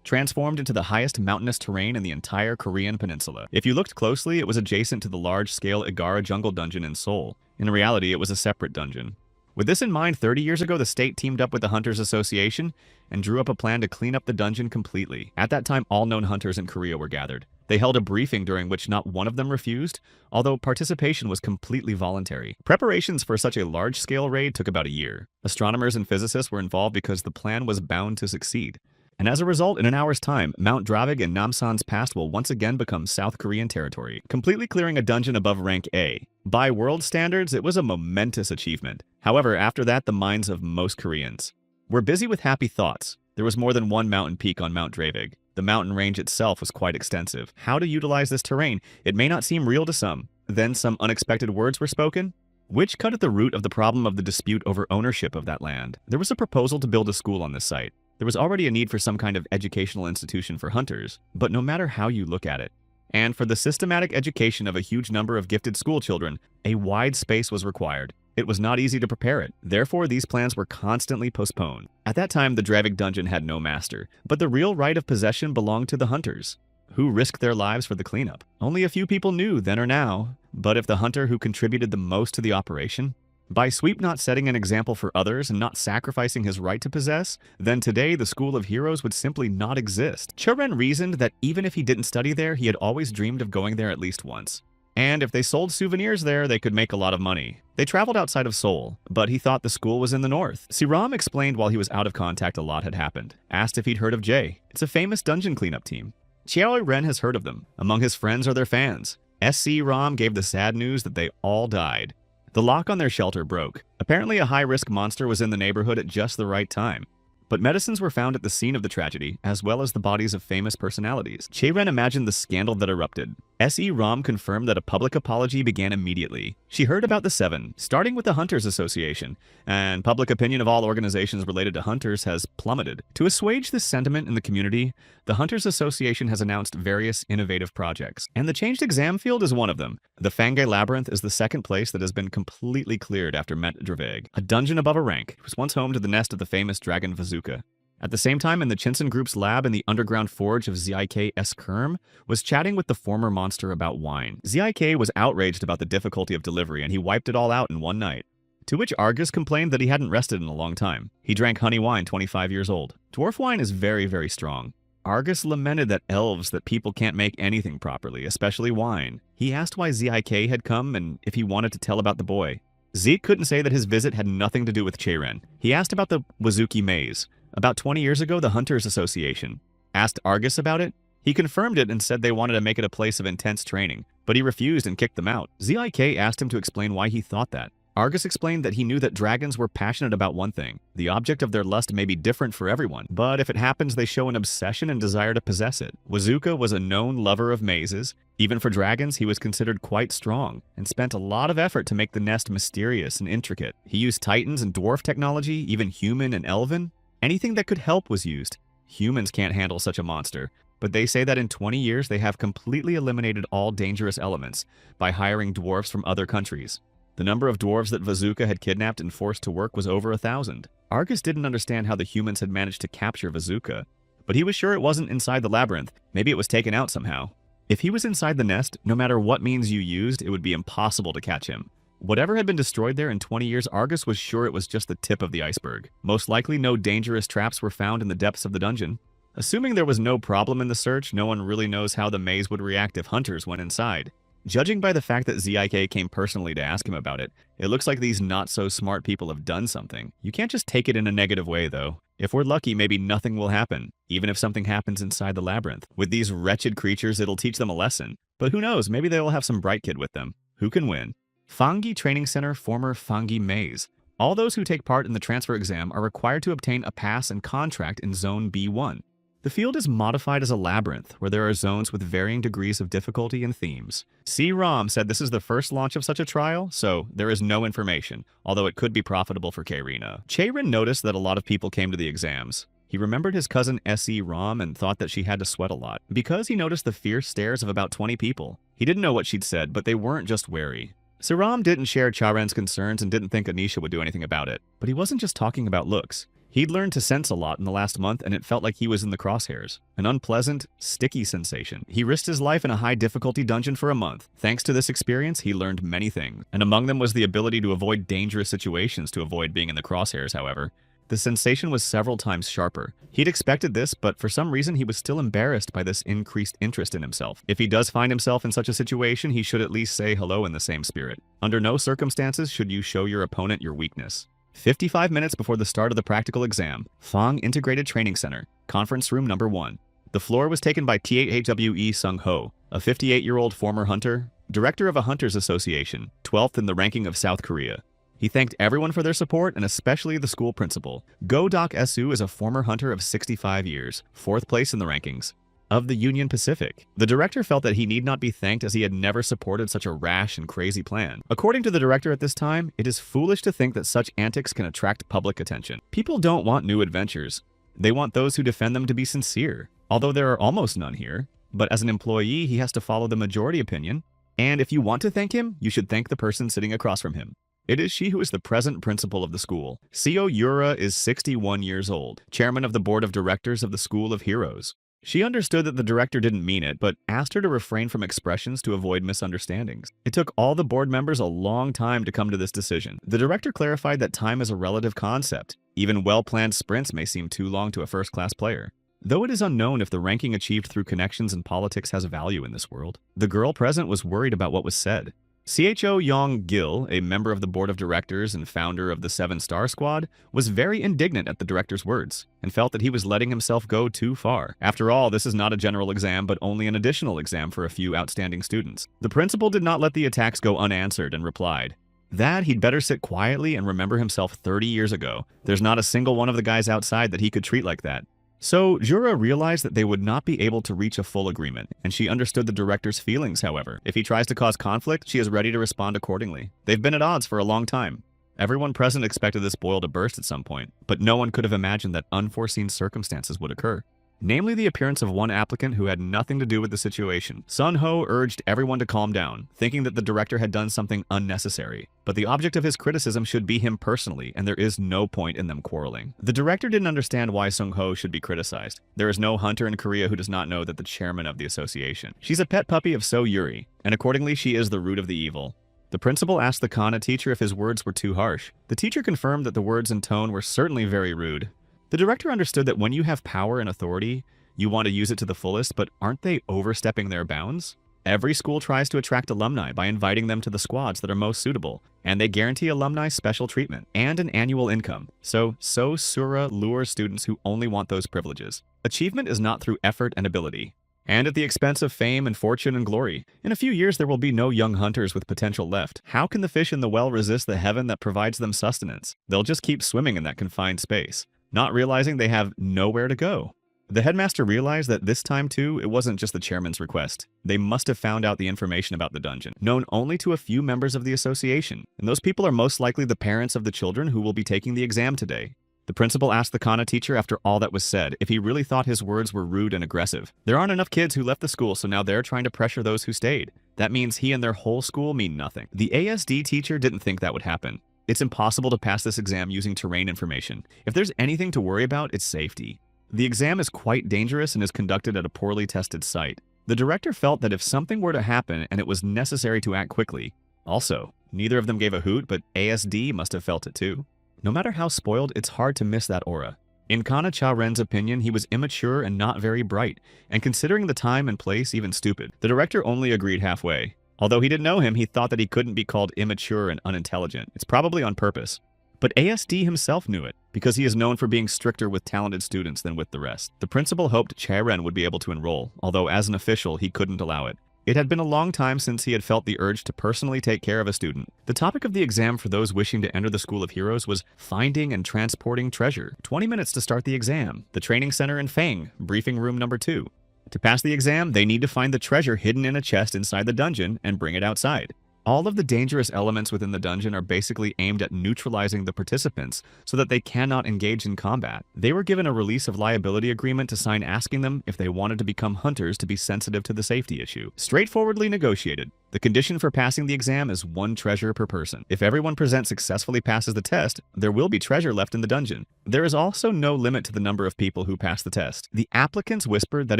transformed into the highest mountainous terrain in the entire Korean peninsula. If you looked closely, it was adjacent to the large-scale Igara jungle dungeon in Seoul. In reality, it was a separate dungeon. With this in mind, 30 years ago, the state teamed up with the Hunters Association and drew up a plan to clean up the dungeon completely. At that time, all known hunters in Korea were gathered. They held a briefing during which not one of them refused, although participation was completely voluntary. Preparations for such a large-scale raid took about a year. Astronomers and physicists were involved because the plan was bound to succeed. And as a result, in an hour's time, Mount Dravig and Namsan's past will once again become South Korean territory, completely clearing a dungeon above rank A. By world standards, it was a momentous achievement. However, after that, the minds of most Koreans were busy with happy thoughts. There was more than one mountain peak on Mount Dravig. The mountain range itself was quite extensive. How to utilize this terrain? It may not seem real to some. Then some unexpected words were spoken, which cut at the root of the problem of the dispute over ownership of that land. There was a proposal to build a school on this site. There was already a need for some kind of educational institution for hunters, but no matter how you look at it, and for the systematic education of a huge number of gifted school children, a wide space was required. It was not easy to prepare it. Therefore, these plans were constantly postponed. At that time, the Dravig dungeon had no master, but the real right of possession belonged to the hunters, who risked their lives for the cleanup. Only a few people knew then or now, but if the hunter who contributed the most to the operation, by Sweep not setting an example for others and not sacrificing his right to possess, then today the School of Heroes would simply not exist. Chae-Ren reasoned that even if he didn't study there, he had always dreamed of going there at least once. And if they sold souvenirs there, they could make a lot of money. They traveled outside of Seoul, but he thought the school was in the north. Si-Ram explained while he was out of contact a lot had happened. Asked if he'd heard of Jae. It's a famous dungeon cleanup team. Chae-Ren has heard of them. Among his friends are their fans. Si-Ram gave the sad news that they all died. The lock on their shelter broke. Apparently a high-risk monster was in the neighborhood at just the right time. But medicines were found at the scene of the tragedy, as well as the bodies of famous personalities. Chae-Ren imagined the scandal that erupted. Si-Ram confirmed that a public apology began immediately. She heard about the seven, starting with the Hunters Association, and public opinion of all organizations related to hunters has plummeted. To assuage this sentiment in the community, the Hunters Association has announced various innovative projects, and the changed exam field is one of them. The Fangay Labyrinth is the second place that has been completely cleared after Mount Dravig, a dungeon above a rank. It was once home to the nest of the famous dragon Vazuka. At the same time, in the Chinsen group's lab in the underground forge of Zik Kerm was chatting with the former monster about wine. Zik was outraged about the difficulty of delivery, and he wiped it all out in one night. To which Argus complained that he hadn't rested in a long time. He drank honey wine 25 years old. Dwarf wine is very, very strong. Argus lamented that people can't make anything properly, especially wine. He asked why Zik had come and if he wanted to tell about the boy. Zeke couldn't say that his visit had nothing to do with Cheiren. He asked about the Wazuki Maze. About 20 years ago, the Hunters Association asked Argus about it. He confirmed it and said they wanted to make it a place of intense training, but he refused and kicked them out. Zik asked him to explain why he thought that. Argus explained that he knew that dragons were passionate about one thing. The object of their lust may be different for everyone, but if it happens, they show an obsession and desire to possess it. Wazuka was a known lover of mazes. Even for dragons, he was considered quite strong, and spent a lot of effort to make the nest mysterious and intricate. He used titans and dwarf technology, even human and elven. Anything that could help was used. Humans can't handle such a monster, but they say that in 20 years they have completely eliminated all dangerous elements by hiring dwarves from other countries. The number of dwarves that Vazuka had kidnapped and forced to work was over 1,000. Argus didn't understand how the humans had managed to capture Vazuka, but he was sure it wasn't inside the labyrinth. Maybe it was taken out somehow. If he was inside the nest, no matter what means you used, it would be impossible to catch him. Whatever had been destroyed there in 20 years, Argus was sure it was just the tip of the iceberg. Most likely, no dangerous traps were found in the depths of the dungeon. Assuming there was no problem in the search, no one really knows how the maze would react if hunters went inside. Judging by the fact that Zik came personally to ask him about it, it looks like these not-so-smart people have done something. You can't just take it in a negative way, though. If we're lucky, maybe nothing will happen, even if something happens inside the labyrinth. With these wretched creatures, it'll teach them a lesson. But who knows, maybe they'll have some bright kid with them. Who can win? Fangi Training Center, former Fangi Maze. All those who take part in the transfer exam are required to obtain a pass and contract in Zone B1. The field is modified as a labyrinth, where there are zones with varying degrees of difficulty and themes. C-ROM said this is the first launch of such a trial, so there is no information, although it could be profitable for Kairina. Cheiren noticed that a lot of people came to the exams. He remembered his cousin SE-ROM and thought that she had to sweat a lot, because he noticed the fierce stares of about 20 people. He didn't know what she'd said, but they weren't just wary. Siram didn't share Chairen's concerns and didn't think Anisha would do anything about it, but he wasn't just talking about looks. He'd learned to sense a lot in the last month, and it felt like he was in the crosshairs. An unpleasant, sticky sensation. He risked his life in a high-difficulty dungeon for a month. Thanks to this experience, he learned many things, and among them was the ability to avoid dangerous situations to avoid being in the crosshairs, however. The sensation was several times sharper. He'd expected this, but for some reason he was still embarrassed by this increased interest in himself. If he does find himself in such a situation, he should at least say hello in the same spirit. Under no circumstances should you show your opponent your weakness. 55 minutes before the start of the practical exam, Fang Integrated Training Center, Conference Room Number 1. The floor was taken by THWE Sung-ho, a 58-year-old former hunter, director of a Hunters Association, 12th in the ranking of South Korea. He thanked everyone for their support, and especially the school principal. Go-Dok Esu is a former hunter of 65 years, 4th place in the rankings of the Union Pacific. The director felt that he need not be thanked as he had never supported such a rash and crazy plan. According to the director at this time, it is foolish to think that such antics can attract public attention. People don't want new adventures. They want those who defend them to be sincere, although there are almost none here. But as an employee, he has to follow the majority opinion. And if you want to thank him, you should thank the person sitting across from him. It is she who is the present principal of the school. Seo Yura is 61 years old, chairman of the board of directors of the School of Heroes. She understood that the director didn't mean it, but asked her to refrain from expressions to avoid misunderstandings. It took all the board members a long time to come to this decision. The director clarified that time is a relative concept. Even well-planned sprints may seem too long to a first-class player. Though it is unknown if the ranking achieved through connections and politics has value in this world, the girl present was worried about what was said. CHO Yong Gil, a member of the board of directors and founder of the 7-Star Squad, was very indignant at the director's words and felt that he was letting himself go too far. After all, this is not a general exam, but only an additional exam for a few outstanding students. The principal did not let the attacks go unanswered and replied that he'd better sit quietly and remember himself 30 years ago. There's not a single one of the guys outside that he could treat like that. So, Jura realized that they would not be able to reach a full agreement, and she understood the director's feelings, however. If he tries to cause conflict, she is ready to respond accordingly. They've been at odds for a long time. Everyone present expected this boil to burst at some point, but no one could have imagined that unforeseen circumstances would occur. namely the appearance of one applicant who had nothing to do with the situation. Sun Ho urged everyone to calm down, thinking that the director had done something unnecessary. But the object of his criticism should be him personally, and there is no point in them quarreling. The director didn't understand why Sung Ho should be criticized. There is no hunter in Korea who does not know that the chairman of the association. She's a pet puppy of So Yuri, and accordingly she is the root of the evil. The principal asked the Kana teacher if his words were too harsh. The teacher confirmed that the words and tone were certainly very rude. The director understood that when you have power and authority, you want to use it to the fullest, but aren't they overstepping their bounds? Every school tries to attract alumni by inviting them to the squads that are most suitable, and they guarantee alumni special treatment and an annual income. So Sura lures students who only want those privileges. Achievement is not through effort and ability, and at the expense of fame and fortune and glory. In a few years, there will be no young hunters with potential left. How can the fish in the well resist the heaven that provides them sustenance? They'll just keep swimming in that confined space, not realizing they have nowhere to go. The headmaster realized that this time too, it wasn't just the chairman's request. They must have found out the information about the dungeon, known only to a few members of the association, and those people are most likely the parents of the children who will be taking the exam today. The principal asked the Kana teacher after all that was said if he really thought his words were rude and aggressive. There aren't enough kids who left the school, so now they're trying to pressure those who stayed. That means he and their whole school mean nothing. The ASD teacher didn't think that would happen. It's impossible to pass this exam using terrain information. If there's anything to worry about, it's safety. The exam is quite dangerous and is conducted at a poorly tested site. The director felt that if something were to happen and it was necessary to act quickly. Also, neither of them gave a hoot, but ASD must have felt it too. No matter how spoiled, it's hard to miss that aura. In Kana Cha-ren's opinion, he was immature and not very bright, and considering the time and place, even stupid. The director only agreed halfway. Although he didn't know him, he thought that he couldn't be called immature and unintelligent. It's probably on purpose. But ASD himself knew it, because he is known for being stricter with talented students than with the rest. The principal hoped Cha-ren would be able to enroll, although as an official, he couldn't allow it. It had been a long time since he had felt the urge to personally take care of a student. The topic of the exam for those wishing to enter the School of Heroes was finding and transporting treasure. 20 minutes to start the exam. The training center in Fang, briefing room number 2. To pass the exam, they need to find the treasure hidden in a chest inside the dungeon and bring it outside. All of the dangerous elements within the dungeon are basically aimed at neutralizing the participants so that they cannot engage in combat. They were given a release of liability agreement to sign asking them if they wanted to become hunters to be sensitive to the safety issue. Straightforwardly negotiated. The condition for passing the exam is 1 treasure per person. If everyone present successfully passes the test, there will be treasure left in the dungeon. There is also no limit to the number of people who pass the test. The applicants whispered that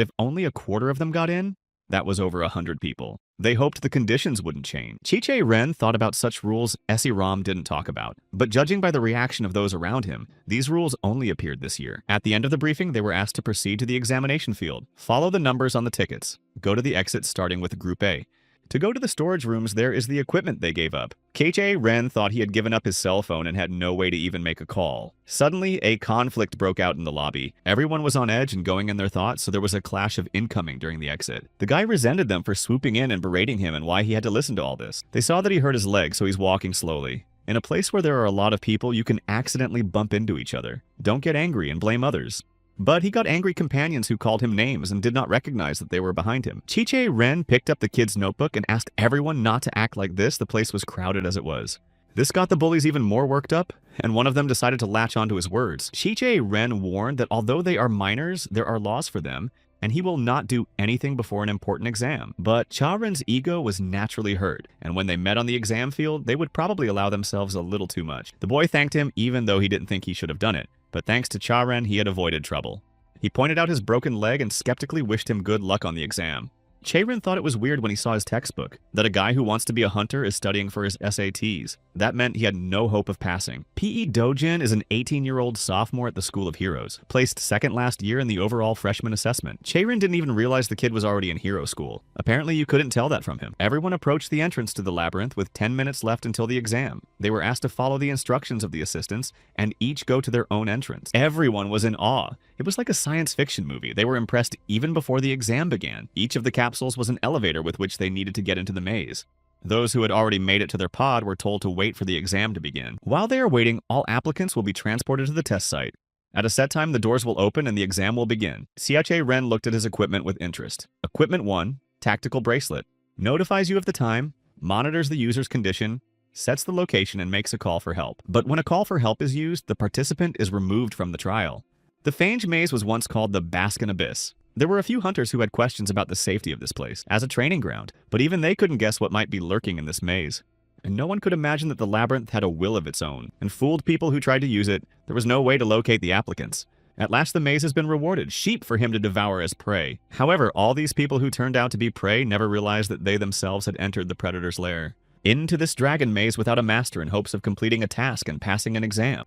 if only a quarter of them got in, that was over 100 people. They hoped the conditions wouldn't change. Chi-Che-ren thought about such rules Ram didn't talk about, but judging by the reaction of those around him, these rules only appeared this year. At the end of the briefing, they were asked to proceed to the examination field. Follow the numbers on the tickets. Go to the exit starting with Group A. To go to the storage rooms, there is the equipment they gave up. Chi-Che-ren thought he had given up his cell phone and had no way to even make a call. Suddenly, a conflict broke out in the lobby. Everyone was on edge and going in their thoughts, so there was a clash of incoming during the exit. The guy resented them for swooping in and berating him and why he had to listen to all this. They saw that he hurt his leg, so he's walking slowly. In a place where there are a lot of people, you can accidentally bump into each other. Don't get angry and blame others. But he got angry companions who called him names and did not recognize that they were behind him. Chi-Che-ren picked up the kid's notebook and asked everyone not to act like this. The place was crowded as it was. This got the bullies even more worked up, and one of them decided to latch onto his words. Chi-Che-ren warned that although they are minors, there are laws for them, and he will not do anything before an important exam. But Cha-ren's ego was naturally hurt, and when they met on the exam field, they would probably allow themselves a little too much. The boy thanked him even though he didn't think he should have done it. But thanks to Cha-ren, he had avoided trouble. He pointed out his broken leg and skeptically wished him good luck on the exam. Cha-ren thought it was weird when he saw his textbook, that a guy who wants to be a hunter is studying for his SATs. That meant he had no hope of passing. P.E. Dojin is an 18-year-old sophomore at the School of Heroes, placed second last year in the overall freshman assessment. Cha-ren didn't even realize the kid was already in hero school. Apparently you couldn't tell that from him. Everyone approached the entrance to the labyrinth with 10 minutes left until the exam. They were asked to follow the instructions of the assistants and each go to their own entrance. Everyone was in awe. It was like a science fiction movie. They were impressed even before the exam began. Each of the capsules was an elevator with which they needed to get into the maze. Those who had already made it to their pod were told to wait for the exam to begin. While they are waiting, all applicants will be transported to the test site. At a set time, the doors will open and the exam will begin. Chia-Che-ren looked at his equipment with interest. Equipment 1, Tactical Bracelet. Notifies you of the time, monitors the user's condition, sets the location, and makes a call for help. But when a call for help is used, the participant is removed from the trial. The Fange Maze was once called the Baskin Abyss. There were a few hunters who had questions about the safety of this place as a training ground, but even they couldn't guess what might be lurking in this maze. And no one could imagine that the labyrinth had a will of its own, and fooled people who tried to use it. There was no way to locate the applicants. At last the maze has been rewarded, sheep for him to devour as prey. However, all these people who turned out to be prey never realized that they themselves had entered the predator's lair. Into this dragon maze without a master in hopes of completing a task and passing an exam.